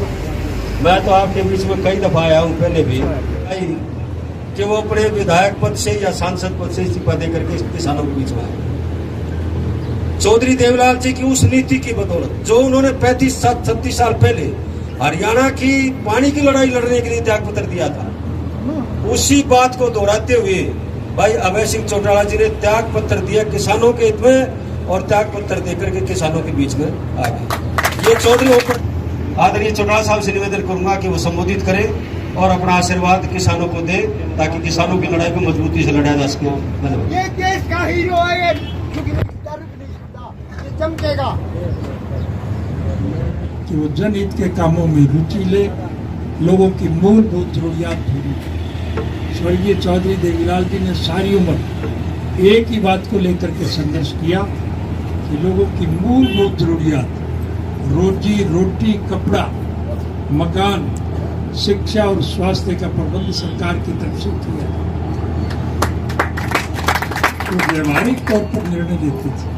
B: मैं तो आपके बीच में कई दफा आया हूं पहले भी कि वो अपने विधायक पद से या सांसद पद से इस्तीफा दे करके किसानों के बीच में आए। चौधरी देवीलाल जी की उस नीति की बदौलत जो उन्होंने 35-36 साल पहले हरियाणा की पानी की लड़ाई लड़ने के लिए त्याग पत्र दिया था, उसी बात को दोहराते हुए भाई अभय सिंह चौटाला जी ने त्याग पत्र दिया किसानों के हित में और त्याग पत्र देकर के किसानों के बीच में आ गए। ये चौधरी आदरणीय चौटाला साहब से निवेदन करूंगा कि वो संबोधित करें और अपना आशीर्वाद किसानों को दे ताकि किसानों की लड़ाई को मजबूती से लड़ा जा सके। धन्यवाद।
A: ये देश का हीरो है, चमकेगा
C: कि वो जनहित के कामों में रुचि ले, लोगों की मूलभूत जरूरियात पूरी। स्वर्गीय चौधरी देवीलाल जी ने सारी उम्र एक ही बात को लेकर के संघर्ष किया कि लोगों की मूलभूत जरूरियात, रोजी रोटी, कपड़ा, मकान, शिक्षा और स्वास्थ्य का प्रबंध सरकार की तरफ से किया। तो व्यवहारिक तौर पर निर्णय लेते थे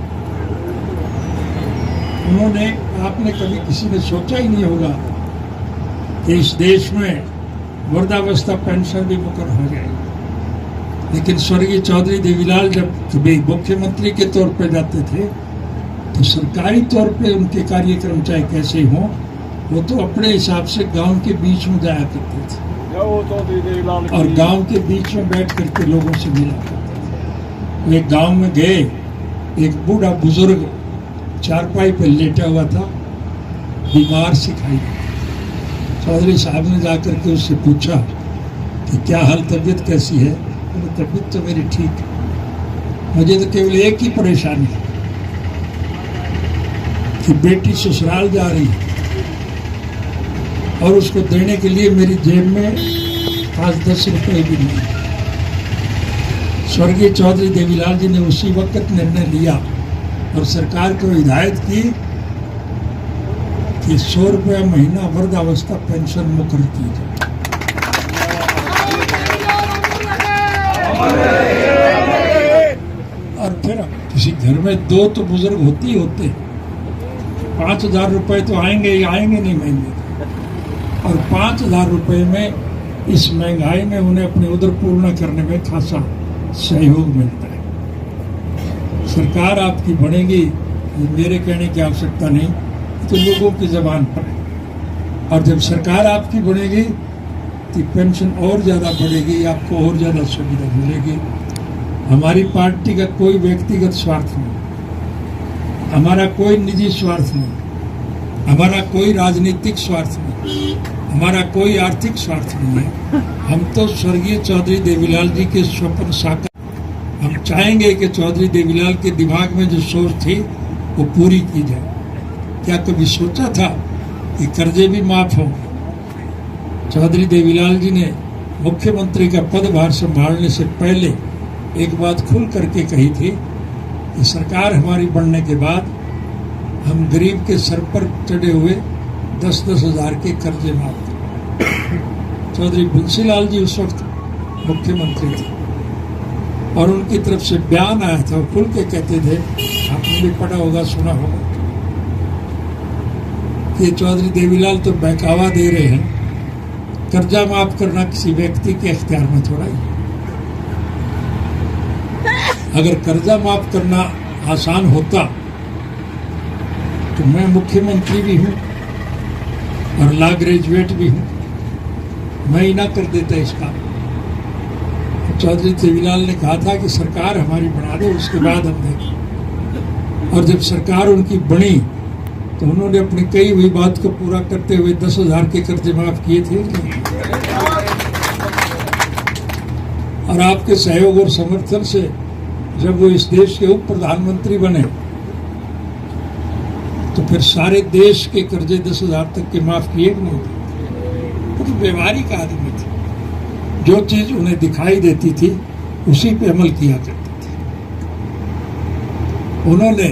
C: उन्होंने। आपने कभी किसी ने सोचा ही नहीं होगा कि इस देश में वृद्धावस्था पेंशन भी मुकर्रर हो जाएगी, लेकिन स्वर्गीय चौधरी देवीलाल जब कभी मुख्यमंत्री के तौर पर जाते थे तो सरकारी तौर पे उनके कार्यक्रम चाहे कैसे हों, वो तो अपने हिसाब से गांव के बीच में जाया करते थे और गांव के बीच में बैठ करके लोगों से मिला करते थे। एक गांव में गए, एक बूढ़ा बुजुर्ग चारपाई पर लेटा हुआ था, बीमार सिखाई दी। चौधरी साहब ने जाकर के उससे पूछा कि क्या हाल, तबीयत कैसी है? तबीयत तो मेरी ठीक है, मुझे तो केवल एक ही परेशानी है कि बेटी ससुराल जा रही है और उसको देने के लिए मेरी जेब में 5-10 रुपए भी नहीं। स्वर्गीय चौधरी देवीलाल जी ने उसी वक्त निर्णय लिया और सरकार को हिदायत की कि 100 रुपया महीना वृद्धावस्था पेंशन मुकर्रर की जाए। और फिर किसी घर में 2 तो बुजुर्ग होते ही होते, 5,000 रुपए तो आएंगे नहीं महीने, और 5,000 रुपए में इस महंगाई में उन्हें अपने उधर पूर्ण करने में खासा सहयोग मिलता है। सरकार आपकी बढ़ेगी, मेरे कहने की आवश्यकता नहीं, तो लोगों की जबान पर है। और जब सरकार आपकी बढ़ेगी तो पेंशन और ज़्यादा बढ़ेगी, आपको और ज़्यादा सुविधा मिलेगी। हमारी पार्टी का कोई व्यक्तिगत स्वार्थ नहीं, हमारा कोई निजी स्वार्थ नहीं, हमारा कोई राजनीतिक स्वार्थ नहीं, हमारा कोई आर्थिक स्वार्थ नहीं है। हम तो स्वर्गीय चौधरी देवीलाल जी के स्वप्न साकार, हम चाहेंगे कि चौधरी देवीलाल के दिमाग में जो सोच थी वो पूरी की जाए। क्या कभी सोचा था कि कर्जे भी माफ हों। चौधरी देवीलाल जी ने मुख्यमंत्री का पदभार संभालने से पहले एक बात खुल करके कही थी कि सरकार हमारी बनने के बाद हम गरीब के सर पर चढ़े हुए 10-10 हज़ार के कर्जे माफ करें। चौधरी बंसीलाल जी उस वक्त मुख्यमंत्री थे और उनकी तरफ से बयान आया था, वो खुल के कहते थे, आपने भी पढ़ा होगा, सुना होगा, कि चौधरी देवीलाल तो बहकावा दे रहे हैं, कर्जा माफ करना किसी व्यक्ति के इख्तियार में थोड़ा ही। अगर कर्जा माफ करना आसान होता तो मैं मुख्यमंत्री भी हूं और लॉ ग्रेजुएट भी हूं, मैं ही ना कर देता इस काम। चौधरी देवीलाल ने कहा था कि सरकार हमारी बना दे, उसके बाद हम देखें। और जब सरकार उनकी बनी तो उन्होंने अपनी कही हुई बात को पूरा करते हुए 10,000 के कर्जे माफ किए थे। और आपके सहयोग और समर्थन से जब वो इस देश के उप प्रधानमंत्री बने तो फिर सारे देश के कर्जे 10,000 तक के माफ किए कि नहीं थे। तो व्यवहारिक आदमी थे, जो चीज उन्हें दिखाई देती थी उसी पे अमल किया करते थे। उन्होंने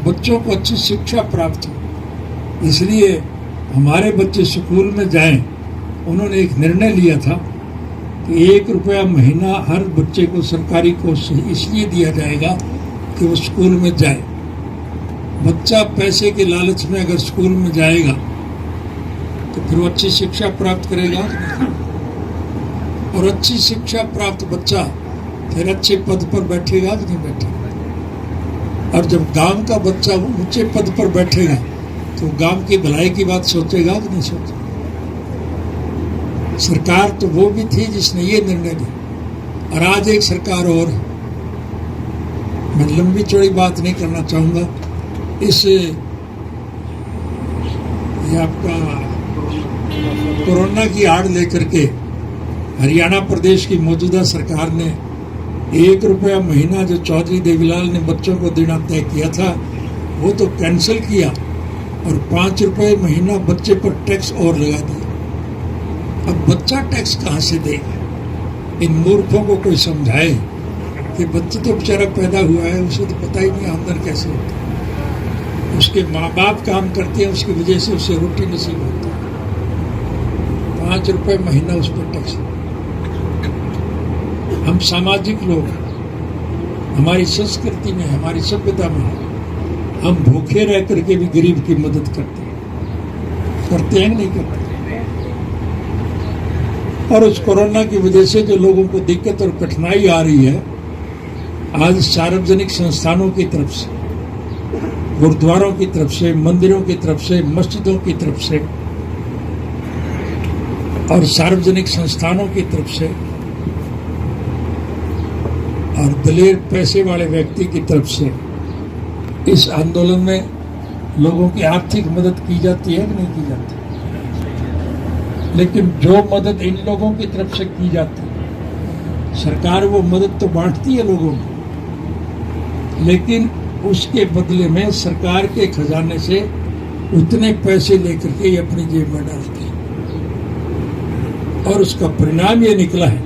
C: बच्चों को अच्छी शिक्षा प्राप्त हो, इसलिए हमारे बच्चे स्कूल में जाएं। उन्होंने एक निर्णय लिया था कि 1 रुपया महीना हर बच्चे को सरकारी कोष से इसलिए दिया जाएगा कि वो स्कूल में जाए। बच्चा पैसे के लालच में अगर स्कूल में जाएगा तो फिर वो अच्छी शिक्षा प्राप्त करेगा और अच्छी शिक्षा प्राप्त बच्चा फिर अच्छे पद पर बैठेगा कि नहीं बैठेगा। और जब गांव का बच्चा ऊंचे पद पर बैठेगा तो गांव की भलाई की बात सोचेगा कि नहीं सोचेगा। सरकार तो वो भी थी जिसने ये निर्णय लिया, और आज एक सरकार और है। मैं लंबी चौड़ी बात नहीं करना चाहूंगा। इस ये आपका कोरोना की आड़ लेकर के हरियाणा प्रदेश की मौजूदा सरकार ने 1 रुपया महीना जो चौधरी देवीलाल ने बच्चों को देना तय किया था वो तो कैंसिल किया और 5 रुपये महीना बच्चे पर टैक्स और लगा दिया। अब बच्चा टैक्स कहाँ से देगा? इन मूर्खों को कोई समझाए कि बच्चे तो बेचारा पैदा हुआ है, उसे तो पता ही नहीं आमदन कैसे होती है। उसके माँ बाप काम करते हैं, उसकी वजह से उसे रोटी नसीब होती है। 5 रुपये महीना उस पर टैक्स। हम सामाजिक लोग, हमारी संस्कृति में, हमारी सभ्यता में हम भूखे रह करके भी गरीब की मदद करते हैं नहीं करते। और उस कोरोना की वजह से जो लोगों को दिक्कत और कठिनाई आ रही है, आज सार्वजनिक संस्थानों की तरफ से, गुरुद्वारों की तरफ से, मंदिरों की तरफ से, मस्जिदों की तरफ से और सार्वजनिक संस्थानों की तरफ से और दलेर पैसे वाले व्यक्ति की तरफ से इस आंदोलन में लोगों की आर्थिक मदद की जाती है कि नहीं की जाती। लेकिन जो मदद इन लोगों की तरफ से की जाती है, सरकार वो मदद तो बांटती है लोगों को, लेकिन उसके बदले में सरकार के खजाने से उतने पैसे लेकर के ये अपनी जेब में डालती है। और उसका परिणाम ये निकला है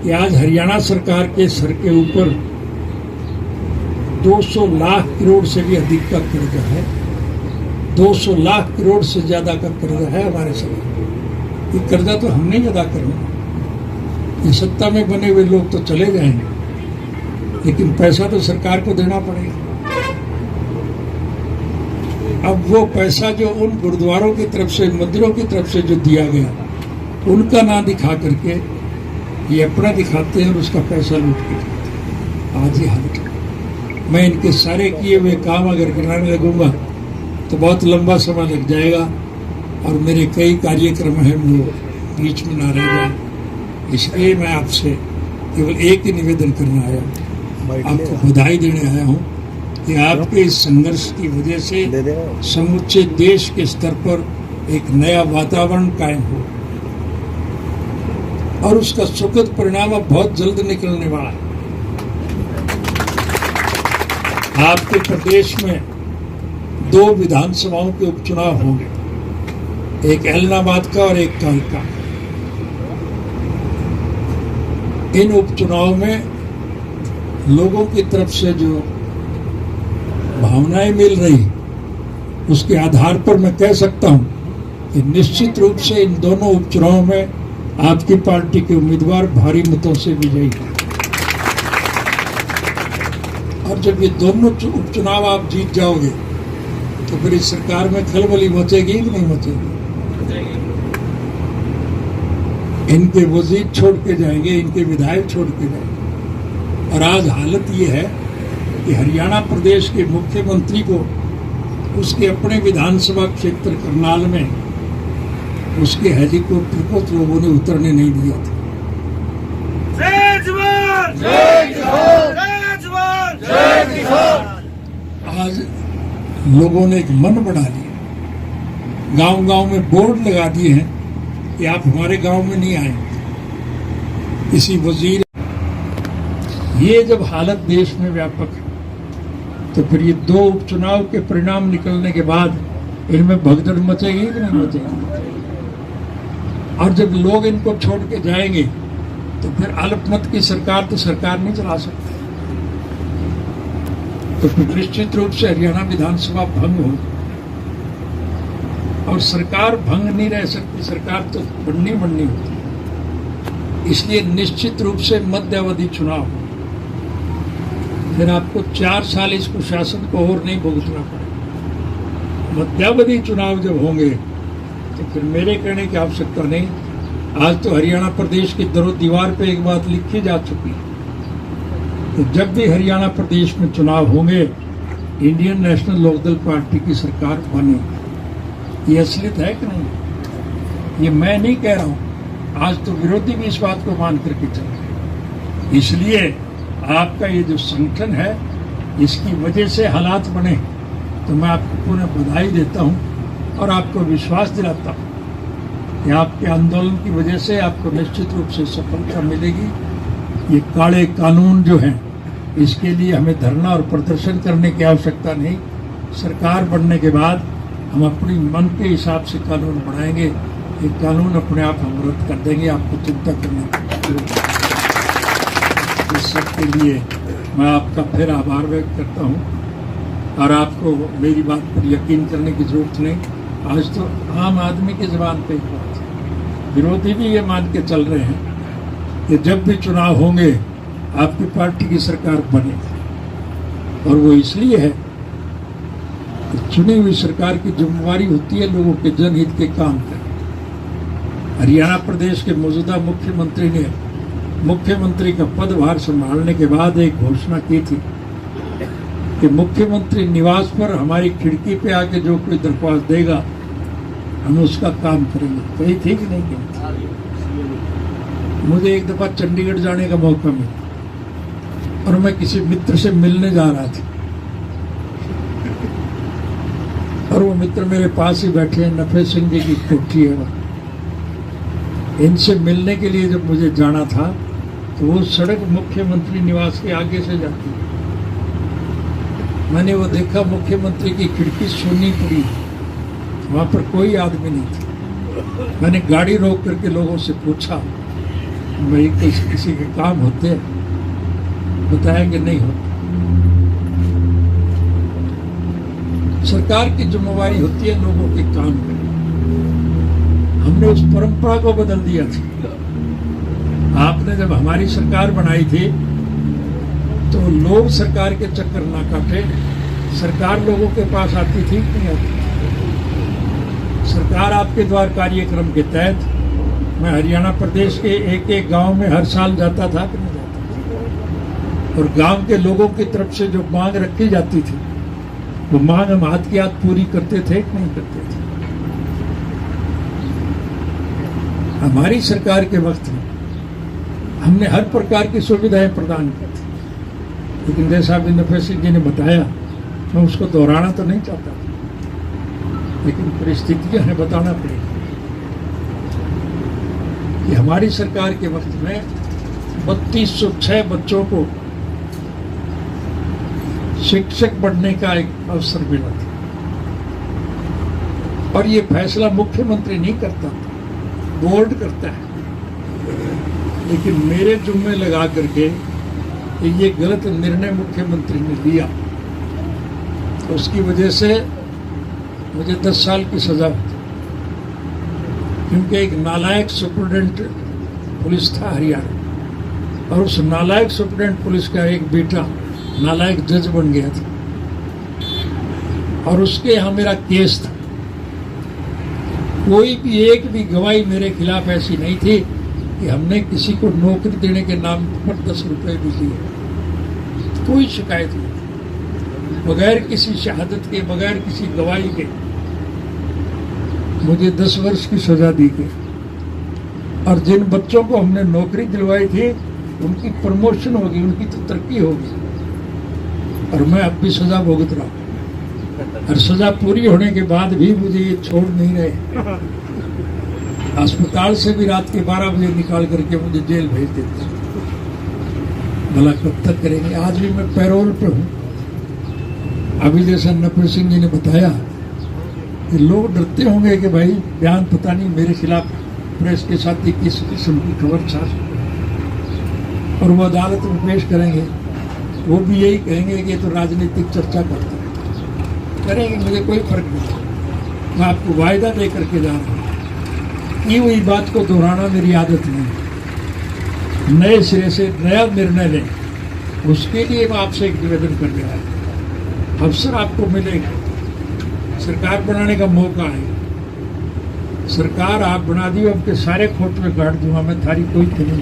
C: कि आज हरियाणा सरकार के सर के ऊपर 200 लाख करोड़ से भी अधिक का कर्जा है। 200 लाख करोड़ से ज्यादा का कर्जा है हमारे सरकार। ये कर्जा तो हमने ही अदा करना। ये सत्ता में बने हुए लोग तो चले जाएंगे, लेकिन पैसा तो सरकार को देना पड़ेगा। अब वो पैसा जो उन गुरुद्वारों की तरफ से, मंदिरों की तरफ से जो दिया गया, उनका ना दिखा करके ये अपना दिखाते हैं और उसका पैसा लूट के खाते हैं। आज ये हालत है। मैं इनके सारे किए हुए काम अगर गिनाने लगूंगा तो बहुत लंबा समय लग जाएगा और मेरे कई कार्यक्रम हैं वो बीच में ना रह जाए। इसलिए मैं आपसे केवल एक ही निवेदन करना आया हूँ, आपको बधाई देने आया हूँ कि आपके इस संघर्ष की वजह से समूचे देश के स्तर पर एक नया वातावरण कायम हो और उसका सुखद परिणाम अब बहुत जल्द निकलने वाला है। आपके प्रदेश में 2 विधानसभाओं के उपचुनाव होंगे, एक एलनाबाद का और एक कालका। इन उपचुनाव में लोगों की तरफ से जो भावनाएं मिल रही, उसके आधार पर मैं कह सकता हूं कि निश्चित रूप से इन दोनों उपचुनाव में आपकी पार्टी के उम्मीदवार भारी मतों से विजयी हैं। और जब ये दोनों उपचुनाव आप जीत जाओगे तो फिर इस सरकार में खलबली मचेगी कि नहीं मचेगी? इनके वजीर छोड़ के जाएंगे, इनके विधायक छोड़ के जाएंगे। और आज हालत ये है कि हरियाणा प्रदेश के मुख्यमंत्री को उसके अपने विधानसभा क्षेत्र करनाल में उसके हेलीकॉप्टर को लोगों ने उतरने नहीं दिया था।
D: जय जवान जय किसान, जय जवान जय किसान।
C: आज लोगों ने एक मन बना लिया, गांव-गांव में बोर्ड लगा दिए हैं कि आप हमारे गांव में नहीं आएंगे। किसी वजीर, ये जब हालत देश में व्यापक है तो फिर ये दो उपचुनाव के परिणाम निकलने के बाद इनमें भगदड़ मचेगी कि नहीं मचेगी? और जब लोग इनको छोड़ के जाएंगे तो फिर अल्पमत की सरकार तो सरकार नहीं चला सकती। तो फिर निश्चित रूप से हरियाणा विधानसभा भंग हो, और सरकार भंग नहीं रह सकती, सरकार तो बननी होती। इसलिए निश्चित रूप से मध्यावधि चुनाव, फिर आपको 4 साल इस कुशासन को और नहीं भुगतना पड़ेगा। मध्यावधि चुनाव जब होंगे तो फिर मेरे कहने की आवश्यकता नहीं। आज तो हरियाणा प्रदेश की दरो दीवार पे एक बात लिखी जा चुकी है, तो जब भी हरियाणा प्रदेश में चुनाव होंगे इंडियन नेशनल लोकदल पार्टी की सरकार बनेगी। ये असलियत है कि नहीं? ये मैं नहीं कह रहा हूं, आज तो विरोधी भी इस बात को मान करके चल रहे। इसलिए आपका ये जो संगठन है, इसकी वजह से हालात बने, तो मैं आपको पुनः बधाई देता हूं और आपको विश्वास दिलाता हूं कि आपके आंदोलन की वजह से आपको निश्चित रूप से सफलता मिलेगी। ये काले कानून जो हैं, इसके लिए हमें धरना और प्रदर्शन करने की आवश्यकता नहीं। सरकार बनने के बाद हम अपनी मन के हिसाब से कानून बनाएंगे। ये कानून अपने आप हम रद्द कर देंगे, आपको चिंता करने की जरूरत नहीं। इस सब के लिए मैं आपका फिर आभार व्यक्त करता हूँ और आपको मेरी बात पर यकीन करने की जरूरत नहीं। आज तो आम आदमी की ज़बान पे एक बात है, विरोधी भी ये मान के चल रहे हैं कि जब भी चुनाव होंगे आपकी पार्टी की सरकार बनेगी। और वो इसलिए है कि चुनी हुई सरकार की जिम्मेवारी होती है लोगों के जनहित के काम करना। हरियाणा प्रदेश के मौजूदा मुख्यमंत्री ने मुख्यमंत्री का पदभार संभालने के बाद एक घोषणा की थी कि मुख्यमंत्री निवास पर हमारी खिड़की पे आके जो कोई दरख्वास्त देगा हम उसका काम करेंगे। कही थी कि नहीं कही? मुझे एक दफा चंडीगढ़ जाने का मौका मिला और मैं किसी मित्र से मिलने जा रहा था और वो मित्र मेरे पास ही बैठे हैं, नफे सिंह जी की कोठी है वहाँ। इनसे मिलने के लिए जब मुझे जाना था तो वो सड़क मुख्यमंत्री निवास के आगे से जाती है। मैंने वो देखा, मुख्यमंत्री की खिड़की सुनी पड़ी, वहां पर कोई आदमी नहीं था। मैंने गाड़ी रोक करके लोगों से पूछा, भाई किसी के काम होते हैं? बताया कि नहीं होते। सरकार की जिम्मेवारी होती है लोगों के काम करना। हमने उस परंपरा को बदल दिया था। आपने जब हमारी सरकार बनाई थी तो लोग सरकार के चक्कर ना काटे, सरकार लोगों के पास आती थी कि नहीं आती थी? सरकार आपके द्वार कार्यक्रम के तहत मैं हरियाणा प्रदेश के एक एक गांव में हर साल जाता था कि नहीं जाता था? और गांव के लोगों की तरफ से जो मांग रखी जाती थी वो मांग हम हाथ की हाथ पूरी करते थे कि नहीं करते थे? हमारी सरकार के वक्त में हमने हर प्रकार की सुविधाएं प्रदान की थी, लेकिन जैसा अभी नफे सिंह जी ने बताया, मैं उसको दोहराना तो नहीं चाहता, लेकिन परिस्थितियां हमें बताना पड़ेगा कि हमारी सरकार के वक्त में 3206 बच्चों को शिक्षक बनने का एक अवसर मिला था और ये फैसला मुख्यमंत्री नहीं करता, बोर्ड करता है। लेकिन मेरे जुम्मे लगा करके कि ये गलत निर्णय मुख्यमंत्री ने लिया, तो उसकी वजह से मुझे 10 साल की सजा हुई, क्योंकि एक नालायक सुप्रिटेंडेंट पुलिस था हरियाणा, और उस नालायक सुप्रिटेंडेंट पुलिस का एक बेटा नालायक जज बन गया था, और उसके यहाँ मेरा केस था। कोई भी एक भी गवाही मेरे खिलाफ ऐसी नहीं थी कि हमने किसी को नौकरी देने के नाम पर 10 रुपए भी दिए। कोई शिकायत नहीं, बगैर किसी शहादत के, बगैर किसी गवाही के मुझे 10 वर्ष की सजा दी गई। और जिन बच्चों को हमने नौकरी दिलवाई थी उनकी प्रमोशन होगी, उनकी तो तरक्की होगी, और मैं अब भी सजा भुगत रहा हूं। और सजा पूरी होने के बाद भी मुझे ये छोड़ नहीं रहे। अस्पताल से भी रात के 12 बजे निकाल करके मुझे जेल भेज देते हैं। भला कब तक करेंगे? आज भी मैं पैरोल पे हूँ। अभी जैसा नपी सिंह जी ने बताया कि लोग डरते होंगे कि भाई बयान पता नहीं मेरे खिलाफ प्रेस के साथ ही किस किस्म की खबर छा, और वो अदालत में पेश करेंगे, वो भी यही कहेंगे कि ये तो राजनीतिक चर्चा करते हैं। करेंगे, मुझे कोई फर्क नहीं। मैं आपको वायदा दे करके जा रहा हूँ, की हुई बात को दोहराना मेरी आदत नहीं। नए सिरे से नया निर्णय लें, उसके लिए मैं आपसे एक निवेदन करने आया। अवसर आपको मिलेगा, सरकार बनाने का मौका है। सरकार आप बना दी, आपके सारे खोट में काट दूंगा मैं, थारी कोई कमी नहीं।